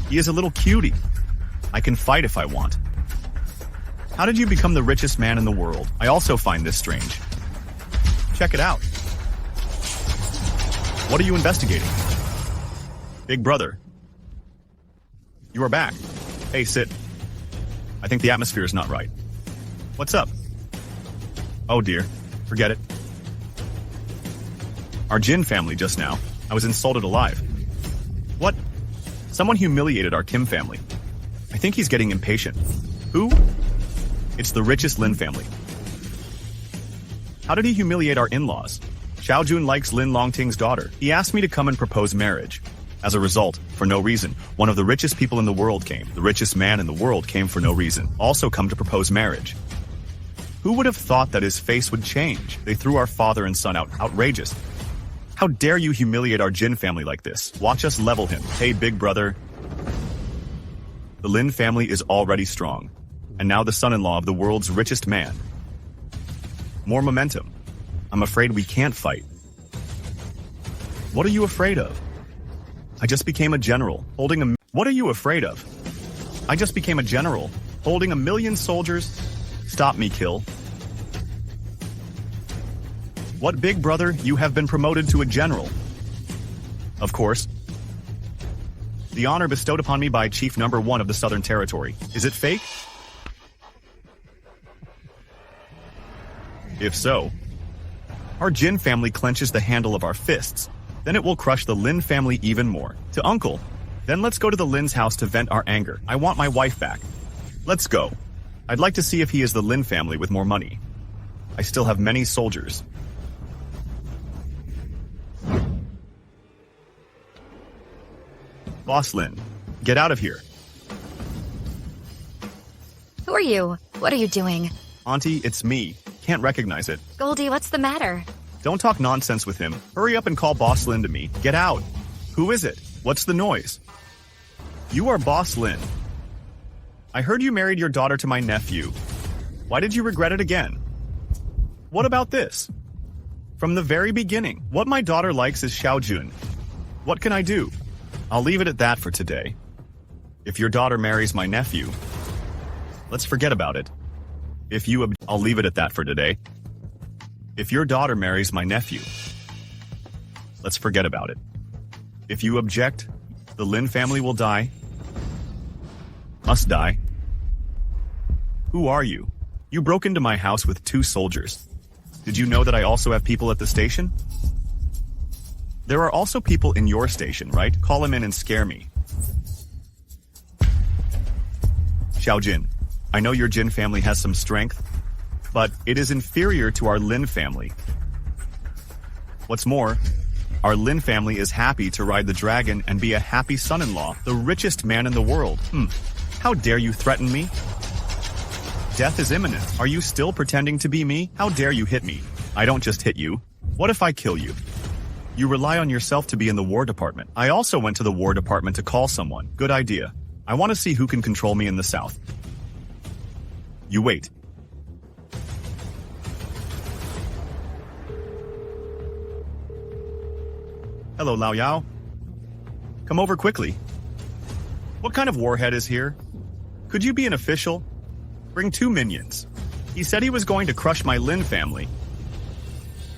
He is a little cutie. I can fight if I want. How did you become the richest man in the world? I also find this strange. Check it out. What are you investigating? Big brother. You are back. Hey, sit. I think the atmosphere is not right. What's up? Oh dear. Forget it. Our Jin family just now. I was insulted alive. What? Someone humiliated our Kim family. I think he's getting impatient. Who? It's the richest Lin family. How did he humiliate our in-laws? Xiaojun likes Lin Longting's daughter. He asked me to come and propose marriage. As a result, for no reason, one of the richest people in the world came. The richest man in the world came for no reason. Also come to propose marriage. Who would have thought that his face would change? They threw our father and son out. Outrageous. How dare you humiliate our Jin family like this? Watch us level him. Hey, big brother. The Lin family is already strong. And now the son-in-law of the world's richest man. More momentum. I'm afraid we can't fight. What are you afraid of? I just became a general, holding a... What are you afraid of? I just became a general, holding 1 million soldiers. Stop me, kill. What, big brother? You have been promoted to a general. Of course. The honor bestowed upon me by Chief Number 1 of the Southern Territory. Is it fake? If so, our Jin family clenches the handle of our fists. Then it will crush the Lin family even more. To uncle. Then let's go to the Lin's house to vent our anger. I want my wife back. Let's go. I'd like to see if he is the Lin family with more money. I still have many soldiers. Boss Lin, get out of here. Who are you? What are you doing? Auntie, it's me. Can't recognize it. Goldie, what's the matter? Don't talk nonsense with him. Hurry up and call Boss Lin to me. Get out. Who is it? What's the noise? You are Boss Lin. I heard you married your daughter to my nephew. Why did you regret it again? What about this? From the very beginning, what my daughter likes is Xiaojun. What can I do? I'll leave it at that for today. If your daughter marries my nephew, let's forget about it. I'll leave it at that for today. If your daughter marries my nephew, let's forget about it. If you object, the Lin family will die. Must die. Who are you? You broke into my house with 2 soldiers. Did you know that I also have people at the station? There are also people in your station, right? Call them in and scare me. Xiaojin, I know your Jin family has some strength, but it is inferior to our Lin family. What's more, our Lin family is happy to ride the dragon and be a happy son-in-law, the richest man in the world. How dare you threaten me? Death is imminent. Are you still pretending to be me? How dare you hit me? I don't just hit you. What if I kill you? You rely on yourself to be in the War Department. I also went to the War Department to call someone. Good idea. I want to see who can control me in the South. You wait. Hello, Lao Yao. Come over quickly. What kind of warhead is here? Could you be an official? Bring 2 minions. He said he was going to crush my Lin family.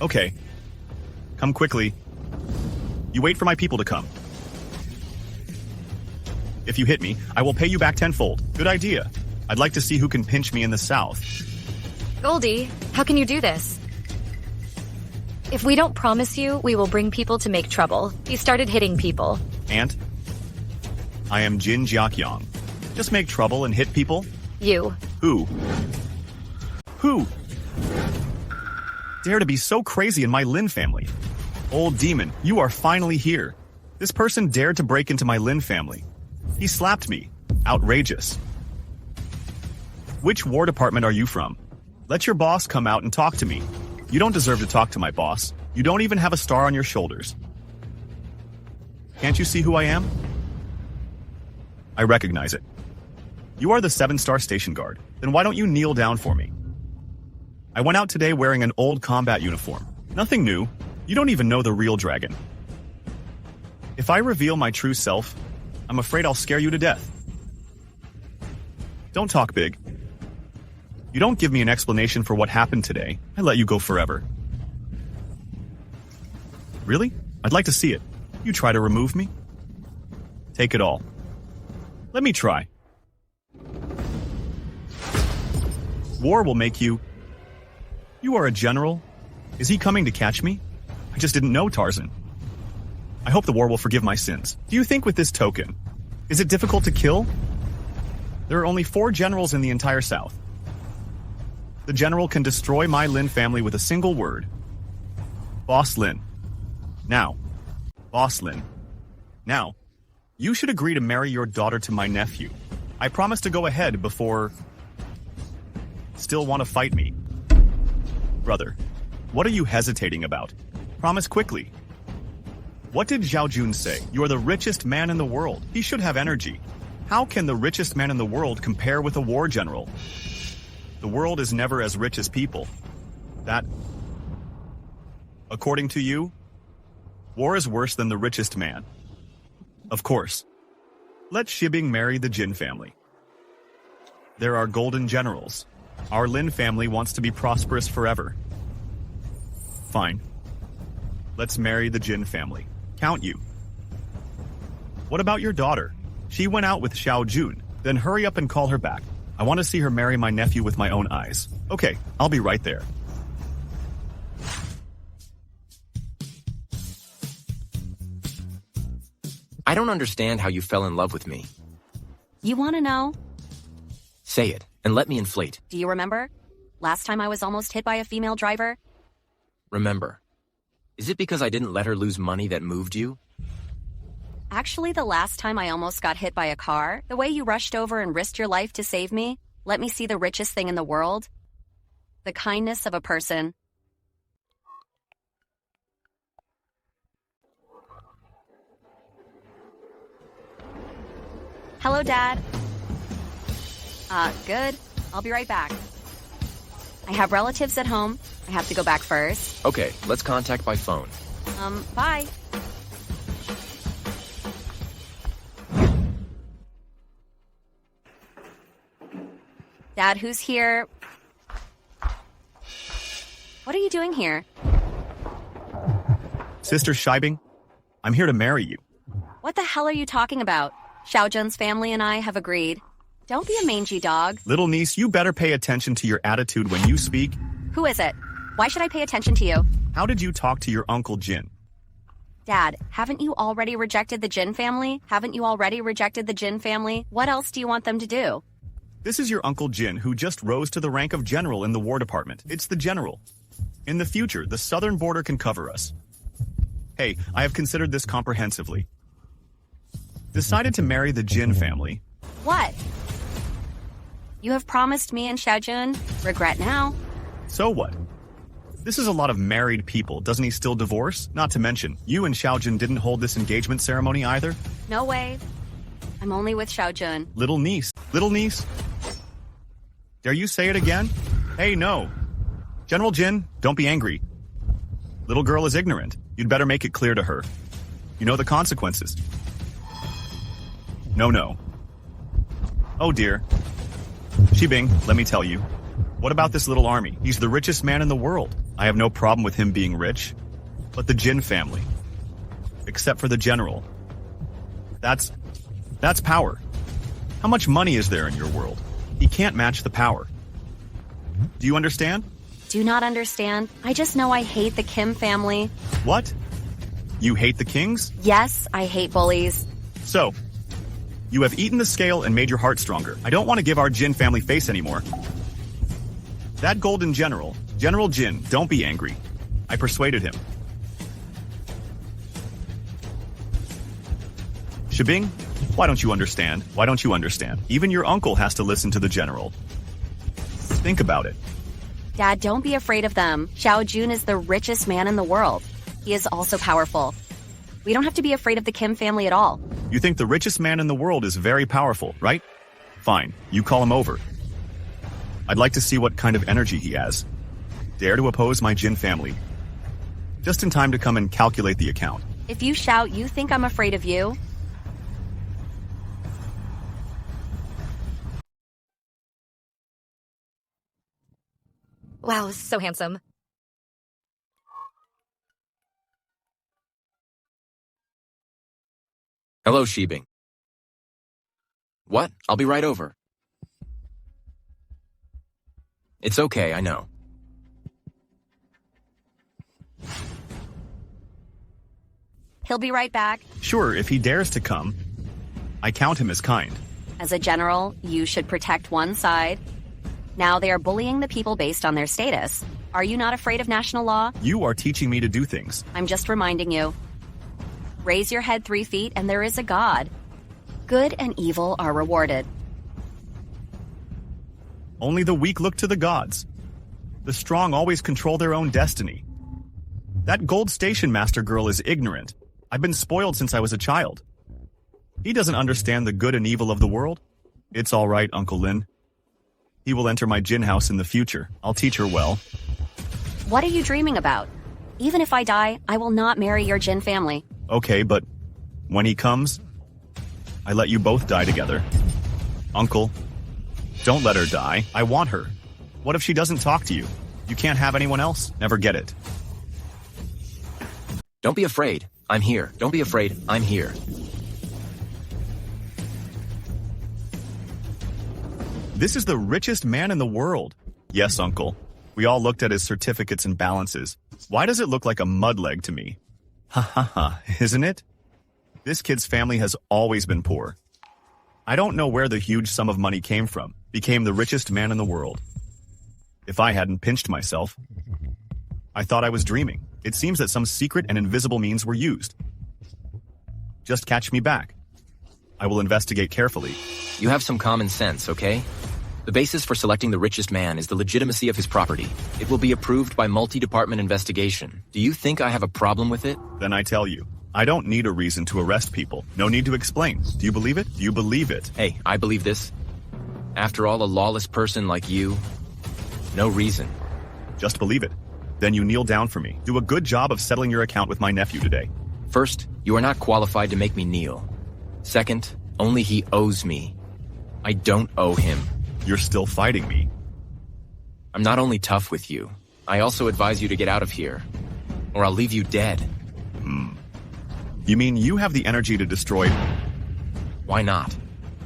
Okay. Come quickly. You wait for my people to come. If you hit me, I will pay you back tenfold. Good idea. I'd like to see who can pinch me in the South. Goldie, how can you do this? If we don't promise you, we will bring people to make trouble. He started hitting people. Aunt, I am Jin Jiakyong. Just make trouble and hit people? You. Who? Who? Dare to be so crazy in my Lin family. Old demon, you are finally here. This person dared to break into my Lin family. He slapped me. Outrageous. Which War Department are you from? Let your boss come out and talk to me. You don't deserve to talk to my boss. You don't even have a star on your shoulders. Can't you see who I am? I recognize it. You are the 7-star station guard. Then why don't you kneel down for me? I went out today wearing an old combat uniform. Nothing new. You don't even know the real dragon. If I reveal my true self, I'm afraid I'll scare you to death. Don't talk big. You don't give me an explanation for what happened today, I let you go forever. Really? I'd like to see it. You try to remove me? Take it all. Let me try. War will make you... You are a general? Is he coming to catch me? I just didn't know Tarzan. I hope the war will forgive my sins. Do you think with this token, is it difficult to kill? There are only 4 generals in the entire South. The general can destroy my Lin family with a single word. Boss Lin. Now. Boss Lin. Now. You should agree to marry your daughter to my nephew. I promise to go ahead before... Still want to fight me? Brother, what are you hesitating about? Promise quickly. What did Zhao Jun say? You are the richest man in the world. He should have energy. How can the richest man in the world compare with a war general? The world is never as rich as people. That, according to you, war is worse than the richest man. Of course. Let Shibing marry the Jin family. There are golden generals. Our Lin family wants to be prosperous forever. Fine. Let's marry the Jin family. Count you. What about your daughter? She went out with Xiao Jun. Then hurry up and call her back. I want to see her marry my nephew with my own eyes. Okay, I'll be right there. I don't understand how you fell in love with me. You want to know? Say it, and let me inflate. Do you remember? Last time I was almost hit by a female driver? Remember. Is it because I didn't let her lose money that moved you? Actually, the last time I almost got hit by a car, the way you rushed over and risked your life to save me, let me see the richest thing in the world. The kindness of a person. Hello, Dad. Good. I'll be right back. I have relatives at home. I have to go back first. Okay, let's contact by phone. Bye. Dad, who's here? What are you doing here? Sister Shibing, I'm here to marry you. What the hell are you talking about? Xiao Jun's family and I have agreed. Don't be a mangy dog. Little niece, you better pay attention to your attitude when you speak. Who is it? Why should I pay attention to you? How did you talk to your Uncle Jin? Dad, haven't you already rejected the Jin family? Haven't you already rejected the Jin family? What else do you want them to do? This is your Uncle Jin, who just rose to the rank of general in the War Department. It's the general. In the future, the southern border can cover us. Hey, I have considered this comprehensively. Decided to marry the Jin family. What? You have promised me and Xiaojun. Regret now. So what? This is a lot of married people. Doesn't he still divorce? Not to mention, you and Xiaojun didn't hold this engagement ceremony either? No way. I'm only with Xiaojun. Little niece. Little niece? Dare you say it again? Hey, no. General Jin, don't be angry. Little girl is ignorant. You'd better make it clear to her. You know the consequences. No. Oh dear. Shibing, let me tell you. What about this little army? He's the richest man in the world. I have no problem with him being rich. But the Jin family. Except for the general. That's power. How much money is there in your world? He can't match the power. Do you understand? Do not understand. I just know I hate the Kim family. What? You hate the Kings? Yes, I hate bullies. So, you have eaten the scale and made your heart stronger. I don't want to give our Jin family face anymore. That golden general, General Jin, don't be angry. I persuaded him. Shibing, why don't you understand? Why don't you understand? Even your uncle has to listen to the general. Think about it. Dad, don't be afraid of them. Xiao Jun is the richest man in the world. He is also powerful. We don't have to be afraid of the Kim family at all. You think the richest man in the world is very powerful, right? Fine, you call him over. I'd like to see what kind of energy he has. Dare to oppose my Jin family. Just in time to come and calculate the account. If you shout, you think I'm afraid of you? Wow, so handsome. Hello, Shibing. What? I'll be right over. It's okay, I know. He'll be right back. Sure, if he dares to come. I count him as kind. As a general, you should protect one side. Now they are bullying the people based on their status. Are you not afraid of national law? You are teaching me to do things. I'm just reminding you. Raise your head 3 feet and there is a God. Good and evil are rewarded. Only the weak look to the gods. The strong always control their own destiny. That gold station master girl is ignorant. I've been spoiled since I was a child. He doesn't understand the good and evil of the world. It's all right, Uncle Lin. He will enter my Jin house in the future. I'll teach her well. What are you dreaming about? Even if I die, I will not marry your Jin family. Okay, but when he comes, I let you both die together. Uncle, don't let her die. I want her. What if she doesn't talk to you? You can't have anyone else? Never get it. Don't be afraid. I'm here. Don't be afraid. I'm here. This is the richest man in the world. Yes, Uncle. We all looked at his certificates and balances. Why does it look like a mud leg to me? Ha ha ha, isn't it? This kid's family has always been poor. I don't know where the huge sum of money came from. Became the richest man in the world. If I hadn't pinched myself, I thought I was dreaming. It seems that some secret and invisible means were used. Just catch me back. I will investigate carefully. You have some common sense, okay? The basis for selecting the richest man is the legitimacy of his property. It will be approved by multi-department investigation. Do you think I have a problem with it? Then I tell you, I don't need a reason to arrest people. No need to explain. Do you believe it? Do you believe it? Hey, I believe this. After all, a lawless person like you, no reason. Just believe it. Then you kneel down for me. Do a good job of settling your account with my nephew today. First, you are not qualified to make me kneel. Second, only he owes me. I don't owe him. You're still fighting me. I'm not only tough with you, I also advise you to get out of here, or I'll leave you dead. You mean you have the energy to destroy me? Why not?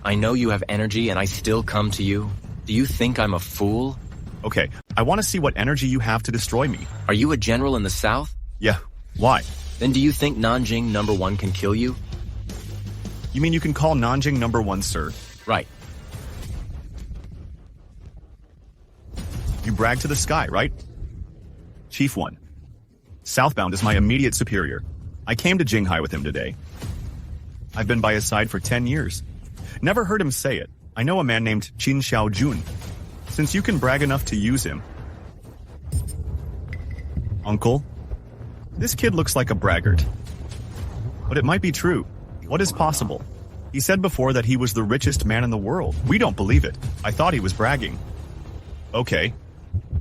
I know you have energy and I still come to you. Do you think I'm a fool? Okay, I want to see what energy you have to destroy me. Are you a general in the south? Yeah, why? Then do you think Nanjing #1 can kill you? You mean you can call Nanjing #1, sir? Right. You brag to the sky, right? Chief 1. Southbound is my immediate superior. I came to Jinghai with him today. I've been by his side for 10 years. Never heard him say it. I know a man named Qin Xiaojun. Since you can brag enough to use him. Uncle, this kid looks like a braggart. But it might be true. What is possible? He said before that he was the richest man in the world. We don't believe it. I thought he was bragging. Okay.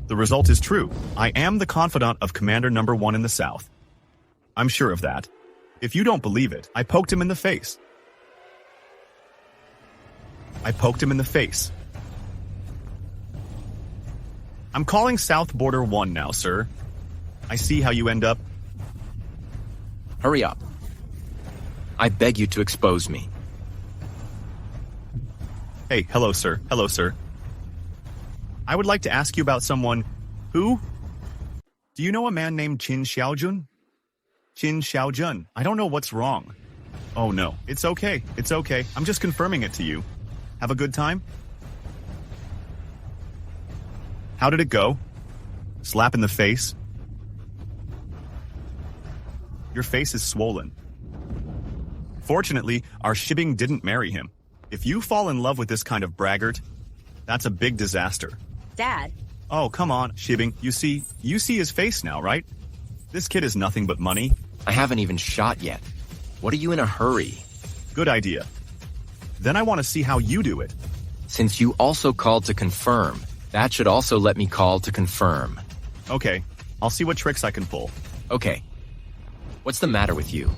The result is true. I am the confidant of Commander #1 in the South. I'm sure of that. If you don't believe it, I poked him in the face. I poked him in the face. I'm calling South Border 1 now, sir. I see how you end up. Hurry up. I beg you to expose me. Hey, hello, sir. Hello, sir. I would like to ask you about someone who Do you know a man named Qin Xiaojun? Qin Xiaojun. I don't know what's wrong. Oh no, it's okay. It's okay. I'm just confirming it to you. Have a good time? How did it go? Slap in the face? Your face is swollen. Fortunately, our shibing didn't marry him. If you fall in love with this kind of braggart, that's a big disaster. Dad. Oh, come on, shibing. You see his face now, right? This kid is nothing but money. I haven't even shot yet. What are you in a hurry? Good idea. Then I want to see how you do it. Since you also called to confirm, that should also let me call to confirm. Okay, I'll see what tricks I can pull. Okay. What's the matter with you?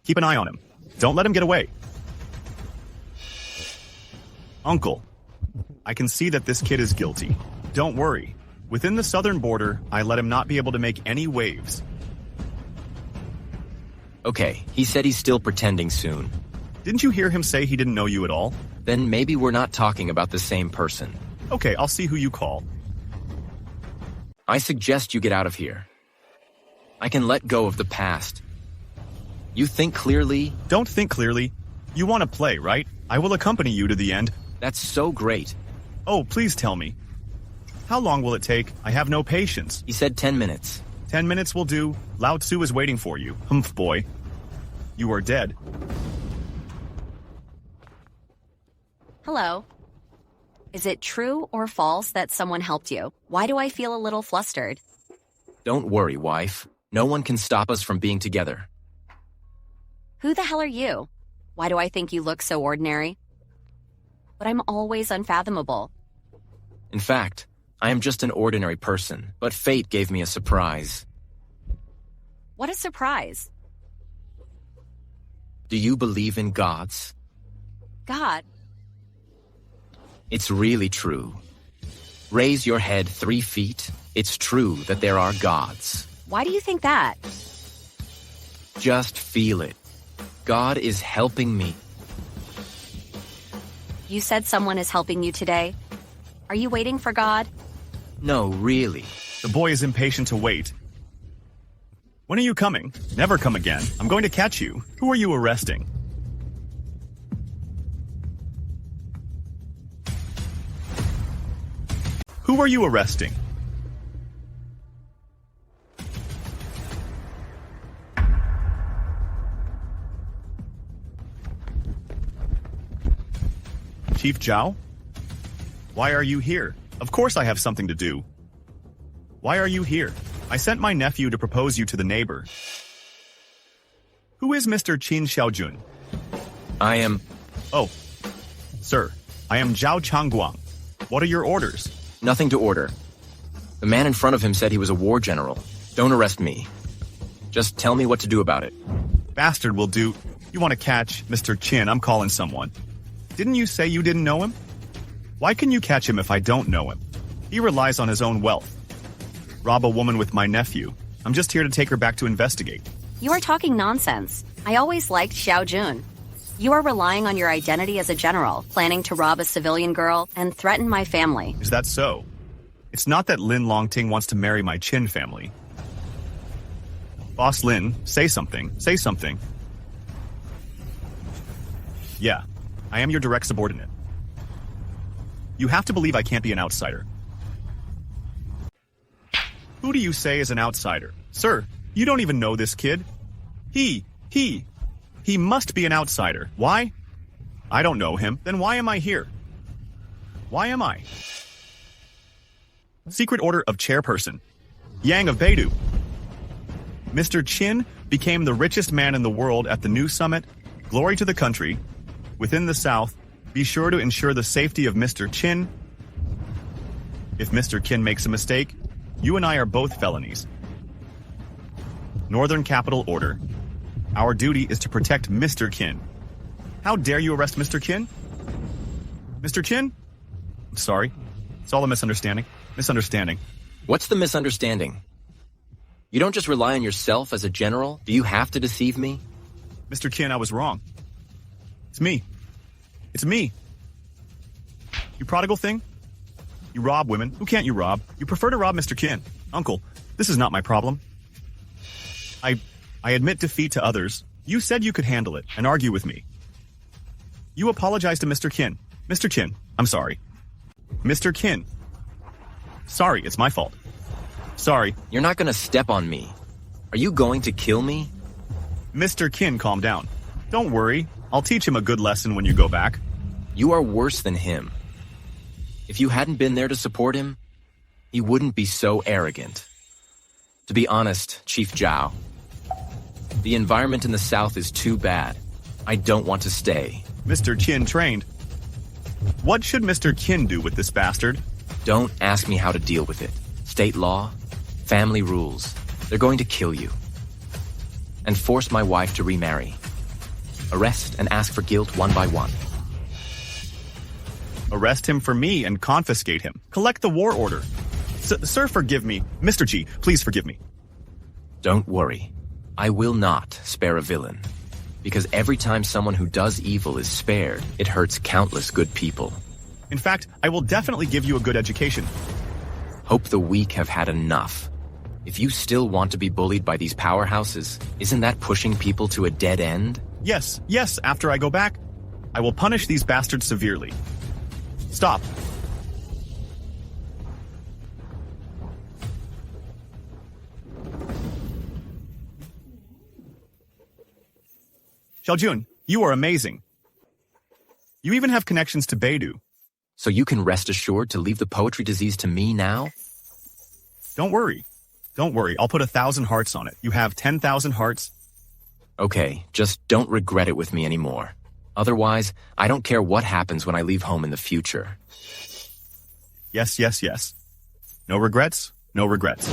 Keep an eye on him. Don't let him get away. Uncle, I can see that this kid is guilty. Don't worry. Within the southern border, I let him not be able to make any waves. Okay, he said he's still pretending soon. Didn't you hear him say he didn't know you at all? Then maybe we're not talking about the same person. Okay, I'll see who you call. I suggest you get out of here. I can let go of the past. You think clearly? Don't think clearly. You want to play, right? I will accompany you to the end. That's so great. Oh, please tell me. How long will it take? I have no patience. He said 10 minutes. 10 minutes will do. Lao Tzu is waiting for you. Humph, boy. You are dead. Hello. Is it true or false that someone helped you? Why do I feel a little flustered? Don't worry, wife. No one can stop us from being together. Who the hell are you? Why do I think you look so ordinary? But I'm always unfathomable. In fact, I am just an ordinary person, but fate gave me a surprise. What a surprise. Do you believe in gods? God. It's really true. Raise your head 3 feet. It's true that there are gods. Why do you think that? Just feel it. God is helping me. You said someone is helping you today. Are you waiting for God? No, really. The boy is impatient to wait. When are you coming? Never come again. I'm going to catch you. Who are you arresting? Who are you arresting? Chief Zhao? Why are you here? Of course I have something to do. Why are you here? I sent my nephew to propose you to the neighbor. Who is Mr. Qin Xiaojun? I am... Oh, sir, I am Zhao Changguang. What are your orders? Nothing to order. The man in front of him said he was a war general. Don't arrest me. Just tell me what to do about it. Bastard will do. You want to catch Mr. Qin? I'm calling someone. Didn't you say you didn't know him? Why can you catch him if I don't know him? He relies on his own wealth. Rob a woman with my nephew. I'm just here to take her back to investigate. You are talking nonsense. I always liked Xiao Jun. You are relying on your identity as a general, planning to rob a civilian girl and threaten my family. Is that so? It's not that Lin Longting wants to marry my Qin family. Boss Lin, say something. Say something. Yeah, I am your direct subordinate. You have to believe I can't be an outsider. Who do you say is an outsider? Sir, you don't even know this kid. He must be an outsider. Why? I don't know him. Then why am I here? Why am I? Secret Order of Chairperson. Yang of Beidou. Mr. Qin became the richest man in the world at the new summit. Glory to the country. Within the South, be sure to ensure the safety of Mr. Qin. If Mr. Qin makes a mistake, you and I are both felonies. Northern Capital Order. Our duty is to protect Mr. Qin. How dare you arrest Mr. Qin? Mr. Qin? I'm sorry. It's all a misunderstanding. Misunderstanding. What's the misunderstanding? You don't just rely on yourself as a general? Do you have to deceive me? Mr. Qin, I was wrong. It's me. It's me. You prodigal thing? You rob women. Who can't you rob? You prefer to rob Mr. Qin. Uncle, This is not my problem. I admit defeat to others. You said you could handle it and argue with me. You apologize to Mr. Qin. Mr. Qin, I'm sorry. Mr. Qin. Sorry, it's my fault. Sorry. You're not gonna step on me. Are you going to kill me? Mr. Qin, calm down. Don't worry. I'll teach him a good lesson when you go back. You are worse than him. If you hadn't been there to support him, he wouldn't be so arrogant. To be honest, Chief Zhao, the environment in the south is too bad. I don't want to stay. Mr. Qin trained. What should Mr. Qin do with this bastard? Don't ask me how to deal with it. State law, family rules. They're going to kill you. And force my wife to remarry. Arrest and ask for guilt one by one. Arrest him for me and confiscate him. Collect the war order. Sir, forgive me. Mr. G, please forgive me. Don't worry. I will not spare a villain. Because every time someone who does evil is spared, it hurts countless good people. In fact, I will definitely give you a good education. Hope the weak have had enough. If you still want to be bullied by these powerhouses, isn't that pushing people to a dead end? Yes, after I go back, I will punish these bastards severely. Stop. Xiaojun, you are amazing. You even have connections to Beidou. So you can rest assured to leave the poetry disease to me now? Don't worry. I'll put 1,000 hearts on it. You have 10,000 hearts. Okay, just don't regret it with me anymore. Otherwise, I don't care what happens when I leave home in the future. Yes. No regrets, no regrets.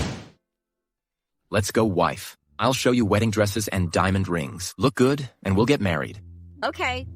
Let's go, wife. I'll show you wedding dresses and diamond rings. Look good, and we'll get married. Okay,